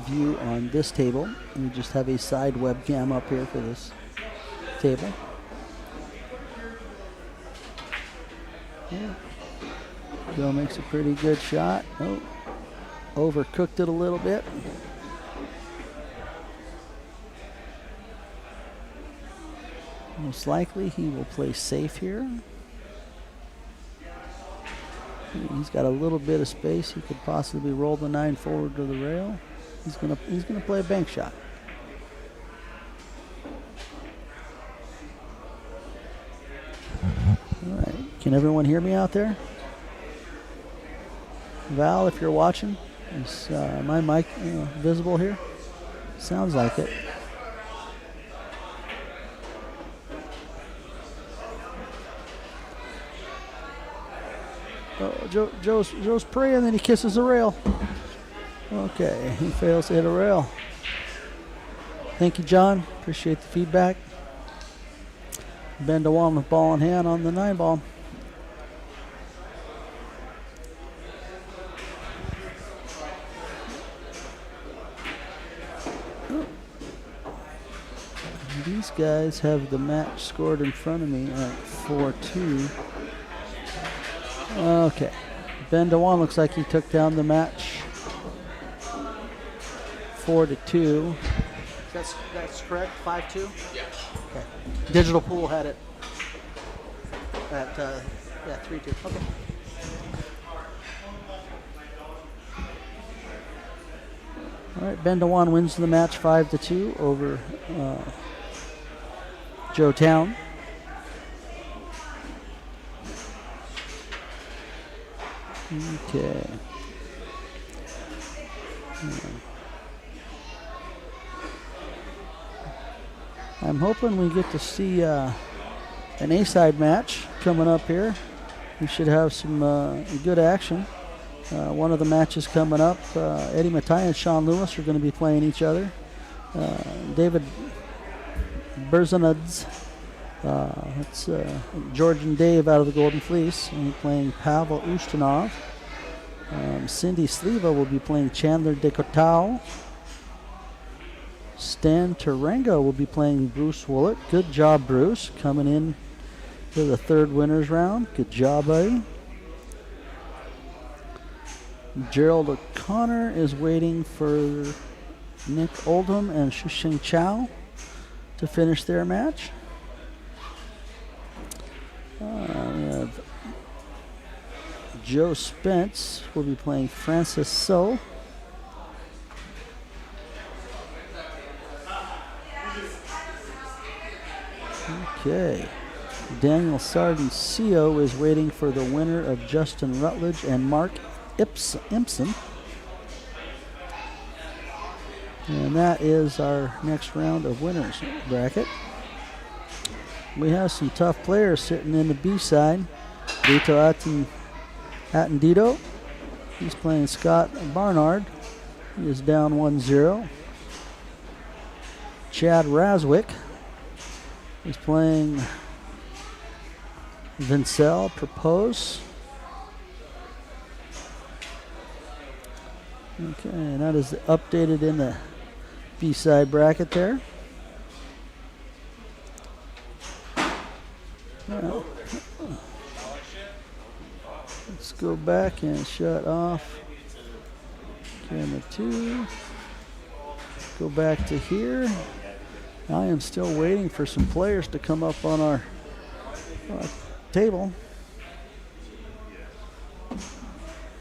view on this table. We just have a side webcam up here for this table. Yeah. Joe makes a pretty good shot. Oh, overcooked it a little bit. Most likely he will play safe here. He's got a little bit of space. He could possibly roll the 9 forward to the rail. He's gonna play a bank shot. All right. Can everyone hear me out there? Val, if you're watching, is my mic visible here? Sounds like it. Oh, Joe's praying, and then he kisses the rail. Okay, he fails to hit a rail. Thank you, John. Appreciate the feedback. Ben DeWan with ball in hand on the 9 ball. guys have the match scored in front of me at 4-2. Okay. Ben Day-1 looks like he took down the match 4-2. That's correct. 5-2. Yeah. Okay. Digital Pool had it at 3-2. Okay. All right. Ben Day-1 wins the match 5-2 over Joe Town. Okay. I'm hoping we get to see an A-side match coming up here. We should have some good action. One of the matches coming up, Eddie Mataya and Sean Lewis are going to be playing each other. David Berzanuds, that's George and Dave out of the Golden Fleece, and he's playing Pavel Ustinov. Cindy Sleva will be playing Chandler Dekotau. Stan Tarango will be playing Bruce Willett. Good job, Bruce, coming in to the third winners round. Good job, buddy. Gerald O'Connor is waiting for Nick Oldham and Shushing Chow to finish their match. We have Joe Spence will be playing Francis So. Okay. Daniel Sardencio is waiting for the winner of Justin Rutledge and Mark Impson. And that is our next round of winners bracket. We have some tough players sitting in the B side. Vito Attendido. He's playing Scott Barnard. He is down 1-0. Chad Raswick is playing Vincel Propose. Okay, and that is updated in the B-side bracket there. Now, let's go back and shut off camera 2. Go back to here. I am still waiting for some players to come up on our table.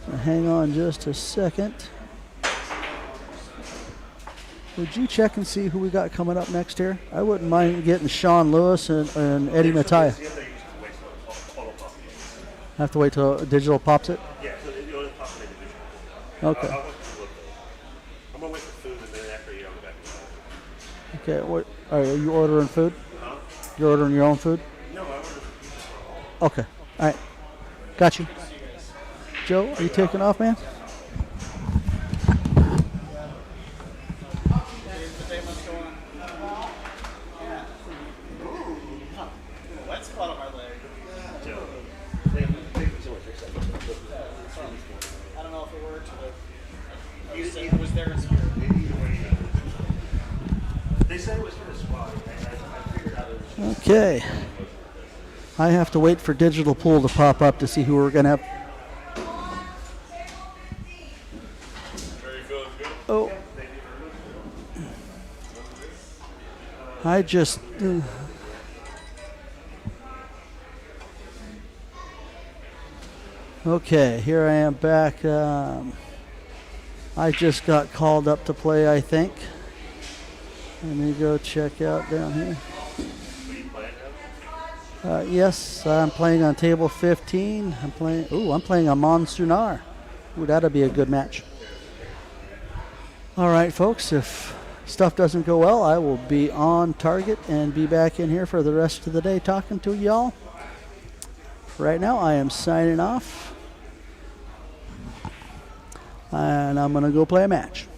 So hang on just a second. Would you check and see who we got coming up next here? I wouldn't mind getting Sean Lewis and Eddie Mataya. Have to wait till digital pops it? Yeah, so it'll pop it in digital. Okay. I'm going to wait for food and then after you, I'll go back. Okay, what, are you ordering food? Huh? You're ordering your own food? No, I ordered. Okay, all right. Got you. Joe, are you taking off, man? Okay. I have to wait for Digital Pool to pop up to see who we're going to have. Oh. I just... Okay, here I am back. I just got called up to play, I think. Let me go check out down here. Yes, I'm playing on table 15. I'm playing a Monsunar. Ooh, that'll be a good match. All right, folks, if stuff doesn't go well, I will be on target and be back in here for the rest of the day talking to y'all. Right now, I am signing off. And I'm going to go play a match.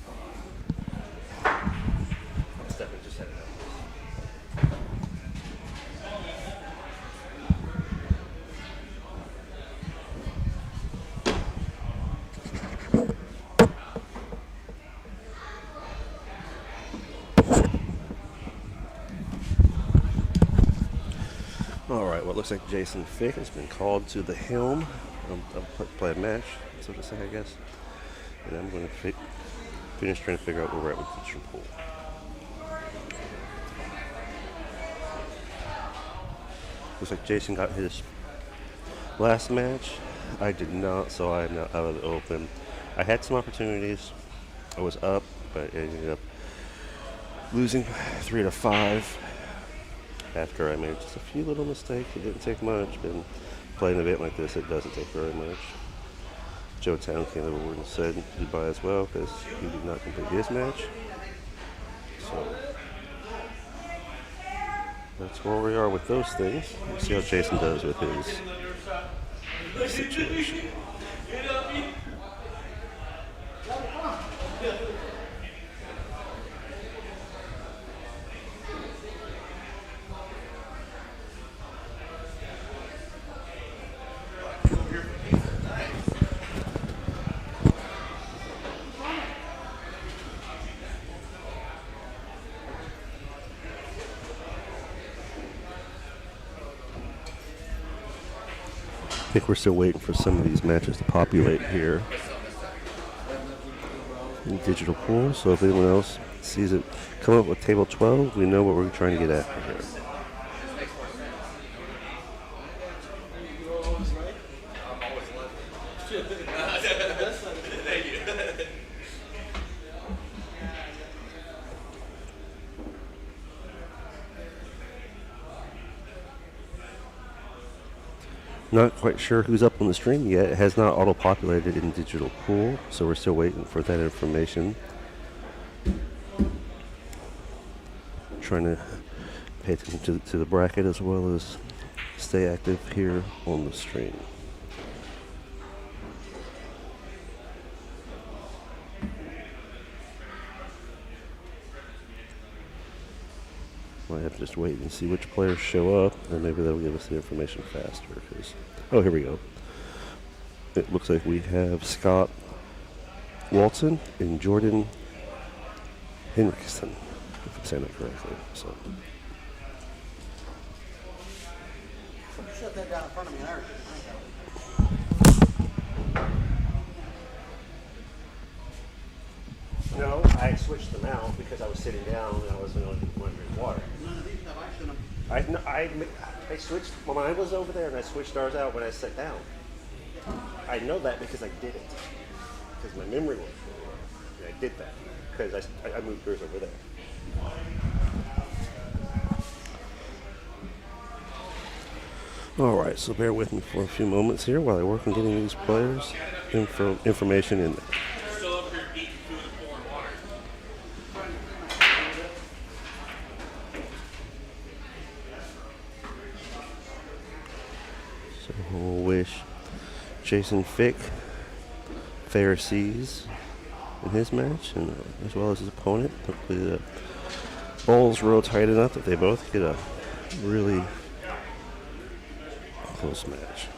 right, well, it looks like Jason Fick has been called to the helm. I'll play a match, so to say, I guess. And I'm going to finish trying to figure out where we're at with the digital pool. Looks like Jason got his last match. I did not, so I am now out of the open. I had some opportunities. I was up, but I ended up losing 3-5 after I made just a few little mistakes. It didn't take much, but playing an event like this, it doesn't take very much. Joe Town came over and said goodbye as well because he did not complete his match. So that's where we are with those things. We'll see how Jason does with his situation. I think we're still waiting for some of these matches to populate here in digital pool. So if anyone else sees it come up with table 12, we know what we're trying to get after here. Not quite sure who's up on the stream yet. It has not auto-populated in digital pool, so we're still waiting for that information. Trying to pay attention to the bracket as well as stay active here on the stream. Might have to just wait and see which players show up, and maybe they'll give us the information faster. Oh, here we go. It looks like we have Scott Walton and Jordan Henriksen, if I'm saying that correctly. So. Shut that down in front of me, Eric. No, I switched them out because I was sitting down and I was going to drink water. None of these have ice in them. I switched, well, mine was over there and I switched ours out when I sat down. I know that because I did it. Because my memory was and I did that because I moved yours over there. All right, so bear with me for a few moments here while I work on getting these players information in there. So we'll wish Jason Fick fair seas in his match, and as well as his opponent. Hopefully the bowls roll tight enough that they both get a really close match.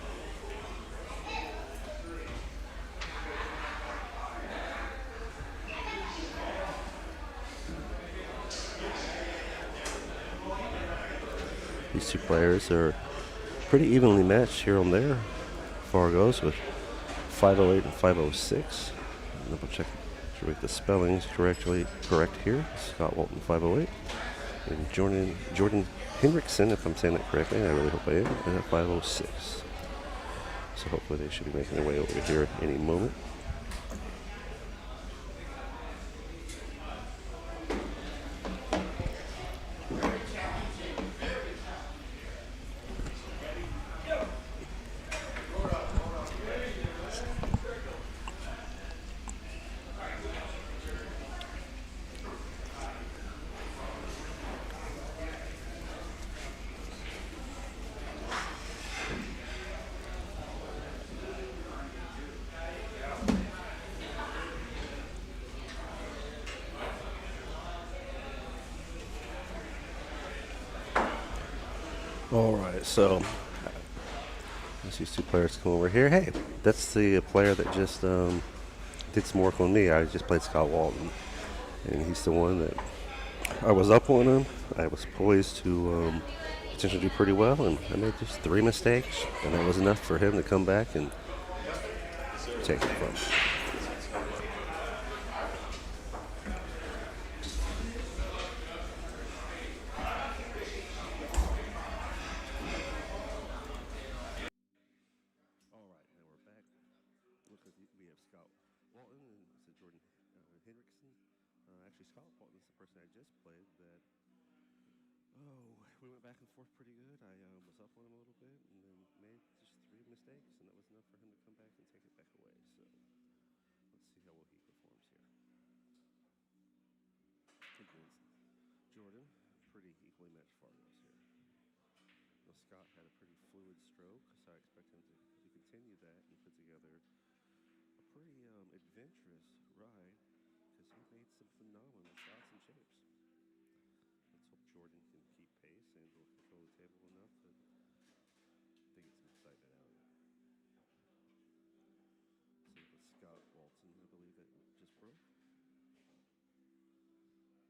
These two players are pretty evenly matched here on there. Far goes with 508 and 506. Double check to make the spellings correct here. Scott Walton 508 and Jordan Henriksen, if I'm saying that correctly, and I really hope I am, at 506. So hopefully they should be making their way over here any moment. All right, so as these two players come over here, hey, that's the player that just did some work on me. I just played Scott Walton, and he's the one that I was up on him. I was poised to potentially do pretty well, and I made just 3 mistakes, and that was enough for him to come back and take it from me. All right, now we're back. Looks like we have Scott Walton and Jordan Hendrickson. Actually, Scott Walton is the person I just played that. Oh, we went back and forth pretty good. I was up on him a little bit and then made just 3 mistakes, and that was enough for him to come back and take it back away. So let's see how well he performs here. Against Jordan, pretty equally matched Fargos here. Now, Scott had a pretty fluid stroke, so I expect him to continue that and put together a pretty adventurous ride because he made some phenomenal shots and shapes. Let's hope Jordan can keep pace and will control the table enough to get some excitement out of it. So it was Scott Walton, I believe, that just broke.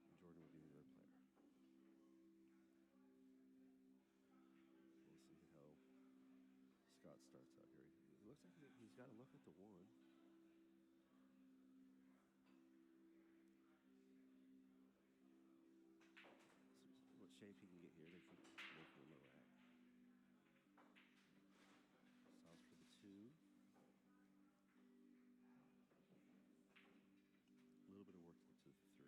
And Jordan would be the other player. We'll see how Scott starts out here. It looks like he's got to look at the 1. What shape he can get here to keep working on the rack. Solves for the 2. A little bit of work to the 3.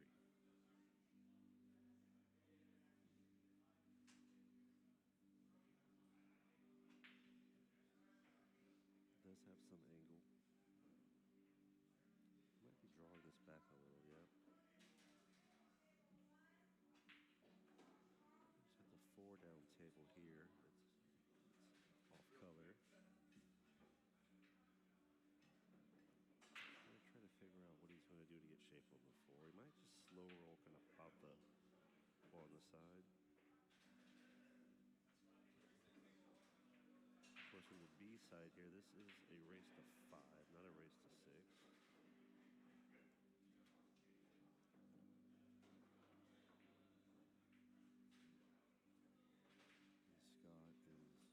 Does have some angle. Might be drawing this back a little, yeah. Just got the 4 down table here. It's off color. I'm gonna try to figure out what he's going to do to get shape on the 4. He might just slow roll, kind of pop the ball on the side. Of course, from the B side here, this is a race to 5, not a race to 6.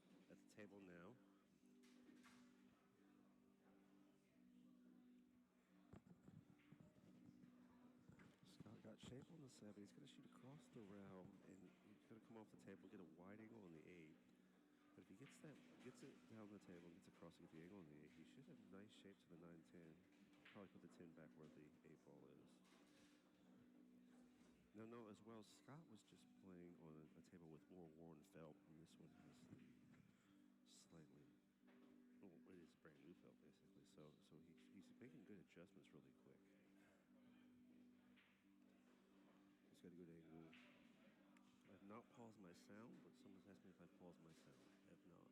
Scott is at the table now. Scott got shape on the 7. He's going to shoot across the rail, and he's going to come off the table, get a wide angle on the 8. But if he gets it down the table, gets across, get the angle on the 8, he should have nice shape to the 9-10. Probably put the 10 back where the 8 ball is. No, as well, Scott was just playing on a table with more worn felt, and this one has the slightly, well, it is brand new felt basically. So he's making good adjustments really quick. He's got a good angle. I've not paused my sound, but someone's asked me if I've paused my sound. I have not.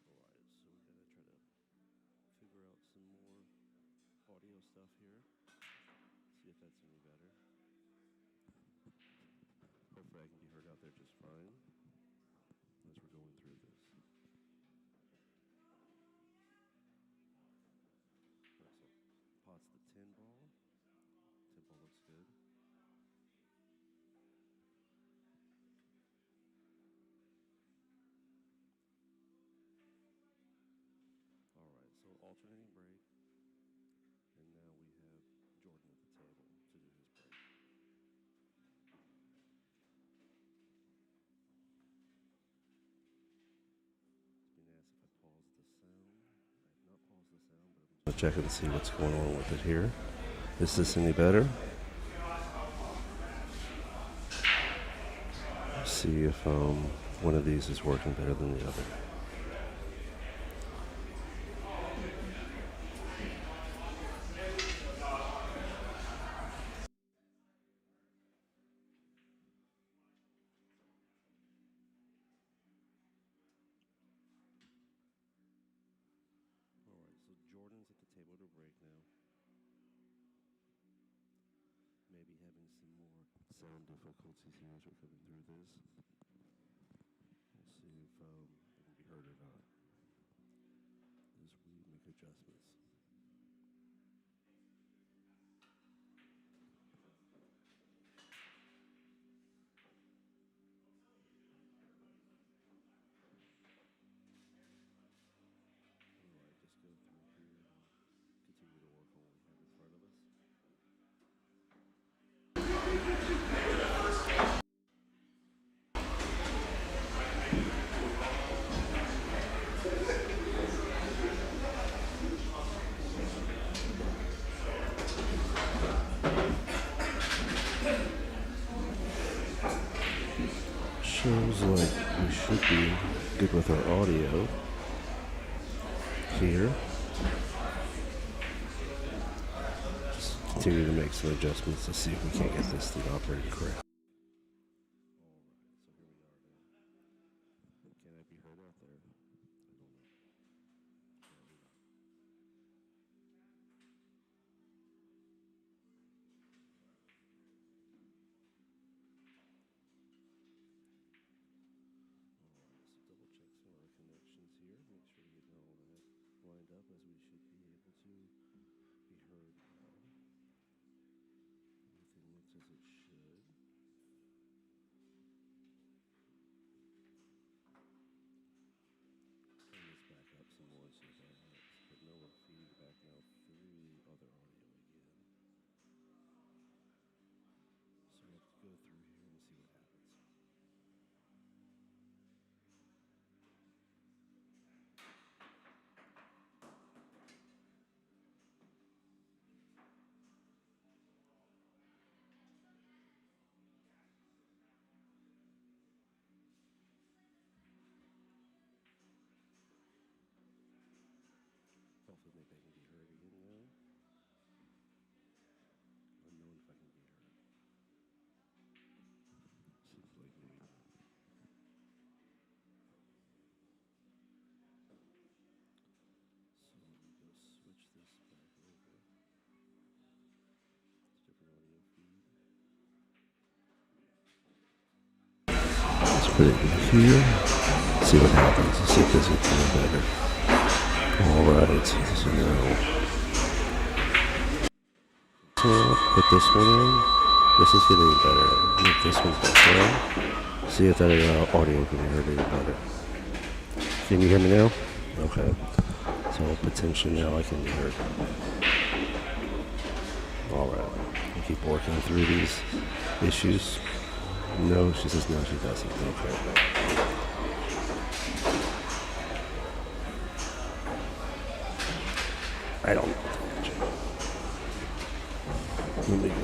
Alright, so we gotta try to figure out some more audio stuff here. See if that's any better. Hopefully I can be heard out there just fine as we're going through this. Alright, so pot's the 10 ball. 10 ball looks good. Alright, so alternating break. And now we have Jordan at the table to do his break. Being asked if I paused the sound. I have not paused the sound, but I'm checking to see what's going on with it here. Is this any better? See if one of these is working better than the other. Jordan's at the table to break now. Maybe having some more sound difficulties here as we're coming through this. We'll see if it can be heard or not as we make adjustments. Alright, just go through here and continue to work on what we have in front of us. Shows like we should be good with our audio here. Just continue to make some adjustments to see if we can't get this thing operating correct. Alright, so here we are now. Can I be heard out there? I don't know. Apparently not. Alright, so double check some of our connections here. Make sure we get all that lined up as we should be able to be heard now. Everything looks as it should. Turn this back up some more and see if that helps. But no more feedback now through the other audio again. So we have to go through here and see what happens. Hopefully maybe I can be heard again now. Unknown if I can be heard. Seems like maybe not. So let me go switch this back over. It's different audio feed. Let's put it in here. See what happens. See if this is a little better. Alright, so now put this one in. This is getting better. Make this one better. See if that audio can be heard any better. Can you hear me now? Okay. So potentially now I can be heard. Alright. We'll keep working through these issues. No, she says no, she doesn't. Okay. I don't know. Let me go.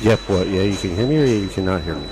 Yep, what? Yeah, you can hear me or you cannot hear me.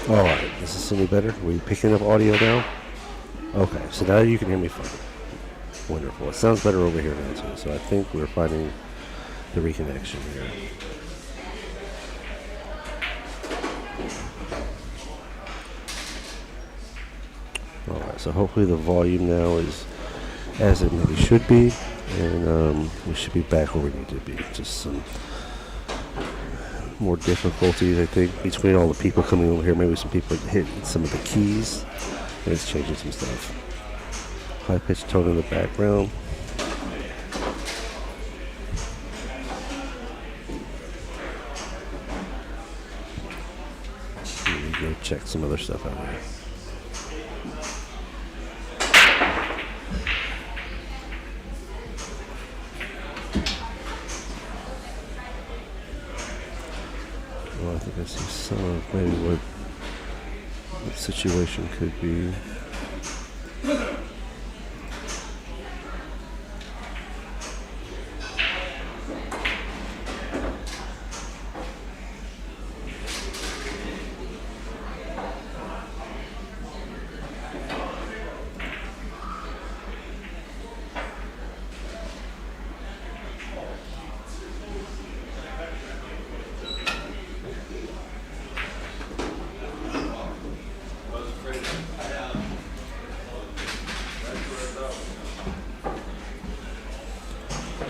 All right, is this any better? Are we picking up audio now? Okay, so now you can hear me fine. Wonderful. It sounds better over here now too. So I think we're finding the reconnection here. All right, so hopefully the volume now is as it maybe should be, and we should be back where we need to be. Just some more difficulties, I think, between all the people coming over here. Maybe some people hit some of the keys, and it's changing some stuff. High-pitched tone in the background. Let me go check some other stuff out here. Well, I think I see some of maybe what the situation could be.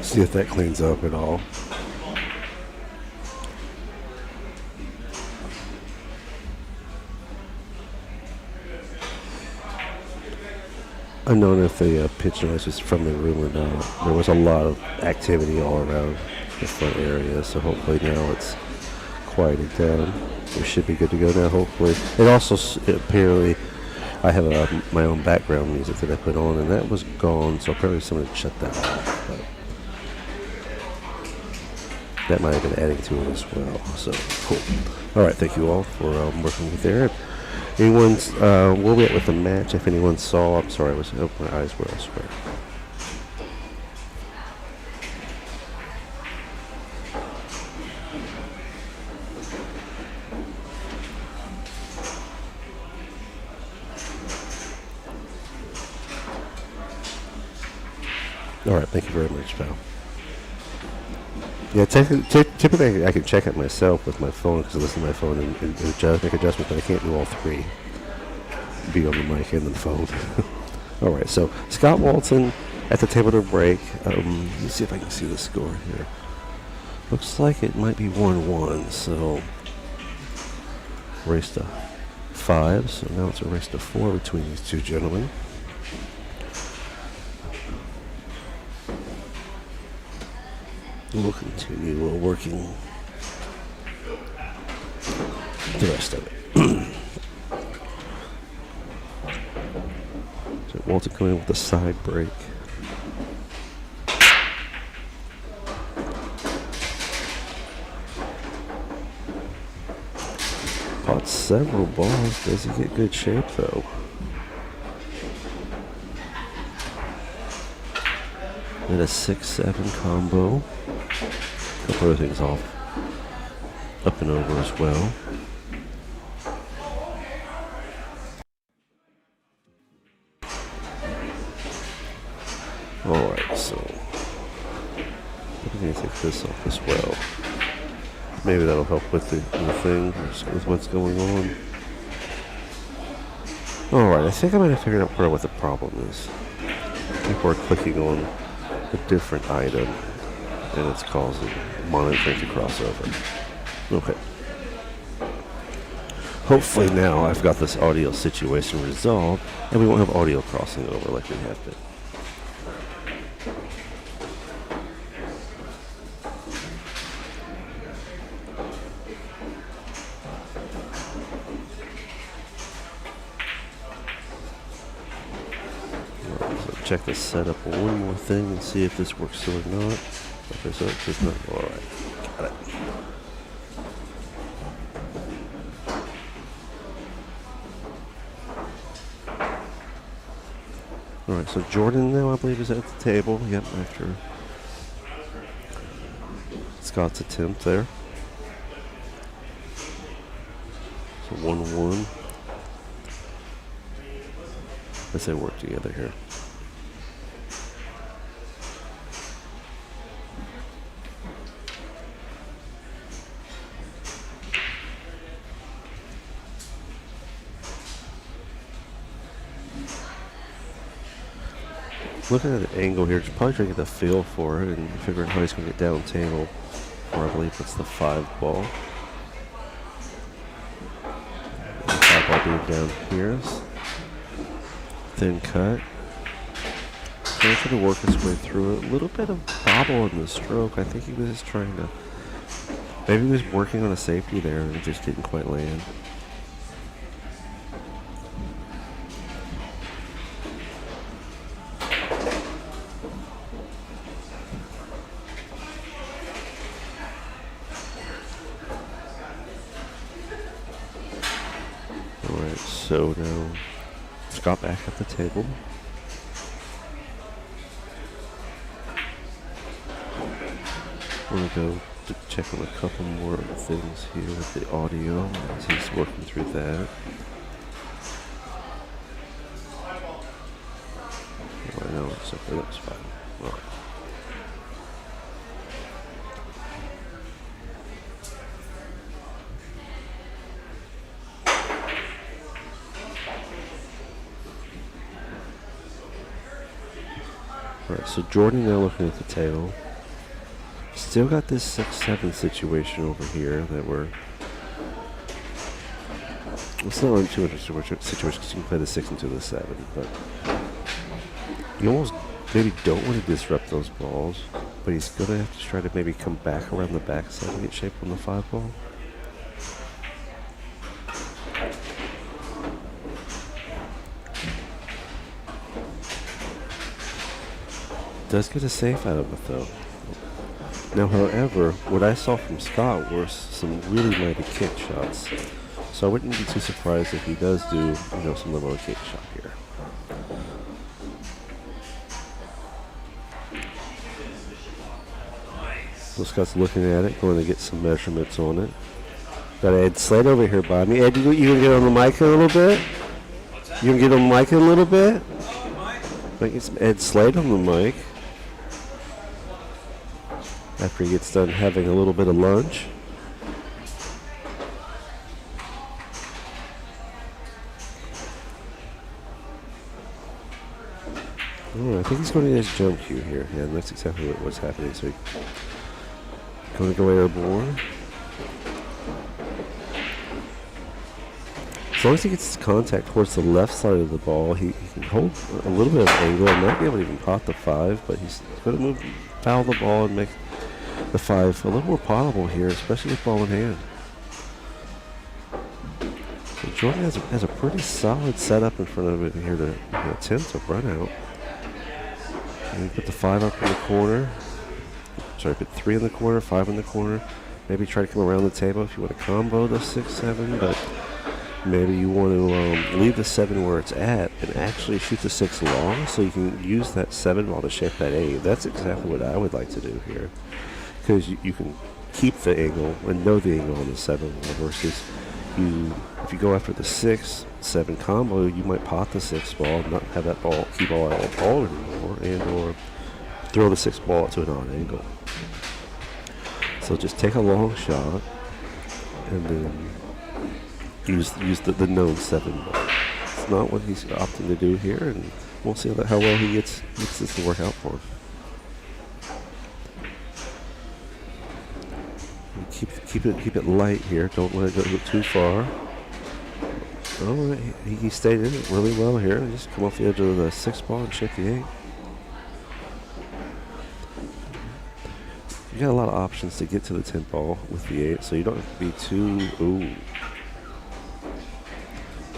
See if that cleans up at all. I don't know if the pitch noise was from the room or not. There was a lot of activity all around the front area, so hopefully now it's quieted down. We should be good to go now, hopefully. It also, apparently, I have my own background music that I put on, and that was gone, so apparently someone shut that off. But that might have been adding to it as well, so cool. All right, thank you all for working with there. Anyone's, where we at with the match? If anyone saw, I'm sorry, my eyes were elsewhere. All right, thank you very much, pal. Yeah, typically I can check it myself with my phone because I listen to my phone and make adjustments, but I can't do all three. Be on the mic and the phone. All right, so Scott Walton at the table to break. Let's see if I can see the score here. Looks like it might be 1-1, so race to 5. So now it's a race to 4 between these two gentlemen. We'll continue working the rest of it. So Walton coming in with a side break. Caught several balls. Does he get good shape though? And a 6-7 combo. A couple other things off. Up and over as well. Alright, so I'm going to take this off as well. Maybe that'll help with the thing, with what's going on. Alright, I think I might have figured out part of what the problem is. People are clicking on a different item, and it's causing monitoring to cross over. Okay. Hopefully now I've got this audio situation resolved, and we won't have audio crossing over like we have been. Check the setup one more thing and see if this works still or not. Okay, so it does not. Alright, got it. Alright, so Jordan now I believe is at the table. Yep, after Scott's attempt there. So 1-1 as they work together here. Looking at the angle here, just probably trying to get a feel for it and figuring how he's going to get down table. Or I believe it's the 5 ball. The 5 ball being down here. Thin cut. Trying to work his way through it. A little bit of bobble in the stroke. I think he was just trying to. Maybe he was working on a safety there and it just didn't quite land. So now Scott back at the table. We're going to go to check on a couple more things here with the audio as he's working through that. Oh, I know, so that's fine. All right. Alright, so Jordan now looking at the table. Still got this 6-7 situation over here that we're... It's not really too much of a situation because you can play the 6 into the 7, but... You almost maybe don't want to disrupt those balls, but he's going to have to try to maybe come back around the backside and get shape on the 5 ball. Does get a safe out of it though. Now, however, what I saw from Scott were some really mighty kick shots. So I wouldn't be too surprised if he does do, some level of kick shot here. So Scott's looking at it, going to get some measurements on it. Got Ed Slade over here by me. Ed, you gonna get on the mic a little bit? You gonna get on the mic a little bit? Might get some Ed Slade on the mic. After he gets done having a little bit of lunch. Oh, I think he's going to get his jump cue here. Yeah, and that's exactly what's happening. So he's going to go airborne. As long as he gets contact towards the left side of the ball, he can hold a little bit of angle and might be able to even pot the 5, but he's going to foul the ball and make the 5 a little more potable here, especially with ball in hand. So Jordan has a pretty solid setup in front of it here to attempt a run out. And we put the 5 up in the corner. Sorry, put 3 in the corner, 5 in the corner. Maybe try to come around the table if you want to combo the 6-7, but maybe you want to leave the 7 where it's at and actually shoot the 6 long so you can use that 7 ball to shape that 8. That's exactly what I would like to do here. Because you can keep the angle and know the angle on the 7 ball versus if you go after the 6-7 combo, you might pot the 6 ball, not have that key ball at all anymore, and or throw the 6 ball to an odd angle. So just take a long shot and then use the known 7 ball. It's not what he's opting to do here, and we'll see how well he gets this to work out for him. Keep it light here. Don't let it go too far. All right, he stayed in it really well here. Just come off the edge of the 6 ball and shape the 8. You got a lot of options to get to the 10 ball with the 8, so you don't have to be too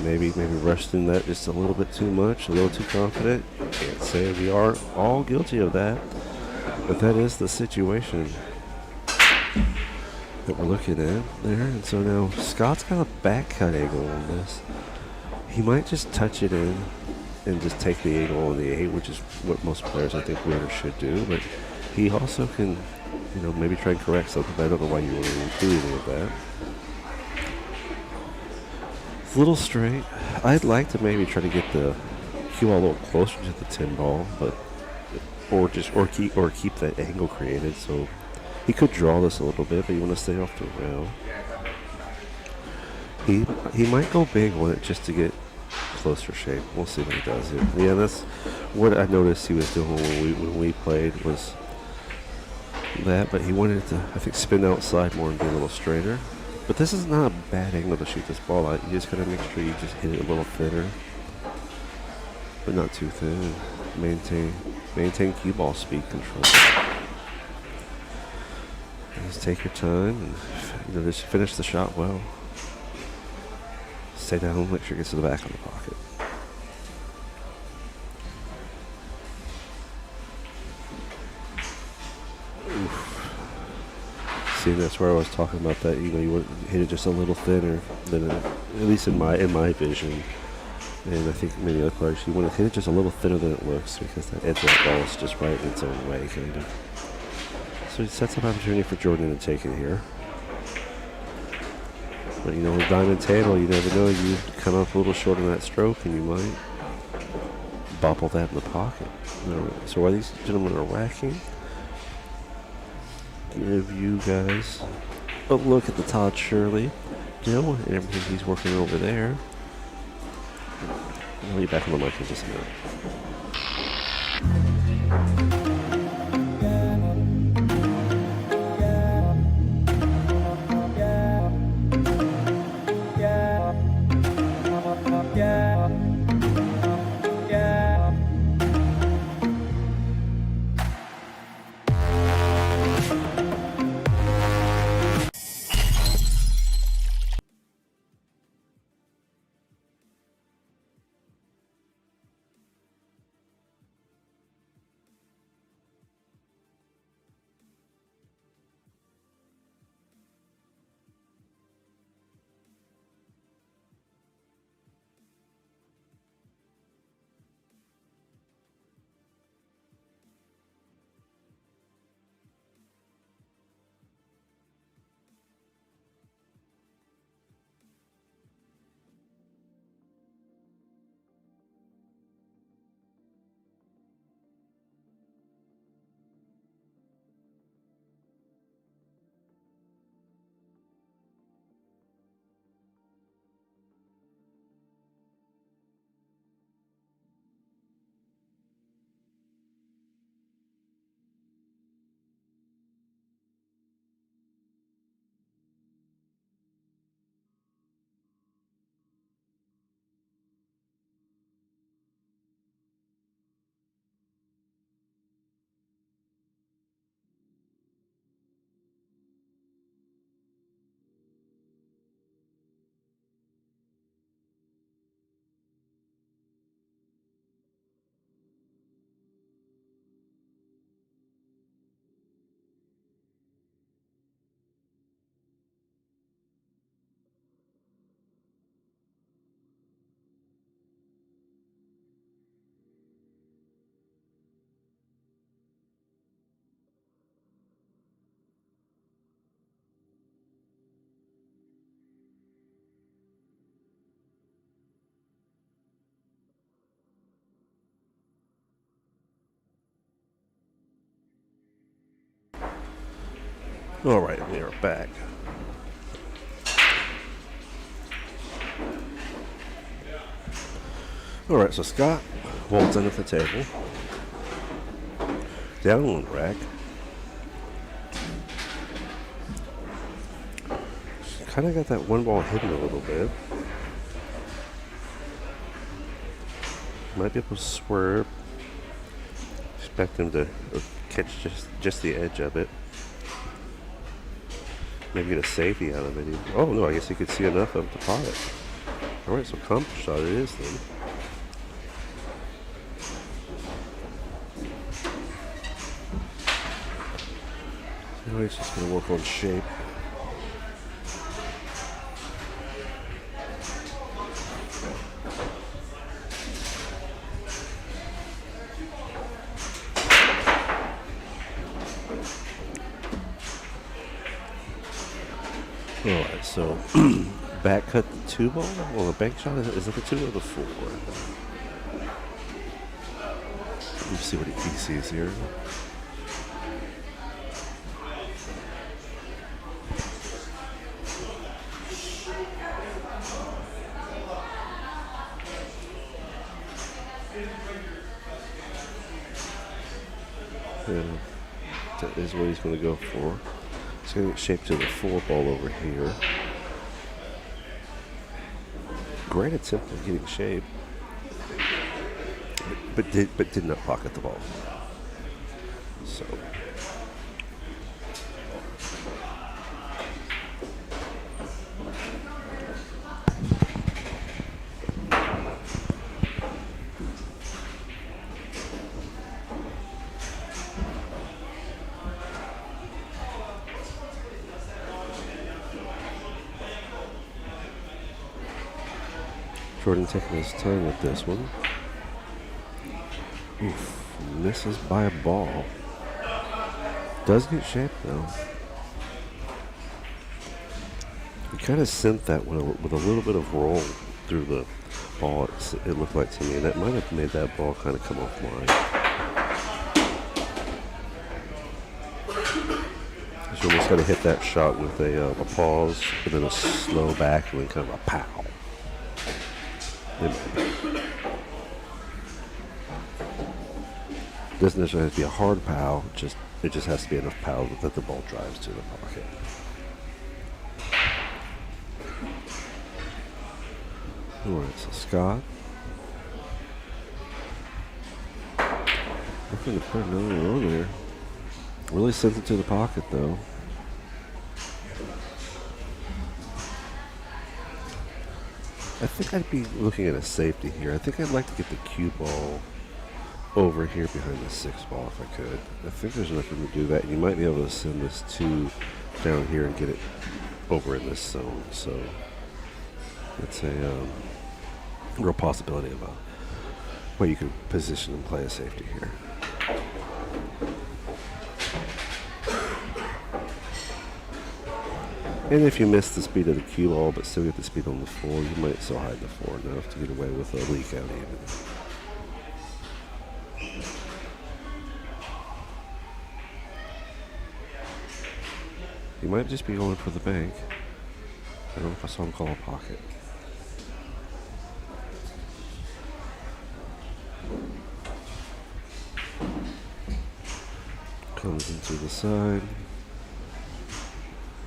maybe rushed in that just a little bit too much, a little too confident. Can't say we are all guilty of that, but that is the situation that we're looking at there. And so now Scott's got a back cut angle on this. He might just touch it in and just take the angle on the 8, which is what most players I think winners should do, but he also can maybe try and correct something, but I don't know why you want to do any of that. It's a little straight. I'd like to maybe try to get the cue ball a little closer to the 10 ball, but or keep that angle created. So he could draw this a little bit, but you want to stay off the rail. He might go big on it just to get closer shape. We'll see what he does here. Yeah, that's what I noticed he was doing when we played was that, but he wanted to, I think, spin outside more and be a little straighter. But this is not a bad angle to shoot this ball out. You just gotta make sure you just hit it a little thinner, but not too thin. Maintain cue ball speed control. Just take your time and just finish the shot well. Stay down, make sure it gets to the back of the pocket. See, that's where I was talking about that. You want to hit it just a little thinner than at least in my vision. And I think many other players, you want to hit it just a little thinner than it looks because that edge of that ball is just right in its own way, kind of. So it sets up an opportunity for Jordan to take it here. But with diamond table, you never know. You come up a little short on that stroke, and you might bobble that in the pocket. So while these gentlemen are whacking, give you guys a look at the Todd Shirley deal and everything he's working over there. I'll be back on the mic in just a minute. All right, we are back. All right, so Scott Walton at the table. Down one rack. Kind of got that one ball hidden a little bit. Might be able to swerve. Expect him to catch just the edge of it. Maybe get a safety out of it. Oh no, I guess he could see enough of the pot. All right, so comp shot it is then. Anyway, it's just gonna work on shape. Alright, so back cut the 2 ball? Well, the bank shot, is it the 2 or the 4? Let's see what he sees here. Yeah, that is what he's going to go for. He's going to get shaped to the 4 ball over here. Great attempt at getting shape, but did not pocket the ball. So. Jordan taking his time with this one. Oof, misses by a ball. Does get shaped though. He kind of sent that one with a little bit of roll through the ball, it looked like to me. And that might have made that ball kind of come offline. So you almost got to hit that shot with a pause, and then a slow back, and then kind of a pow. Doesn't necessarily have to be a hard pow, it just has to be enough pow that the ball drives to the pocket. Alright, so Scott. Looking to put another one on there. Really sent it to the pocket though. I think I'd be looking at a safety here. I think I'd like to get the cue ball over here behind the 6 ball if I could. I think there's enough room to do that. You might be able to send this 2 down here and get it over in this zone. So it's a real possibility of where you can position and play a safety here. And if you miss the speed of the cue ball but still get the speed on the 4, you might still hide the 4 enough to get away with a leak out even. He might just be going for the bank. I don't know if I saw him call a pocket. Comes into the side.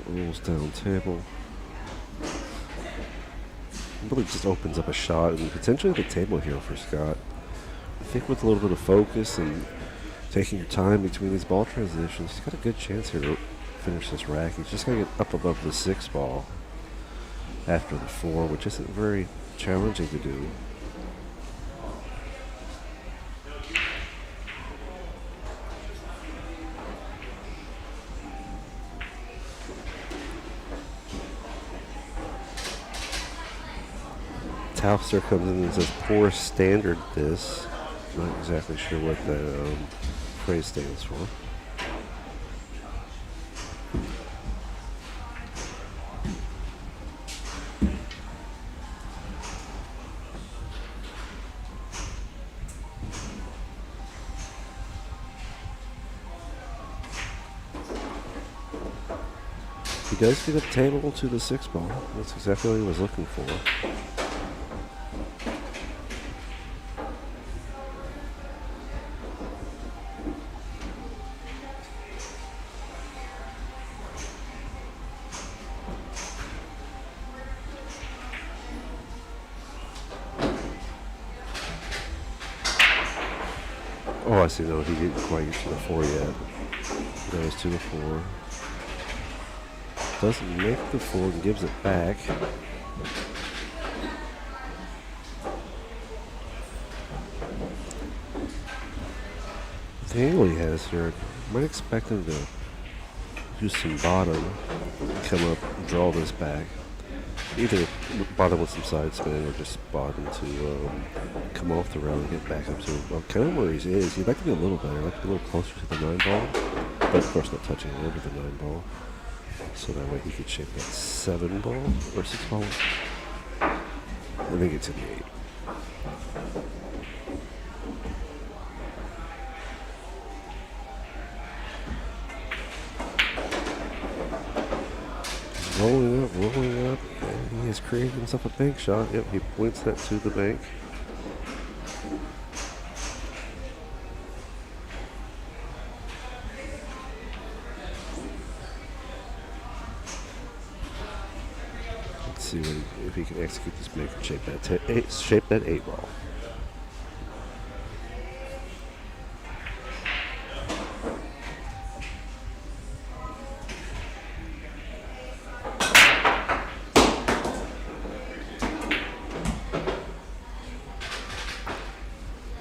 Rolls down table. Really just opens up a shot and potentially the table here for Scott. I think with a little bit of focus and taking your time between these ball transitions, he's got a good chance here to finish this rack. He's just got to get up above the 6 ball after the 4, which isn't very challenging to do. Taufster comes in and says, poor standard this. Not exactly sure what that phrase stands for. He does get a table to the 6 ball. That's exactly what he was looking for. Oh, I see. No, he didn't quite get to the 4 yet. Goes to the 4. Doesn't make the 4 and gives it back. The angle he has here, I might expect him to do some bottom, come up, draw this back. Either bottom with some side spin or just bottom to come off the rail and get back up to kind of where he is. He'd like to be a little better, like to be a little closer to the 9 ball, but of course not touching over the 9 ball. So that way he could shape that 7 ball or 6 ball. And then get to the 8. Rolling up, and he has created himself a bank shot. Yep, he points that to the bank. Let's see if he can execute this bank and shape that 8 ball.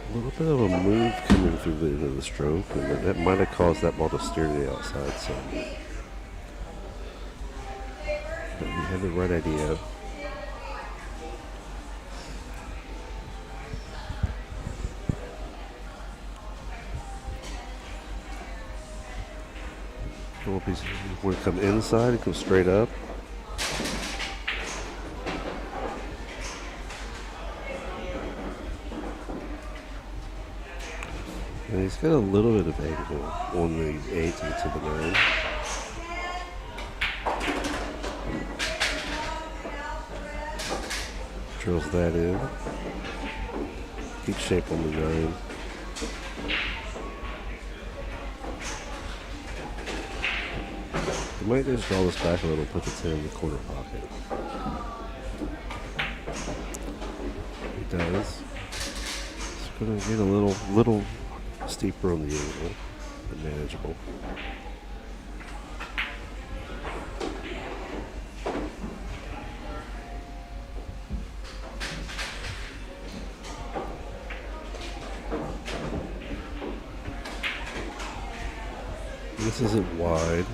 A little bit of a move coming through the end of the stroke, and that might have caused that ball to steer to the outside some. But he had the right idea. When it come inside, and come straight up. And he's got a little bit of angle on the 8 to the 9. Drills that in. Keeps shape on the 9. He might just draw this back a little, put the 10 in the corner pocket. He does. It's going to get a little steeper on the angle, but manageable. This isn't wide.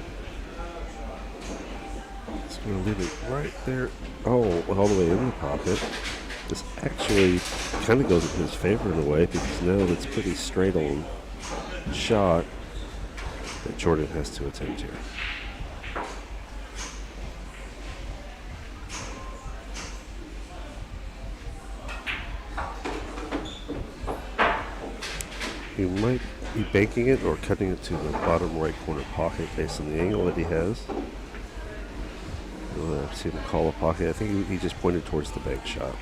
It's going to leave it right there. Oh, all the way in the pocket. This actually kind of goes in his favor in a way, because now it's pretty straight on shot that Jordan has to attempt here. He might be banking it or cutting it to the bottom right corner pocket based on the angle that he has. I've seen him call a pocket. I think he just pointed towards the bank shot.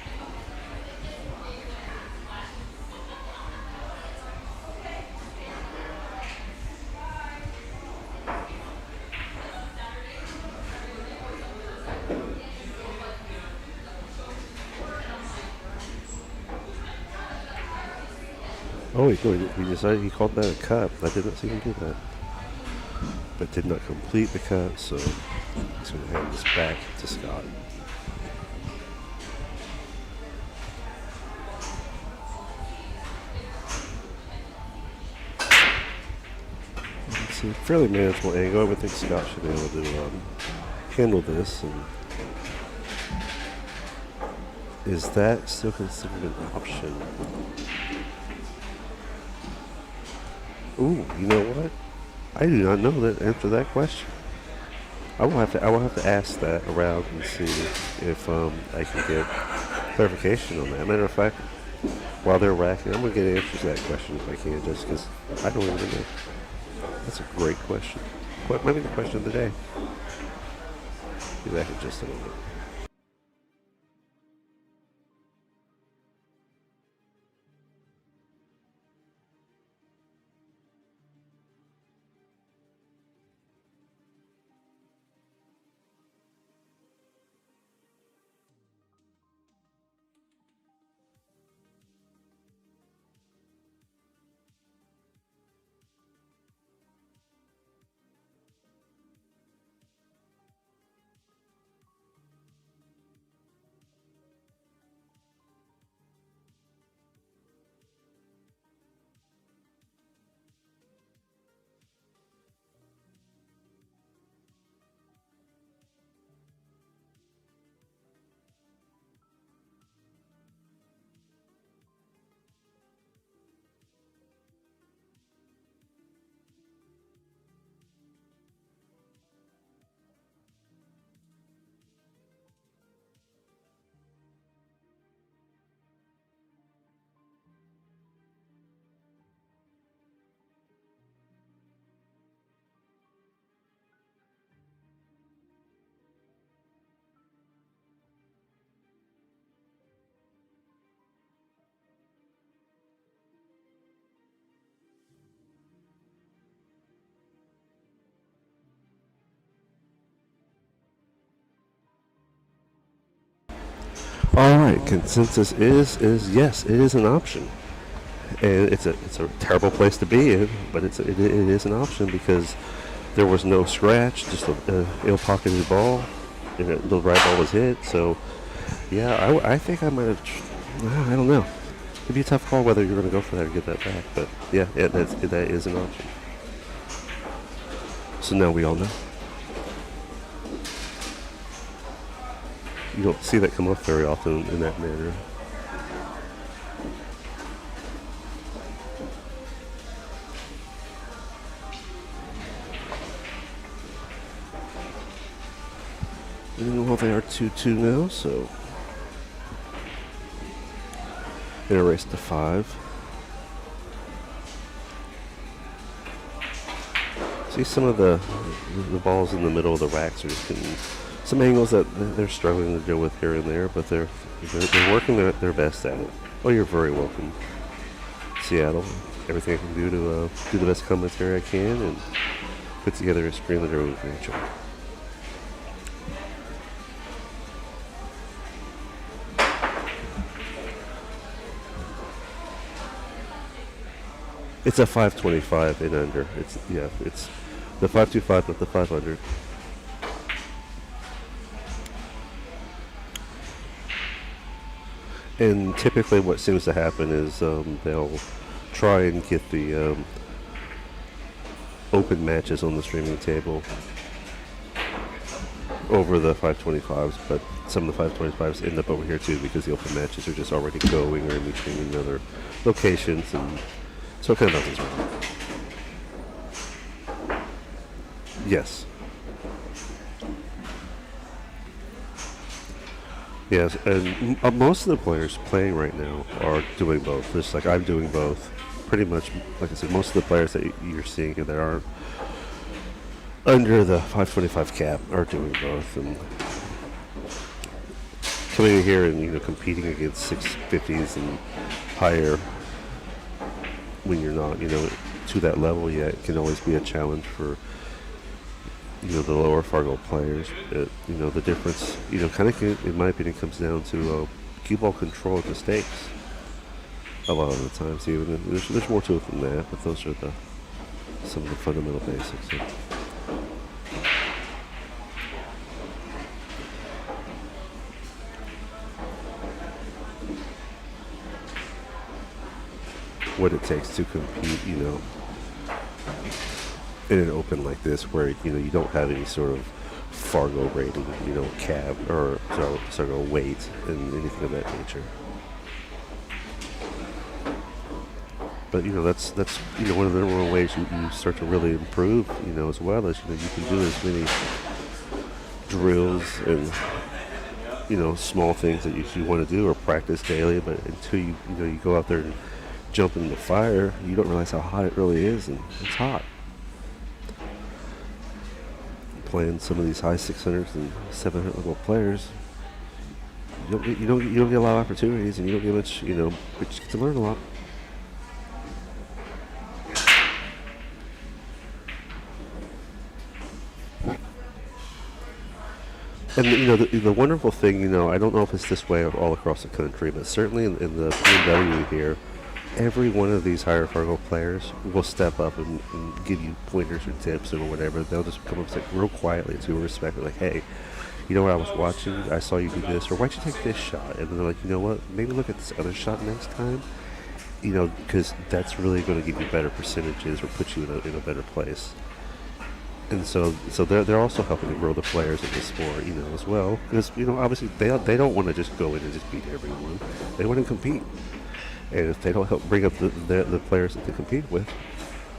Oh, he decided he called that a cut. I didn't see him do that. But did not complete the cut, so he's going to hand this back to Scott. It's a fairly manageable angle. I would think Scott should be able to handle this. And is that still considered an option? Ooh, you know what? I do not know the answer to that question. I will have to ask that around and see if I can get clarification on that. Matter of fact, while they're racking, I'm going to get answers to that question if I can, just because I don't even know. That's a great question. What might be the question of the day? Be back in just a moment. All right, consensus is yes, it is an option, and it's a terrible place to be in, but it is an option because there was no scratch, just a ill-pocketed ball, and the right ball was hit. So, yeah, I think I might have. I don't know. It'd be a tough call whether you're going to go for that or get that back, but yeah, that is an option. So now we all know. You don't see that come up very often in that manner. And well, they are 2-2 now, so in a race to 5. See some of the balls in the middle of the racks are just getting some angles that they're struggling to deal with here and there, but they're working their best at it. Oh, you're very welcome, Seattle. Everything I can do to do the best commentary I can and put together a screen that everyone can enjoy. It's a 525 and under. It's the 525, not the 500. And typically what seems to happen is they'll try and get the open matches on the streaming table over the 525s, but some of the 525s end up over here too because the open matches are just already going or in between other locations, and so it kind of bounces around. Yes. Yes, and most of the players playing right now are doing both. Just like I'm doing both. Pretty much, like I said, most of the players that you're seeing that aren't under the 525 cap are doing both. And coming in here and competing against 650s and higher when you're not to that level yet, it can always be a challenge for the lower Fargo players. The difference, kind of, in my opinion, comes down to cue ball control at the stakes. A lot of the times, even there's more to it than that, but those are some of the fundamental basics. What it takes to compete, in an open like this, where you don't have any sort of Fargo rating, cab or weight and anything of that nature. But that's one of the number one ways you start to really improve, as well as you can do as many drills and small things that you want to do or practice daily. But until you go out there and jump in the fire, you don't realize how hot it really is, and it's hot. Playing some of these high 600s and 700 level players, you don't get a lot of opportunities, and you don't get much, but you get to learn a lot. And the wonderful thing, I don't know if it's this way all across the country, but certainly in the PW here, every one of these higher Fargo players will step up and give you pointers or tips or whatever. They'll just come up and say real quietly to respect, like, hey, what, I was watching, I saw you do this, or why'd you take this shot? And then they're like, you know what, maybe look at this other shot next time, because that's really going to give you better percentages or put you in a better place. And so they're also helping to grow the players in the sport, as well. Because, obviously they don't want to just go in and just beat everyone. They want to compete. And if they don't help bring up the players that they compete with,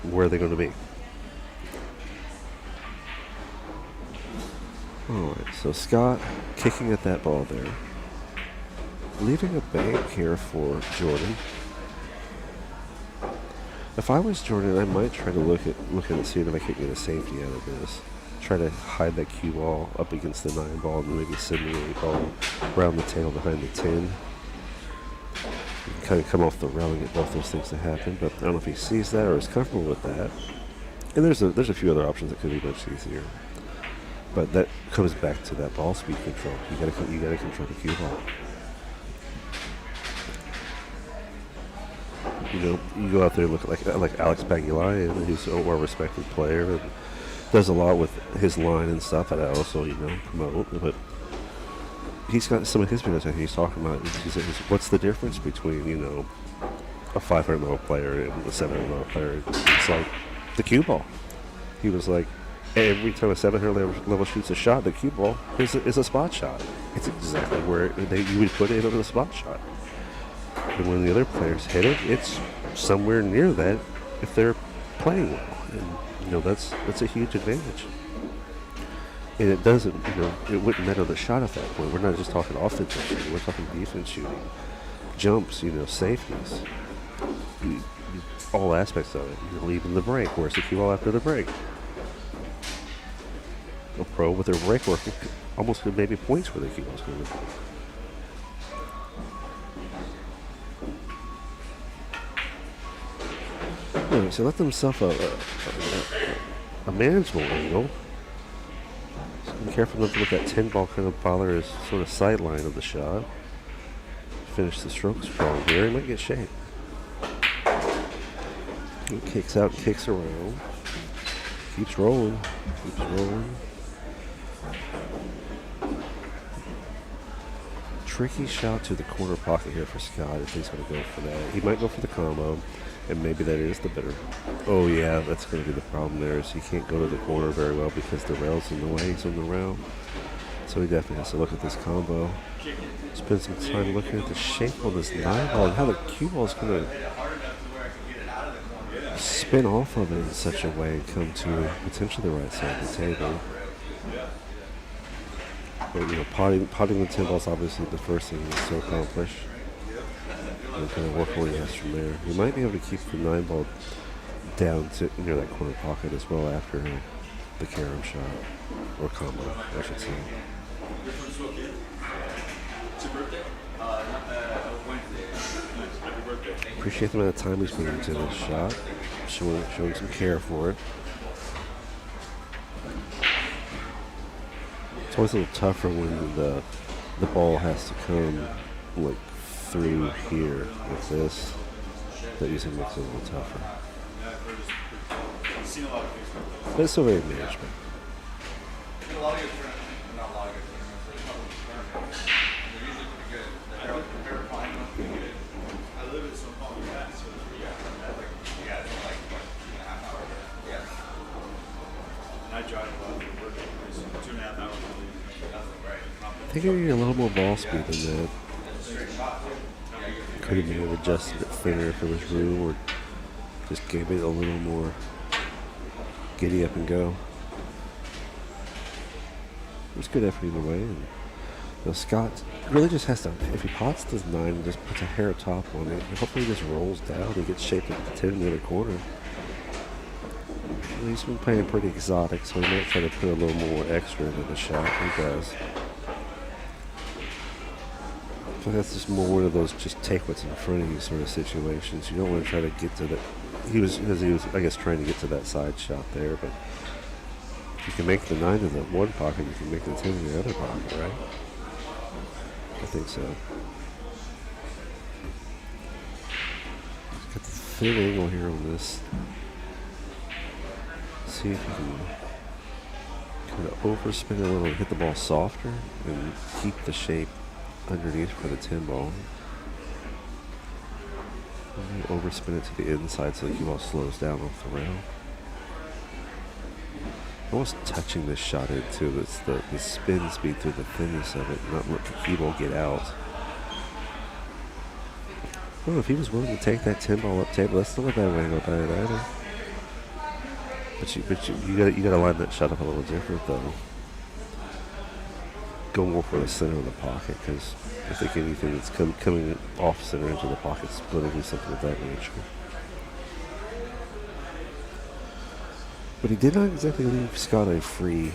where are they going to be? Alright, so Scott kicking at that ball there. Leaving a bank here for Jordan. If I was Jordan, I might try to look at and see if I can get a safety out of this. Try to hide that cue ball up against the 9 ball and maybe send the 8 ball around the tail behind the 10. Kind of come off the rail and get both those things to happen, but I don't know if he sees that or is comfortable with that. And there's a few other options that could be much easier. But that comes back to that ball speed control. You gotta control the cue ball. You know, you go out there and look at like Alex Pagulayan, who's a well-respected player and does a lot with his line and stuff that I also, promote. But he's got some of his videos that he's talking about. He says, what's the difference between, a 500-level player and a 700-level player? It's like the cue ball. He was like, every time a 700-level shoots a shot, the cue ball is a spot shot. It's exactly where you would put it on a spot shot. And when the other players hit it, it's somewhere near that if they're playing well. And, that's a huge advantage. And it doesn't, it wouldn't matter the shot at that point. We're not just talking offensive shooting. We're talking defense shooting, jumps, safeties, all aspects of it. You're leaving the break. Where's the cue ball after the break? A pro with their break work almost maybe points where the cue ball's going to be. Anyway, so let themselves a manageable angle. So be careful not to let that 10 ball kind of bother his sort of sideline of the shot. Finish the stroke strong here. He might get shaped. He kicks out, kicks around. Keeps rolling. Keeps rolling. Tricky shot to the corner pocket here for Scott if he's going to go for that. He might go for the combo. And maybe that is the better. Oh yeah, that's going to be the problem there. Is he can't go to the corner very well because the rail's in the way. He's on the rail, so he definitely has to look at this combo. Spend some time looking at the shape on this 9 ball and how the cue ball is going to spin off of it in such a way and come to potentially the right side of the table. But potting the 10 ball is obviously the first thing he needs to accomplish. And kind of work where he has from there. He might be able to keep the 9 ball down to near that corner pocket as well after the carom shot, or combo, I should say. Appreciate the amount of time he's putting into this shot, showing some care for it. It's always a little tougher when the ball has to come like through here with this. That usually makes it a little tougher. But it's still very manageable. I think I need a little more ball speed than that. Could have been adjusted it thinner if there was room, or just gave it a little more giddy up and go. It was good effort either way. And Scott really just has to, if he pots this 9 and just puts a hair top on it, and hopefully he just rolls down and gets shaped at the 10 in the other corner. He's been playing pretty exotic, so he might try to put a little more extra into the shot. He does. I think that's just more one of those just take what's in front of you sort of situations. You don't want to try to get to the. He was, I guess, trying to get to that side shot there, but if you can make the 9 in the one pocket, you can make the 10 in the other pocket, right? I think so. Got the thin angle here on this. See if we can kind of overspin it a little, hit the ball softer, and keep the shape underneath for the 10 ball. And overspin it to the inside so the cue ball slows down off the rail. Almost touching this shot into the spin speed through the thinness of it, not let the cue ball get out. Well, if he was willing to take that 10 ball up table, that's not a bad way to go about it either. But you gotta line that shot up a little different though. Go more for the center of the pocket, because I think anything that's coming off center into the pocket is going to do something of that nature. But he did not exactly leave Scott a free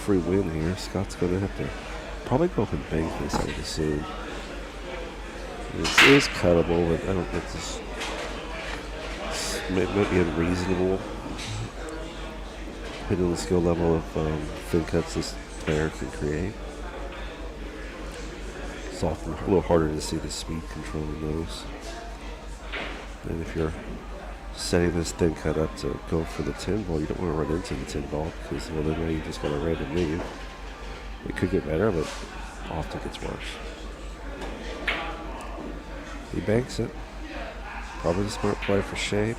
win here. Scott's going to have to probably go up and bank this, I would assume. It is cuttable, but I don't think this might be unreasonable. Depending on the skill level of thin cuts this player can create. It's often a little harder to see the speed control in those. And if you're setting this thin cut up to go for the 10 ball, you don't want to run into the 10 ball because, well, then you just got a random leave. It could get better, but often gets worse. He banks it. Probably a smart play for shape.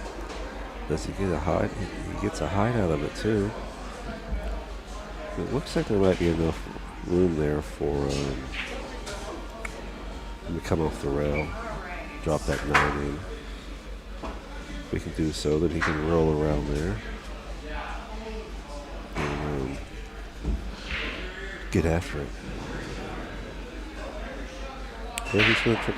Does he get a hide? He gets a hide out of it too. It looks like there might be enough room there for him to come off the rail, drop that 9 in. If we can do so, then he can roll around there and get after it. And he's going to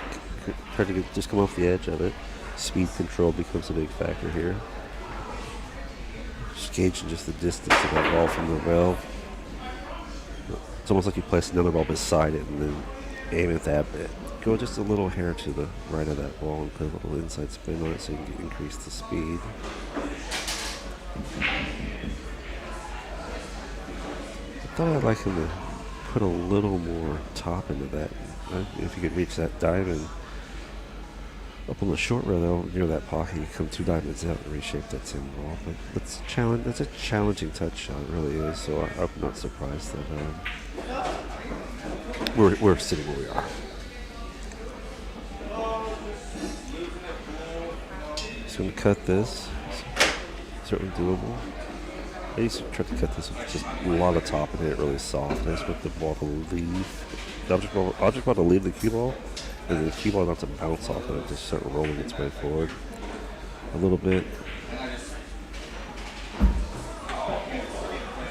try to just come off the edge of it. Speed control becomes a big factor here. Just gauging just the distance of that ball from the rail. It's almost like you place another ball beside it and then aim at that bit. Go just a little hair to the right of that ball and put a little inside spin on it so you can increase the speed. I thought I'd like him to put a little more top into that. If you could reach that diamond up on the short rail though, near that pocket, you come 2 diamonds out and reshape that 10 ball. But that's a challenging touch shot, it really is. So I'm not surprised that we're sitting where we are. Just going to cut this. Certainly doable. I used to try to cut this with just a lot of top and hit it really soft. I just want the ball to leave. The object ball to leave the cue ball, and the cue ball not to bounce off of it, just start rolling its way forward a little bit.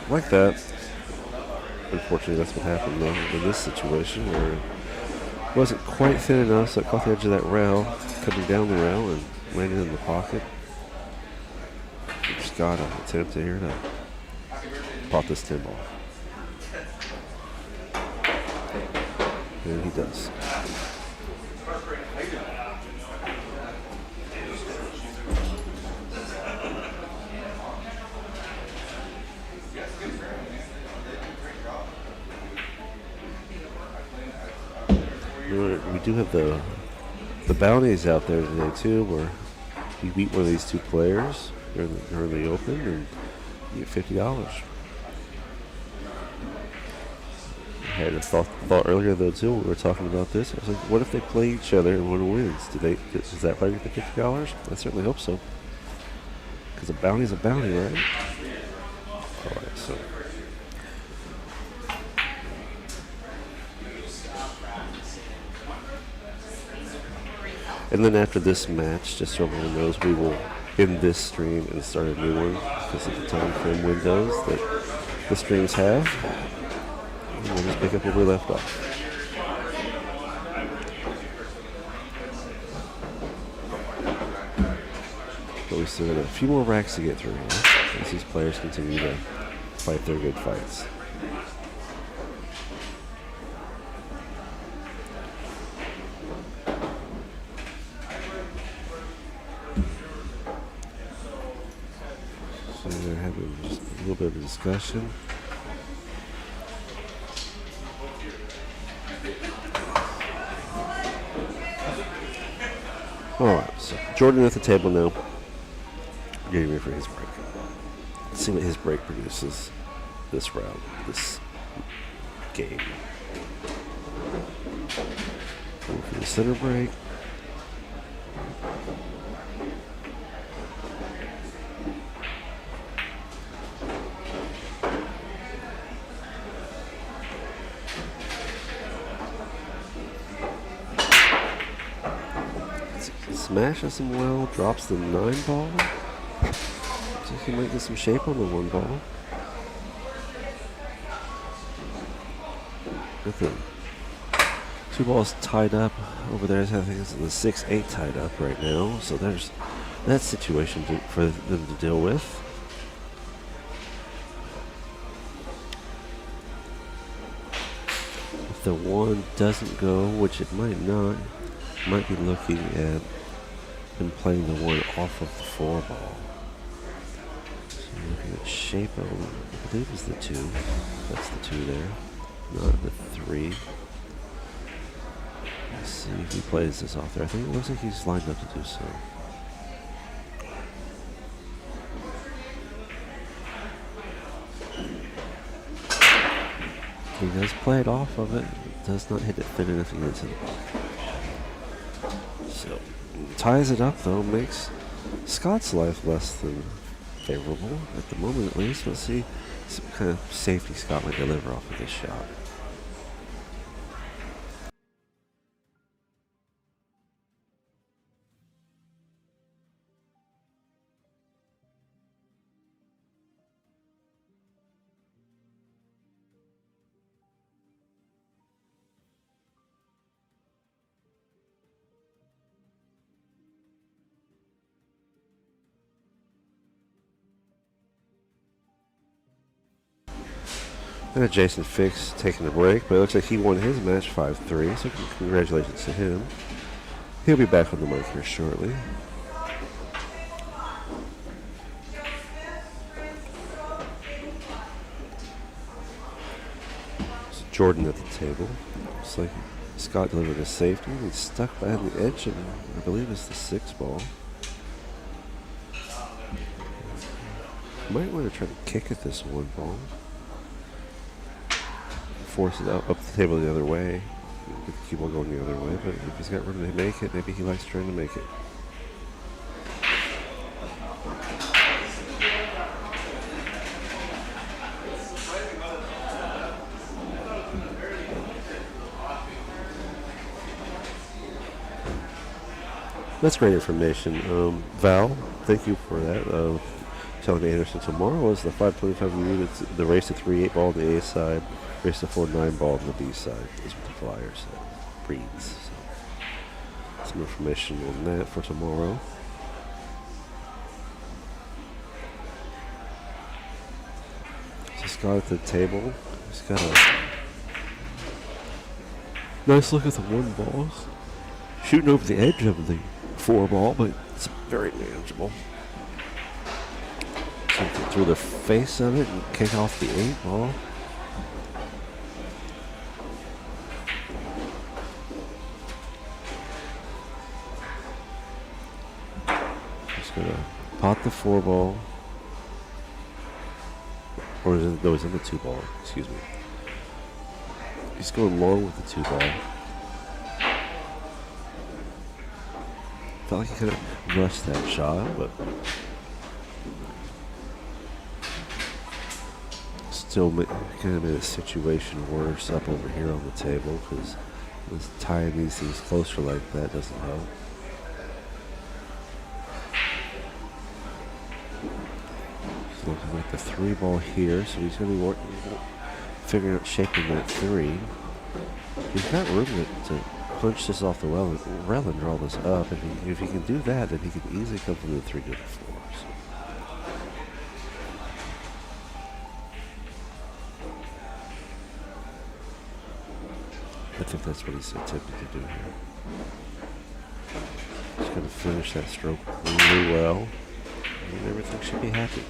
Like that. Unfortunately, that's what happened though in this situation where it wasn't quite thin enough, so it caught the edge of that rail, coming down the rail and landing in the pocket. Just got to attempt here to pop this 10 ball. And he does. We do have the bounties out there today too, where you beat one of these 2 players during the open and you get $50. I had a thought earlier though too when we were talking about this. I was like, what if they play each other and one wins? Does that player get the $50? I certainly hope so. Because a bounty's a bounty, right? Alright, so. And then after this match, just so everyone knows, we will end this stream and start a new one because of the time frame windows that the streams have. And we'll just pick up where we left off. But we still got a few more racks to get through here as these players continue to fight their good fights. So they're having just a little bit of a discussion. Alright, so Jordan at the table now. Getting ready for his break. Let's see what his break produces this round, this game. Going for the center break. Smashes him well, drops the 9 ball. So he might get some shape on the 1 ball. With the 2 balls tied up over there, I think it's the 6-8 tied up right now. So there's that situation for them to deal with. If the 1 doesn't go, which it might not, might be looking at and playing the 1 off of the 4 ball. So looking at shape of, I believe is the 2. That's the 2 there, not the 3. Let's see if he plays this off there. I think it looks like he's lined up to do so. He does play it off of it. Does not hit it thin enough to get into the ball. So, ties it up though, makes Scott's life less than favorable at the moment at least. Let's see some kind of safety Scott might deliver off of this shot. And Jason Fix taking a break, but it looks like he won his match 5-3, so congratulations to him. He'll be back on the mic here shortly. So Jordan at the table. Looks like Scott delivered a safety. He's stuck behind the edge, and I believe it's the 6 ball. Might want to try to kick at this 1 ball. Force it up the table the other way. Get the cue ball going the other way, but if he's got room to make it, maybe he likes trying to make it. That's great information. Val, thank you for that. Telling Anderson tomorrow is the 5:25 units, the race to 3-8 ball on the A side, race to 4-9 ball on the B side is what the Flyers breeds. So, some information on that for tomorrow. So Scott at the table. He's got a nice look at the 1 ball. Shooting over the edge of the 4 ball, but it's very manageable. Something through the face of it and kick off the 8 ball. Just gonna pot the 4 ball. Or is it, no, it's in the 2 ball, excuse me. He's going long with the 2 ball. Felt like he could have rushed that shot, but still kind of made a situation worse up over here on the table because tying these things closer like that doesn't help. He's looking at the 3 ball here, so he's going to be figuring out shaping that 3. He's got room to punch this off the rail and draw this up. If he can do that, then he can easily come from the 3 to the 4. So. I think that's what he's attempting to do here. He's going to finish that stroke really well, and everything should be happy.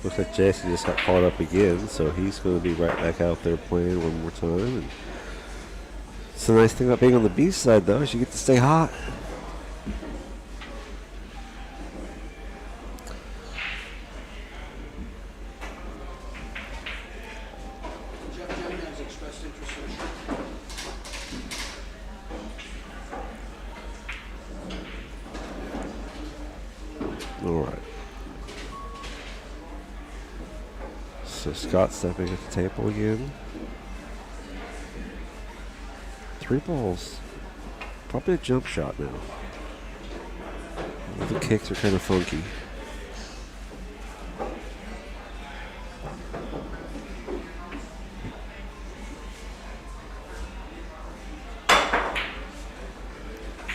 Looks like Jason just got caught up again, so he's going to be right back out there playing one more time. And it's the nice thing about being on the B side, though, is you get to stay hot. All right. So Scott stepping at the table again. 3 balls. Probably a jump shot now. The kicks are kind of funky.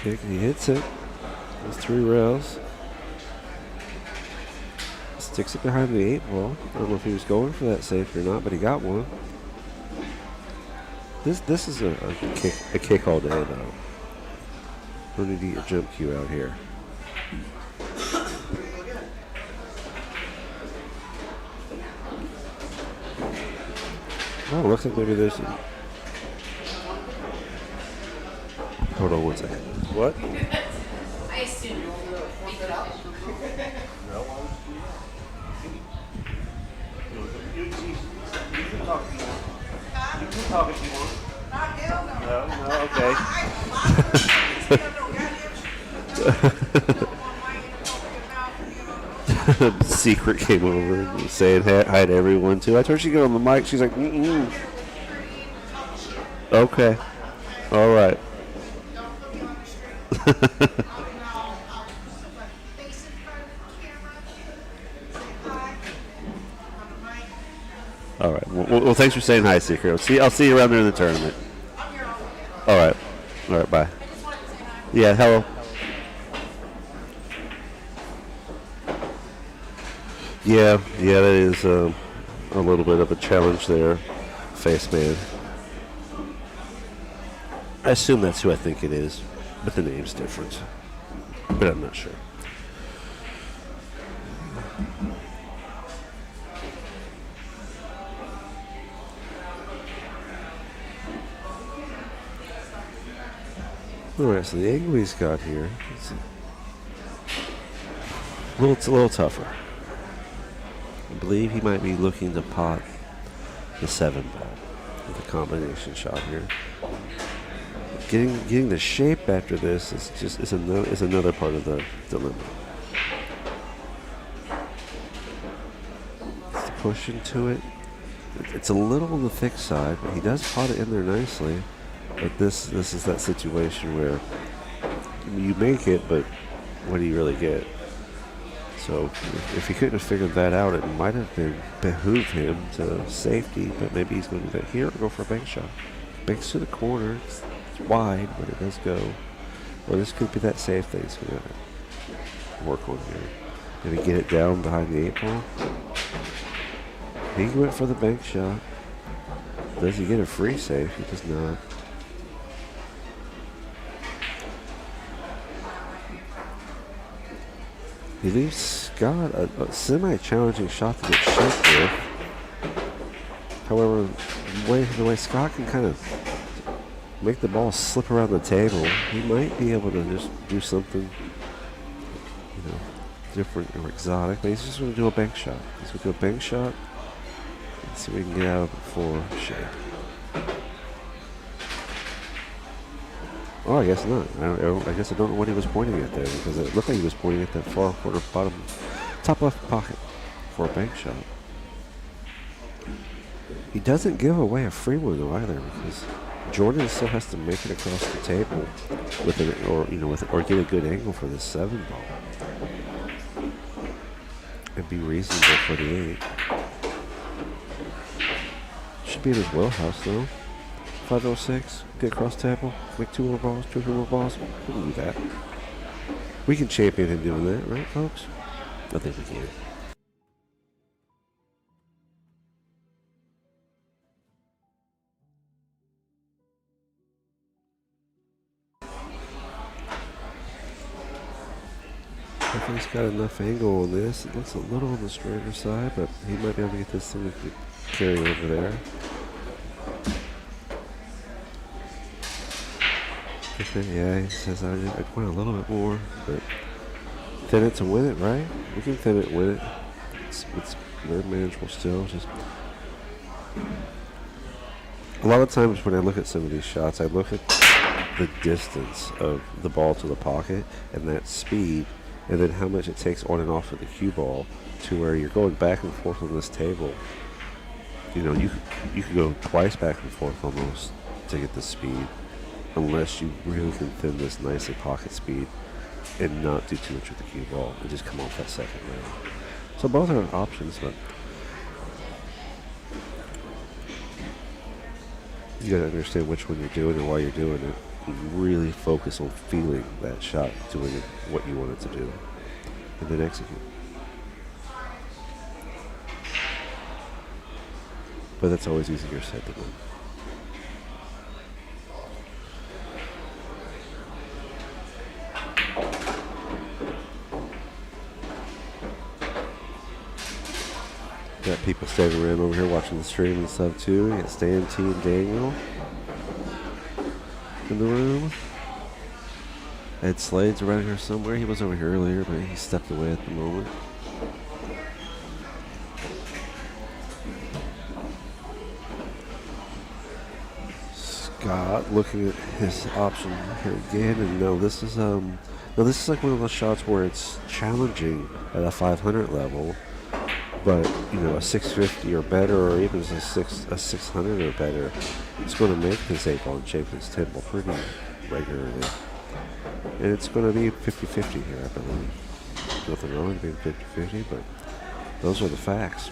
Kick, he hits it. Those 3 rails. Sticks it behind the 8 ball. I don't know if he was going for that safety or not, but he got one. This is a kick all day though. No need to get your jump cue out here. Oh, looks like maybe there's. Hold on one second. What? I assume. You can talk if you want. You can talk if you want. Not hell no. No, okay. Secret came over and saying hi to everyone too. I told her she'd get on the mic. She's like, mm-mm. Okay. All right. Don't put me on the street. I'll face in front of the camera. Say hi. On the mic. All right. Well, thanks for saying hi, Secret. I'll see you around there in the tournament. I'm here all weekend. All right. All right. Bye. I just wanted to say hi. Yeah. Hello. Yeah. That is a little bit of a challenge there, Face Man. I assume that's who I think it is, but the name's different. But I'm not sure. Alright, so the angle he's got here, it's a little tougher. I believe he might be looking to pot the 7 ball with a combination shot here. Getting the shape after this is another part of the dilemma. It's the push into it. It's a little on the thick side, but he does pot it in there nicely. But this is that situation where you make it, but what do you really get? So if he couldn't have figured that out, it might have behooved him to safety, but maybe he's going to do that here or go for a bank shot. Banks to the corner. It's wide, but it does go. Well, this could be that safe thing he's going to work on here. Maybe get it down behind the 8 ball. He went for the bank shot. Does he get a free save? He does not. He leaves Scott a semi-challenging shot to get shaped with. However, the way Scott can kind of make the ball slip around the table, he might be able to just do something, different or exotic. But he's just going to do a bank shot. He's going to do a bank shot and see what we can get out of it for shape. Oh, I guess not. I guess I don't know what he was pointing at there, because it looked like he was pointing at that far corner bottom, top left pocket for a bank shot. He doesn't give away a free one though either, because Jordan still has to make it across the table or get a good angle for this 7 ball and be reasonable for the 8. Should be in his wheelhouse though. 506, get across table, make 2 more balls, 2 more balls. We can do that. We can champion him doing that, right, folks? I think we can. I think he's got enough angle on this. It looks a little on the straighter side, but he might be able to get this thing to carry over there. Yeah, he says I want a little bit more, but thin it to win it, right? We can thin it and win it. It's very manageable still. Just a lot of times when I look at some of these shots, I look at the distance of the ball to the pocket and that speed, and then how much it takes on and off of the cue ball to where you're going back and forth on this table. You could go twice back and forth almost to get the speed, unless you really can thin this nicely pocket speed and not do too much with the cue ball and just come off that second round. So both are options, but you gotta understand which one you're doing and why you're doing it. You really focus on feeling that shot, doing it what you want it to do, and then execute. But that's always easier said than done. Got people standing around over here watching the stream and stuff too. You got Stan, T, and Daniel in the room. Ed Slade's around here somewhere. He was over here earlier, but he stepped away at the moment. Scott looking at his option here again, and this is like one of those shots where it's challenging at a 500 level, but a 650 or better, or even a 600 or better, it's going to make this 8-ball and shape this 10-ball pretty regularly. And it's going to be 50-50 here, I believe. Nothing wrong with being 50-50, but those are the facts.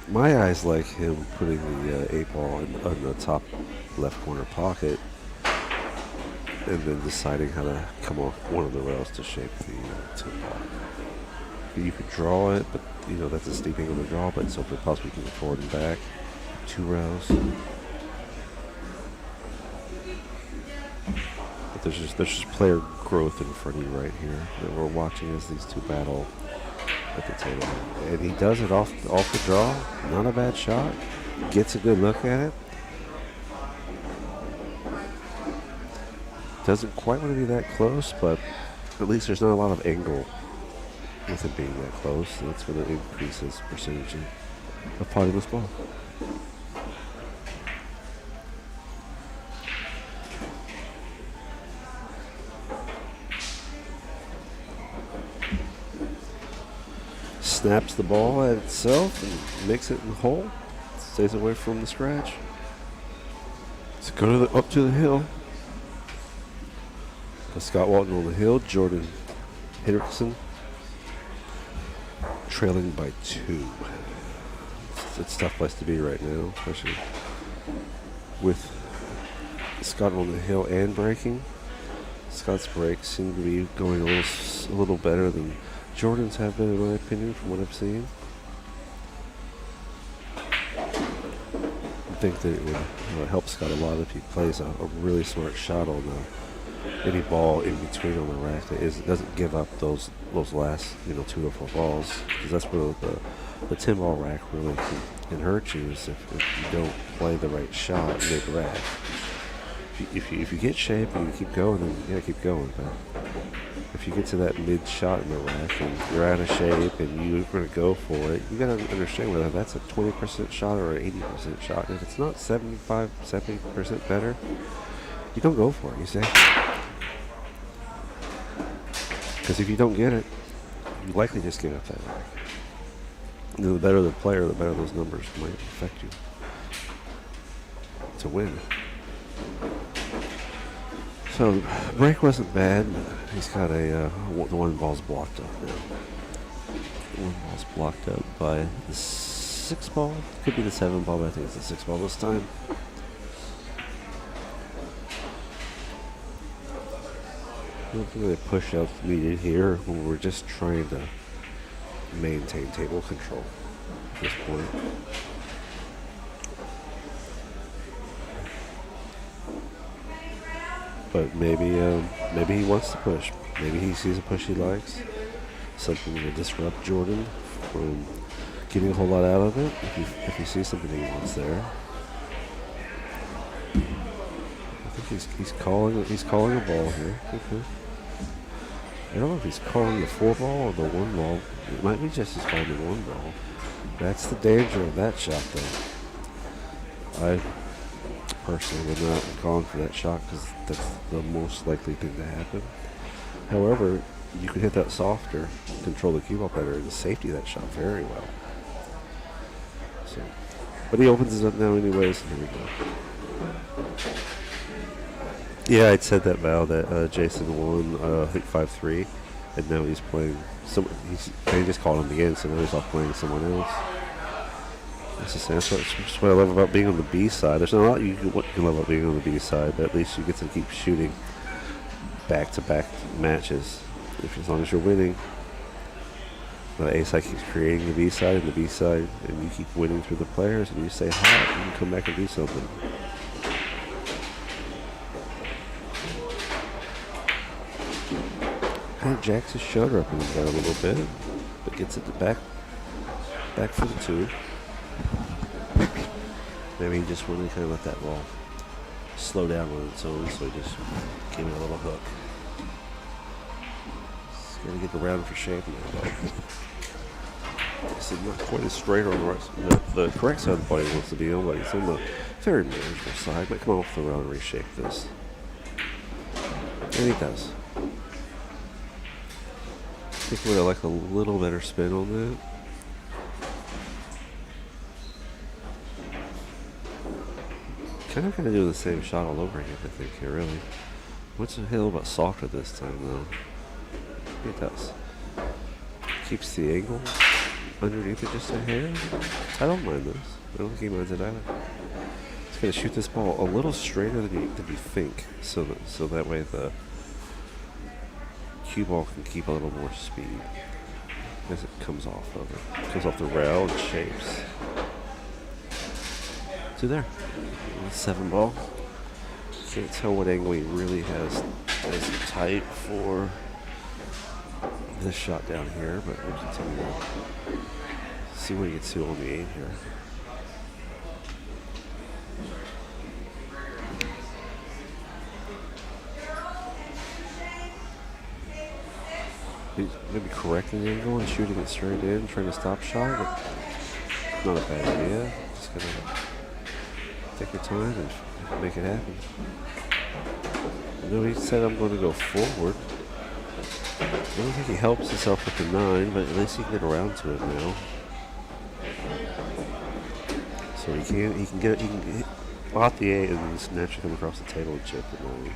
My eyes like him putting the 8-ball in the top left corner pocket and then deciding how to come off one of the rails to shape the 10-ball. You could draw it, but that's a steep angle to draw, but it's open possible you can go forward and back 2 rails. But there's just player growth in front of you right here that we're watching as these two battle at the table. And he does it off the draw. Not a bad shot. Gets a good look at it. Doesn't quite want to be that close, but at least there's not a lot of angle with it being that close. So that's going to increase his percentage of potting this ball. Snaps the ball at itself and makes it in the hole. Stays away from the scratch. Let's go up to the hill. Scott Walton on the hill. Jordan Hendrickson trailing by 2. It's a tough place to be right now, especially with Scott on the hill and breaking. Scott's breaks seem to be going a little better than Jordan's have been, in my opinion, from what I've seen. I think that it would help Scott a lot if he plays a really smart shot on any ball in between on the rack that doesn't give up those last 2 to 4 balls, because that's where the 10-ball rack really can hurt you, is if you don't play the right shot mid-rack. If you get shape and you keep going, then yeah, keep going. But if you get to that mid shot in the rack and you're out of shape and you're going to go for it, you got to understand whether that's a 20% shot or an 80% shot. And if it's not 70% better, you don't go for it, you say. Because if you don't get it, you likely just give up that rack. The better the player, the better those numbers might affect you to win. So break wasn't bad. He's got the one ball's blocked up now. One ball's blocked up by the 6-ball. Could be the 7-ball, but I think it's the 6-ball this time. I don't think really push out needed here when we're just trying to maintain table control at this point. But maybe he wants to push. Maybe he sees a push he likes. Something to disrupt Jordan from getting a whole lot out of it. If he sees something he wants there. I think he's calling a ball here. Okay. I don't know if he's calling the 4-ball or the 1-ball. It might be just he's calling the 1-ball. That's the danger of that shot, though. I personally would not have gone for that shot because that's the most likely thing to happen. However, you can hit that softer, control the cue ball better, and safety that shot very well. So, but he opens it up now anyways, and here we go. Yeah, I'd said that, Val, that Jason won, I think 5-3, and now he's playing they just called him again, so now he's off playing someone else. That's what I love about being on the B side. There's not a lot you can love about being on the B side, but at least you get to keep shooting back-to-back matches. As long as you're winning, the A side keeps creating the B side and the B side, and you keep winning through the players, and you stay hot, and you come back and do something. Kind of jacks his shoulder up and down a little bit, but gets it back for the 2. Maybe he just really kind of let that ball slow down on its own, so he just gave it a little hook. He's going to get around for shape now, though. It's not quite as straight on the correct side of the body he wants to be on, but he's on the very manageable side. Might come off the round and reshape this. And he does. I think we would like a little better spin on that. Kind of going to do the same shot all over again, I think, here, really. What's a little bit softer this time, though? It does. Keeps the angle underneath it just a hair. I don't mind this. I don't think he minds it either. He's going to shoot this ball a little straighter than you think, so that way the cue ball can keep a little more speed as it comes off of it. It comes off the rail and shapes. So there. 7 ball. Can't tell what angle he really has as tight for this shot down here, but we'll continue to see what he gets to on the 8 here. He's maybe correcting the angle and shooting it straight in, trying to stop shot, but not a bad idea. Just gonna take your time and make it happen. No, he said I'm going to go forward. I don't think he helps himself with the 9, but at least he can get around to it now. So he can get out the 8 and just naturally come across the table and chip the 9.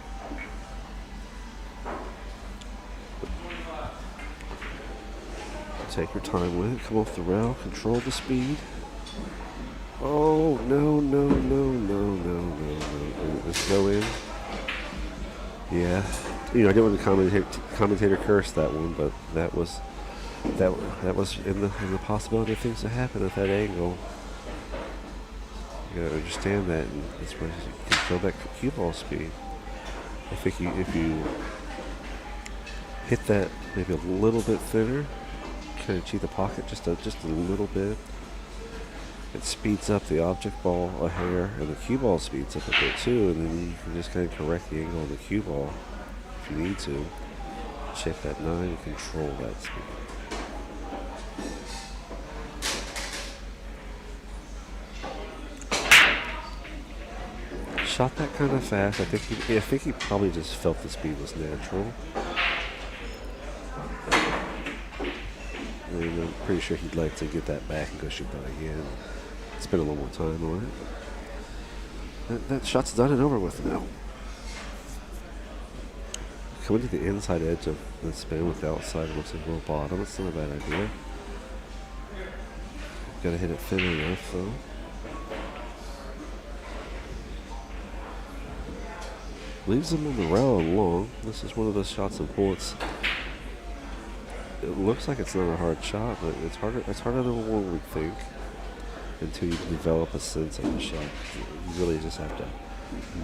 Take your time with it. Come off the rail. Control the speed. Oh, no. Just go in. Yeah. You know, I didn't want the commentator curse that one, but that was in the possibility of things to happen at that angle. You gotta understand that, and that's where you control that cue ball speed. I think if you hit that maybe a little bit thinner, kind of cheat the pocket just a little bit, it speeds up the object ball a hair, and the cue ball speeds up a bit too, and then you can just kind of correct the angle on the cue ball if you need to. Check that 9 and control that speed. Shot that kind of fast. I think he probably just felt the speed was natural. And I'm pretty sure he'd like to get that back and go shoot that again. Spend a little more time on it. That shot's done and over with now. Coming to the inside edge of the spin with the outside looks like a little bottom. It's not a bad idea. Gotta hit it thin enough though. Leaves him on the rail and long. This is one of those shots and bullets. It looks like it's not a hard shot, but it's harder than one would think until you develop a sense of the shot. You really just have to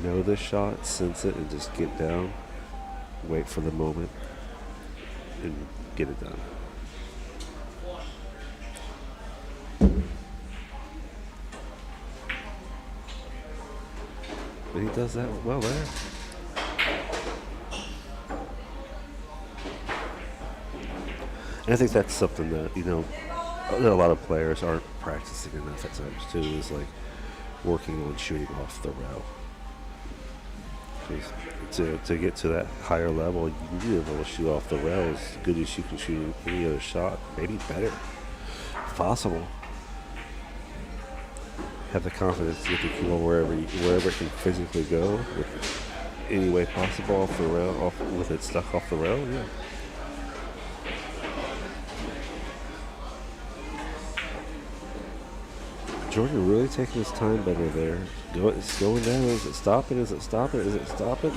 know the shot, sense it, and just get down, wait for the moment, and get it done. But he does that well there. And I think that's something that, that a lot of players aren't practicing enough at times too, is like working on shooting off the rail. To get to that higher level, you need to be able to shoot off the rail as good as you can shoot any other shot, maybe better, if possible. Have the confidence to get the cue ball wherever it can physically go, with any way possible off the rail, with it stuck off the rail. Yeah. Jordan really taking his time better there. It's going down. Is it stopping? Is it stopping? Is it stopping?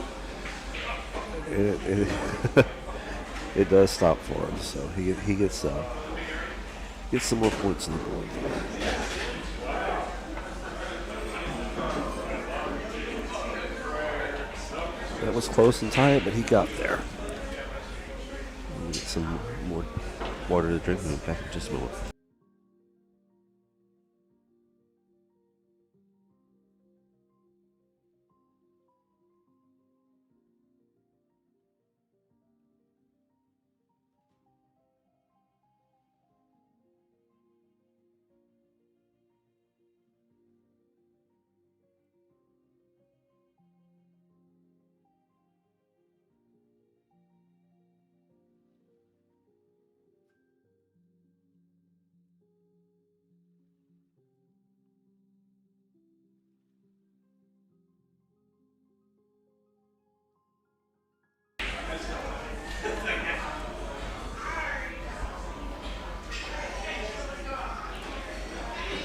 It does stop for him. So he gets some more points on the board. That was close and tight, but he got there. some more water to drink and we'll be back in just a moment.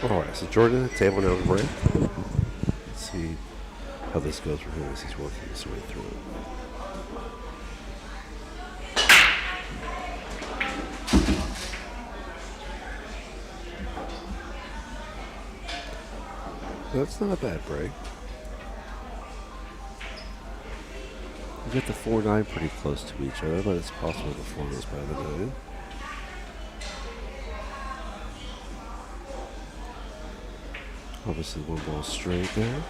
Alright, so Jordan at the table now to break. Let's see how this goes for him as he's working his way through it. That's not a bad break. We get the 4-9 pretty close to each other, but it's possible the 4 goes by the 9. Obviously, one ball straight there.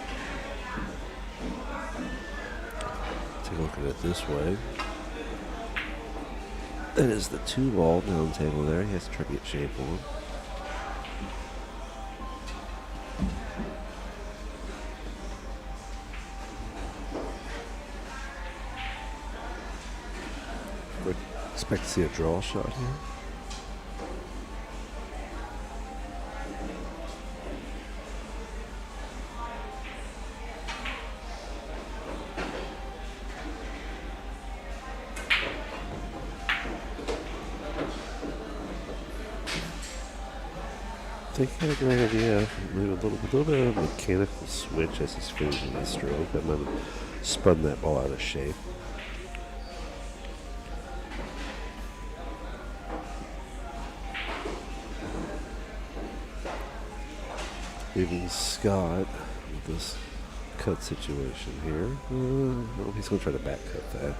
Take a look at it this way. That is the 2 ball down the table there. He has to try to get shape on. Would expect to see a draw shot here. I think he had a great idea. Maybe a little bit of a mechanical switch as he's finishing his stroke. That might have spun that ball out of shape. Even Scott with this cut situation here. Well, he's going to try to back cut that.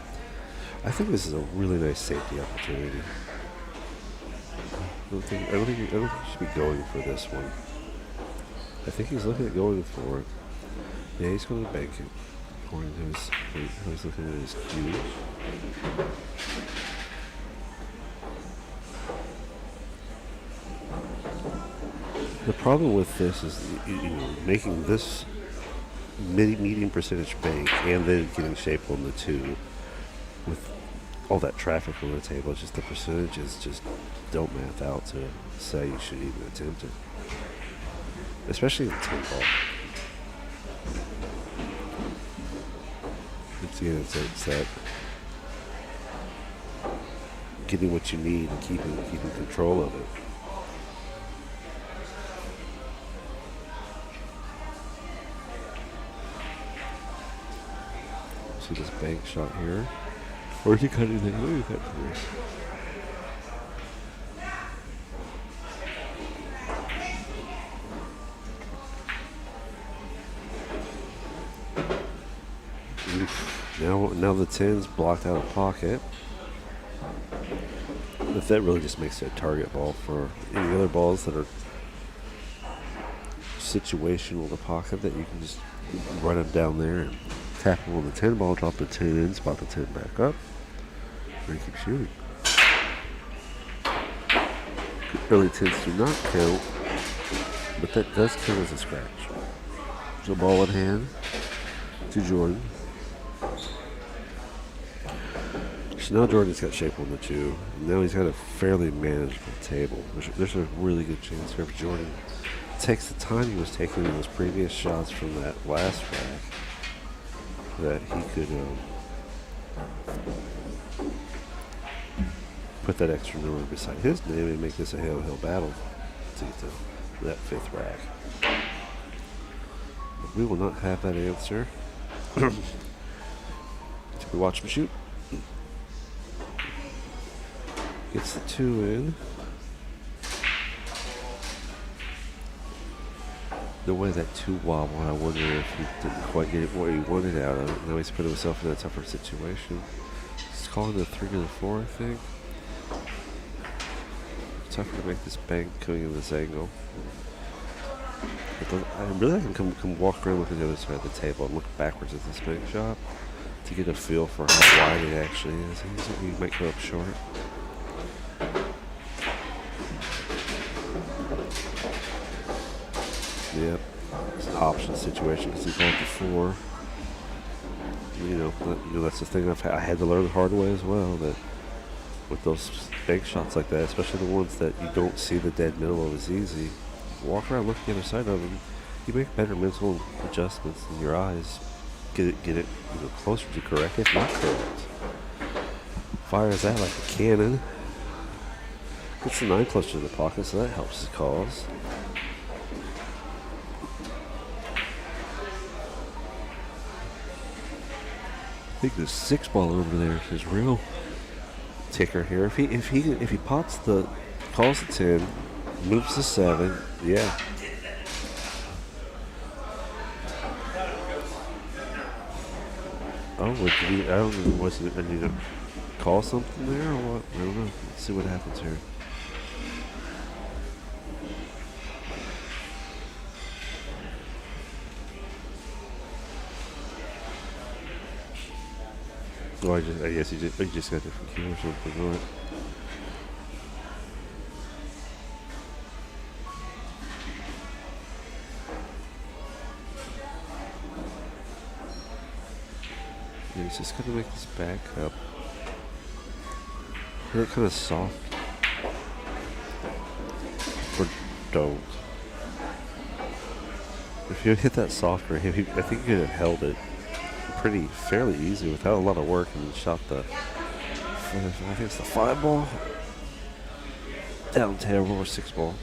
I think this is a really nice safety opportunity. I don't think he should be going for this one. I think he's looking at going for it. Yeah, he's going to bank it. According to his, how he's looking at his cues. The problem with this is, making this medium percentage bank and then getting shape on the 2 with all that traffic on the table. It's just the percentages just don't math out to say you should even attempt it, especially in the 10 ball. It's that getting what you need and keeping control of it. See this bank shot here. Or is he cutting the way with that first? Now the 10's blocked out of pocket. But that really just makes it a target ball for any other balls that are situational to pocket, that you can just run them down there and tap them on the 10 ball, drop the 10 in, spot the 10 back up, and keep shooting. Early 10s do not count, but that does count as a scratch. There's a ball in hand to Jordan. So now Jordan's got shape on the 2, and now he's got a fairly manageable table. There's a really good chance here if Jordan takes the time he was taking in those previous shots from that last rack, that he could put that extra number beside his name and make this a hill battle to get to that 5th rack. But we will not have that answer. We watch him shoot. Gets the 2 in. The way that 2 wobbled, I wonder if he didn't quite get what he wanted out of it. Now he's put himself in a tougher situation. He's calling the 3 to the 4, I think. tougher to make this bank coming in this angle. I really can come walk around, look at the other side of the table, and look backwards at this bank shot to get a feel for how wide it actually is. He might come up short. Yep, it's an option situation because he's going to 4. That's the thing I had to learn the hard way as well. That with those bank shots like that, especially the ones that you don't see the dead middle of as easy, walk around, look at the other side of them. You make better mental adjustments in your eyes. Get it closer to correct, if not correct. Fires that like a cannon. Gets the 9 closer to the pocket, so that helps his cause. I think the 6 ball over there is real ticker here. If he calls the 10, moves the 7, yeah. Oh, I don't know, I need to call something there or what? I don't know. Let's see what happens here. Oh, I guess he just got different key or something. All right. Yeah, he's just gonna make this back up. They're kind of soft. Or don't. If you hit that softer, I think you could have held it fairly easy without a lot of work and shot I think it's the 5 ball. Down terrible or 6 ball.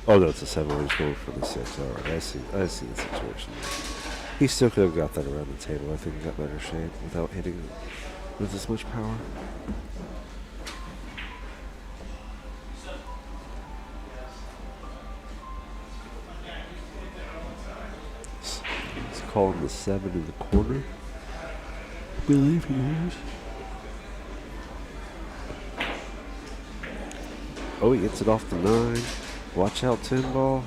Oh no, it's a 7. He's going for the 6. Alright, I see the situation. He still could have got that around the table. I think he got better shape without hitting it with as much power. He's calling the 7 in the corner. I believe he is. Oh, he gets it off the 9. Watch out, 10 ball.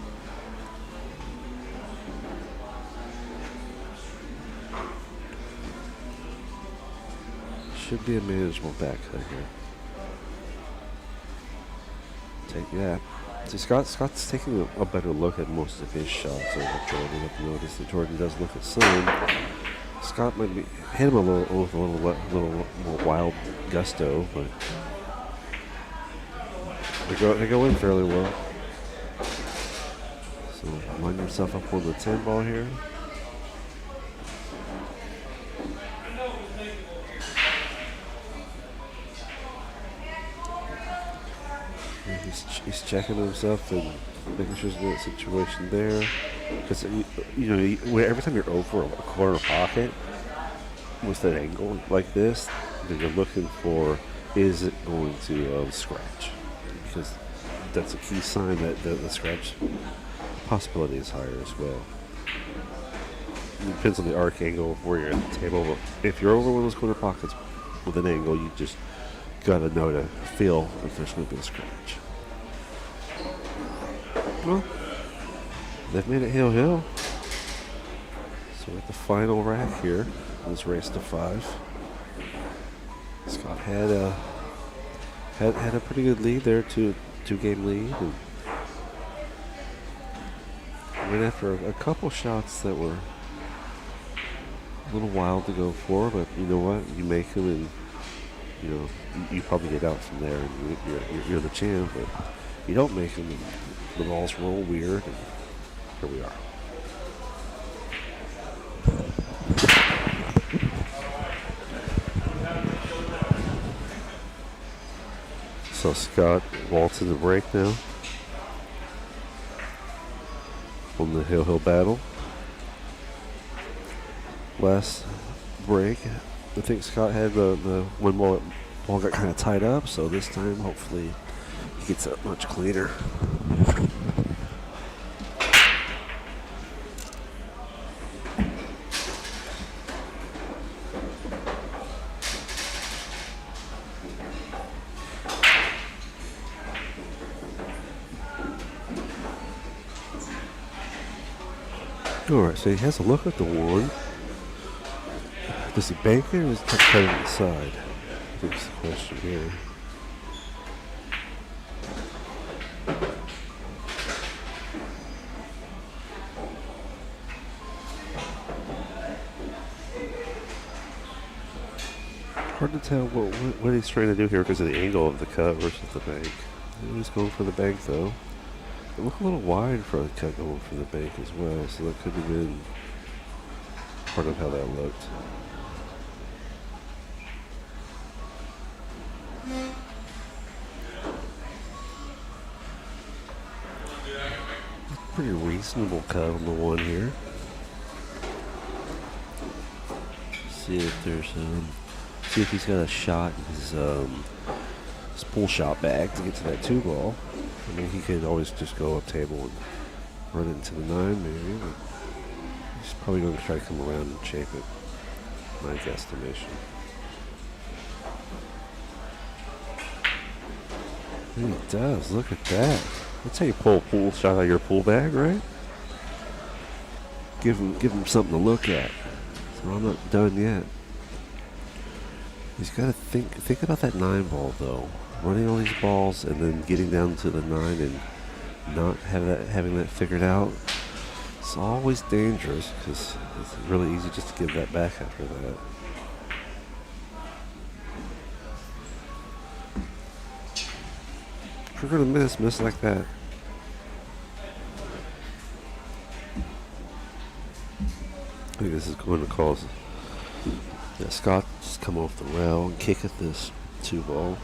Should be a manageable back cut here. Take that. See, Scott's taking a better look at most of his shots over Jordan. I've noticed that Jordan does look at some. Scott might be hit him a little more wild gusto, but they go in fairly well. So line yourself up on the 10 ball here. He's checking himself and making sure there's no situation there. Because every time you're over a corner pocket with an angle like this, then you're looking for, is it going to scratch? Because that's a key sign that the scratch possibility is higher as well. It depends on the arc angle of where you're at the table. But if you're over one of those corner pockets with an angle, you just gotta know to feel if there's going to be a scratch. Well, they've made it hill. So we're at the final rack here. This race to 5. Scott had a pretty good lead there, two-game lead, and went after a couple shots that were a little wild to go for, but you know what? You make them, and you probably get out from there, and you're the champ. But you don't make them, and the balls roll weird, and here we are. So Scott Walton the break now on the Hill battle. Last break, I think Scott had the one ball got kind of tied up, so this time hopefully he gets up much cleaner. All right, so he has a look at the one. Does he bank it or does he cut it inside? I think that's the question here. Hard to tell what he's trying to do here because of the angle of the cut versus the bank. He's going for the bank though. It looked a little wide for a cut going for the bank as well, so that could have been part of how that looked. Pretty reasonable cut on the one here. See if there's see if he's got a shot in his pull shot bag to get to that 2-ball. I mean, he could always just go up table and run it into the 9 maybe, but he's probably going to try to come around and shape it, my guesstimation. And he does, look at that. That's how you pull a pull shot out of your pull bag, right? Give him something to look at. So I'm not done yet. He's got to think about that 9-ball though. Running all these balls and then getting down to the 9 and not having that figured out. It's always dangerous because it's really easy just to give that back after that. If you're going to miss like that. I think this is going to cause Scott just come off the rail and kick at this 2-ball.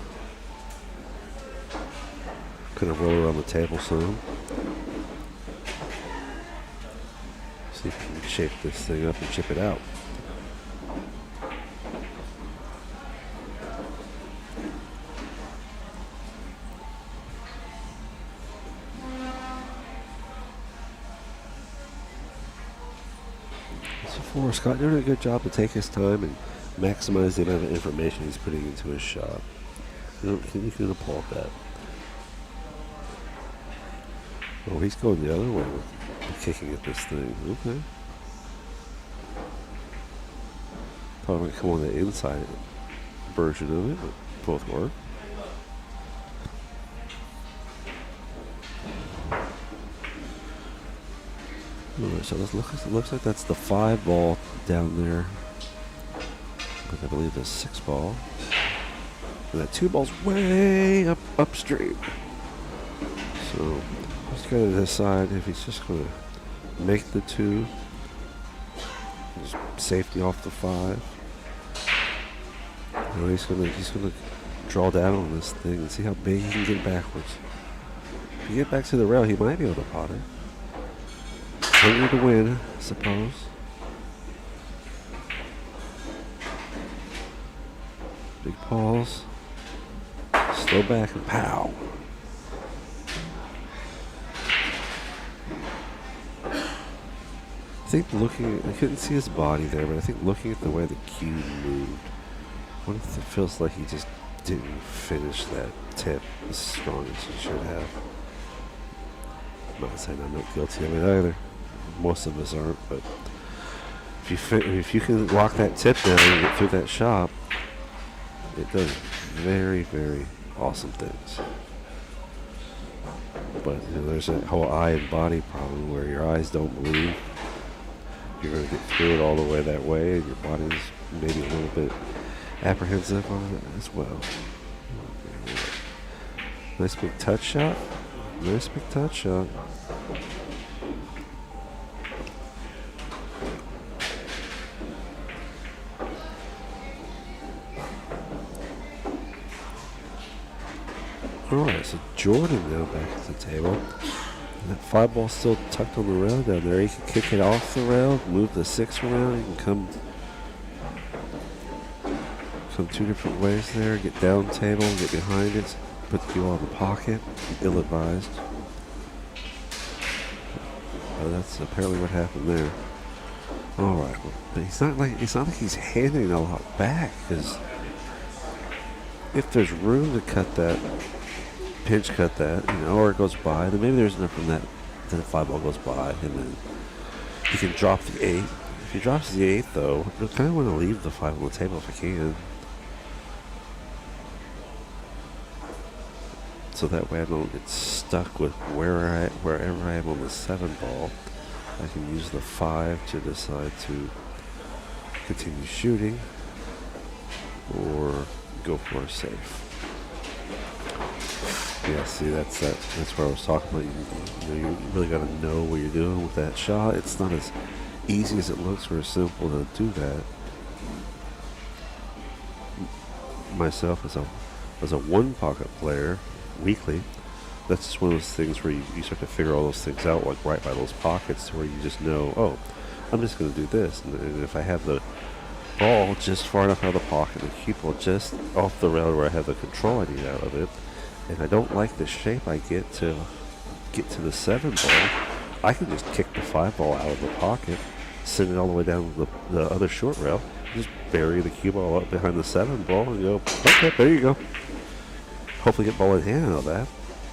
Gonna roll around the table some. See if we can shape this thing up and chip it out. So far, Scott doing a good job to take his time and maximize the amount of information he's putting into his shot. You can applaud that. Oh, he's going the other way with kicking at this thing. Okay. Probably might come on the inside version of it, but both work. Alright, so it looks like that's the 5-ball down there. But I believe the 6-ball. And that 2-ball's way upstream. So he's got to decide if he's just going to make the 2, just safety off the 5. Or he's going to draw down on this thing and see how big he can get backwards. If you get back to the rail, he might be able to pot it. Hungry to win, I suppose. Big pause. Slow back and pow. I think I couldn't see his body there, but I think looking at the way the cue moved, what if it feels like he just didn't finish that tip as strong as he should have? I'm not saying I'm not guilty of it either. Most of us aren't, but if you can lock that tip down and get through that shot, it does very, very awesome things. But there's that whole eye and body problem where your eyes don't believe you're going to get through it all the way that way, and your body's maybe a little bit apprehensive on it as well. Nice big touch shot. Nice big touch shot. Alright, so Jordan now back at the table. And that 5-ball still tucked on the rail down there. He can kick it off the rail, move the 6 around. He can come 2 different ways there. Get down table, get behind it, put the cue on the pocket. Ill-advised. Oh, that's apparently what happened there. Alright, well, but it's not like he's handing a lot back, because if there's room to cut that, pinch cut that, or it goes by, then maybe there's enough from that, then the 5-ball goes by, and then You can drop the 8. If he drops the 8, though, I kind of want to leave the 5 on the table if I can. So that way I don't get stuck with wherever I am on the 7 ball. I can use the 5 to decide to continue shooting or go for a safe. Yeah, see, that's where I was talking about. You really got to know what you're doing with that shot. It's not as easy as it looks or as simple to do that. Myself as a one pocket player weekly, that's just one of those things where you start to figure all those things out, like right by those pockets, where you just know, oh, I'm just going to do this, and if I have the ball just far enough out of the pocket, the cue ball just off the rail where I have the control I need out of it, and I don't like the shape I get to the 7 ball, I can just kick the 5 ball out of the pocket, send it all the way down the other short rail, just bury the cue ball up behind the 7 ball, and go, okay, there you go. Hopefully get ball in hand out of that,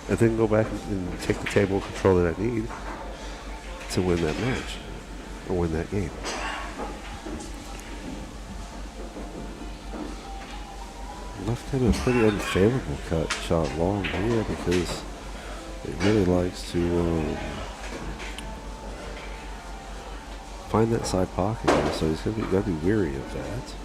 and then go back and take the table control that I need to win that match, or win that game. Left him a pretty unfavorable cut shot long here because it really likes to find that side pocket, so he's going to be weary of that.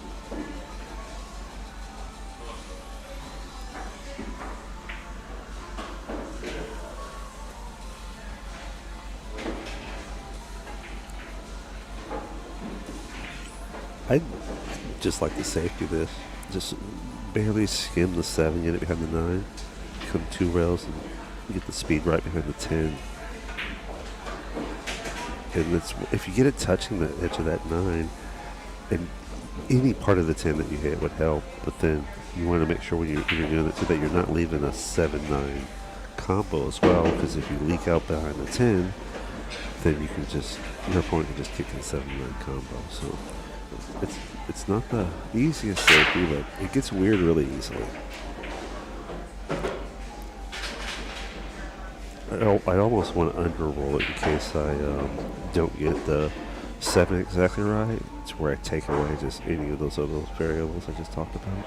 I'd just like to safety this. Just barely skim the 7, get it behind the 9, come 2 rails, and you get the speed right behind the 10. And if you get it touching the edge of that 9, and any part of the 10 that you hit would help, but then you want to make sure when you're doing it so that you're not leaving a 7-9 combo as well, because if you leak out behind the 10, then you can just, your opponent can just kick in 7-9 combo. So it's not the easiest safety, but it gets weird really easily. I almost want to under-roll it in case I don't get the 7 exactly right. It's where I take away just any of those other variables I just talked about.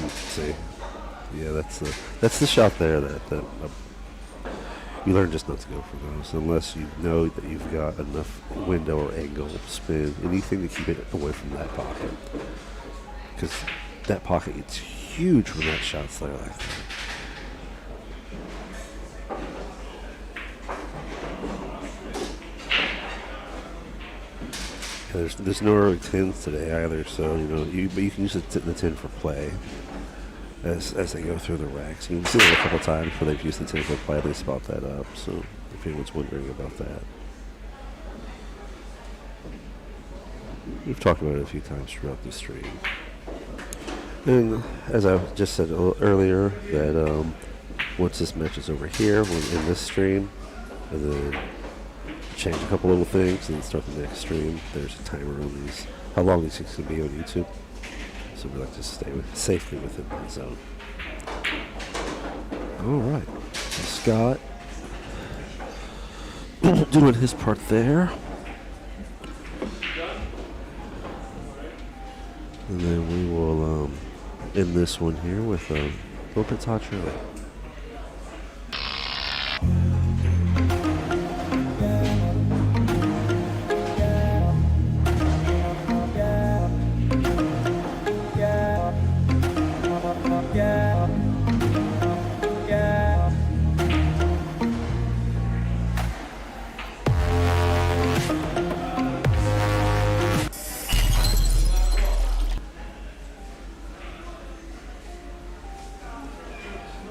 See, yeah, that's the shot there that you learn just not to go for those unless you know that you've got enough window or angle, spin, anything to keep it away from that pocket. Because that pocket gets huge when that shot's there like that. Yeah, there's no early 10s today either, so but you can use the 10 for play. As they go through the racks. You can see it a couple times where they've used the 10 for play, they spot that up, so if anyone's wondering about that. We've talked about it a few times throughout the stream. And as I just said earlier, that once this match is over here, we'll end this stream, and then change a couple little things, and then start the next stream. There's a timer on these, how long these things can be on YouTube. So we like to stay safely within that zone. All right, so Scott doing his part there, and then we will end this one here with a little bit touch early.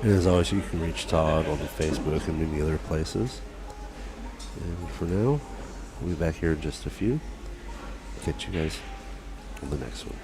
And as always, you can reach Todd on the Facebook and many other places. And for now, we'll be back here in just a few. Catch you guys on the next one.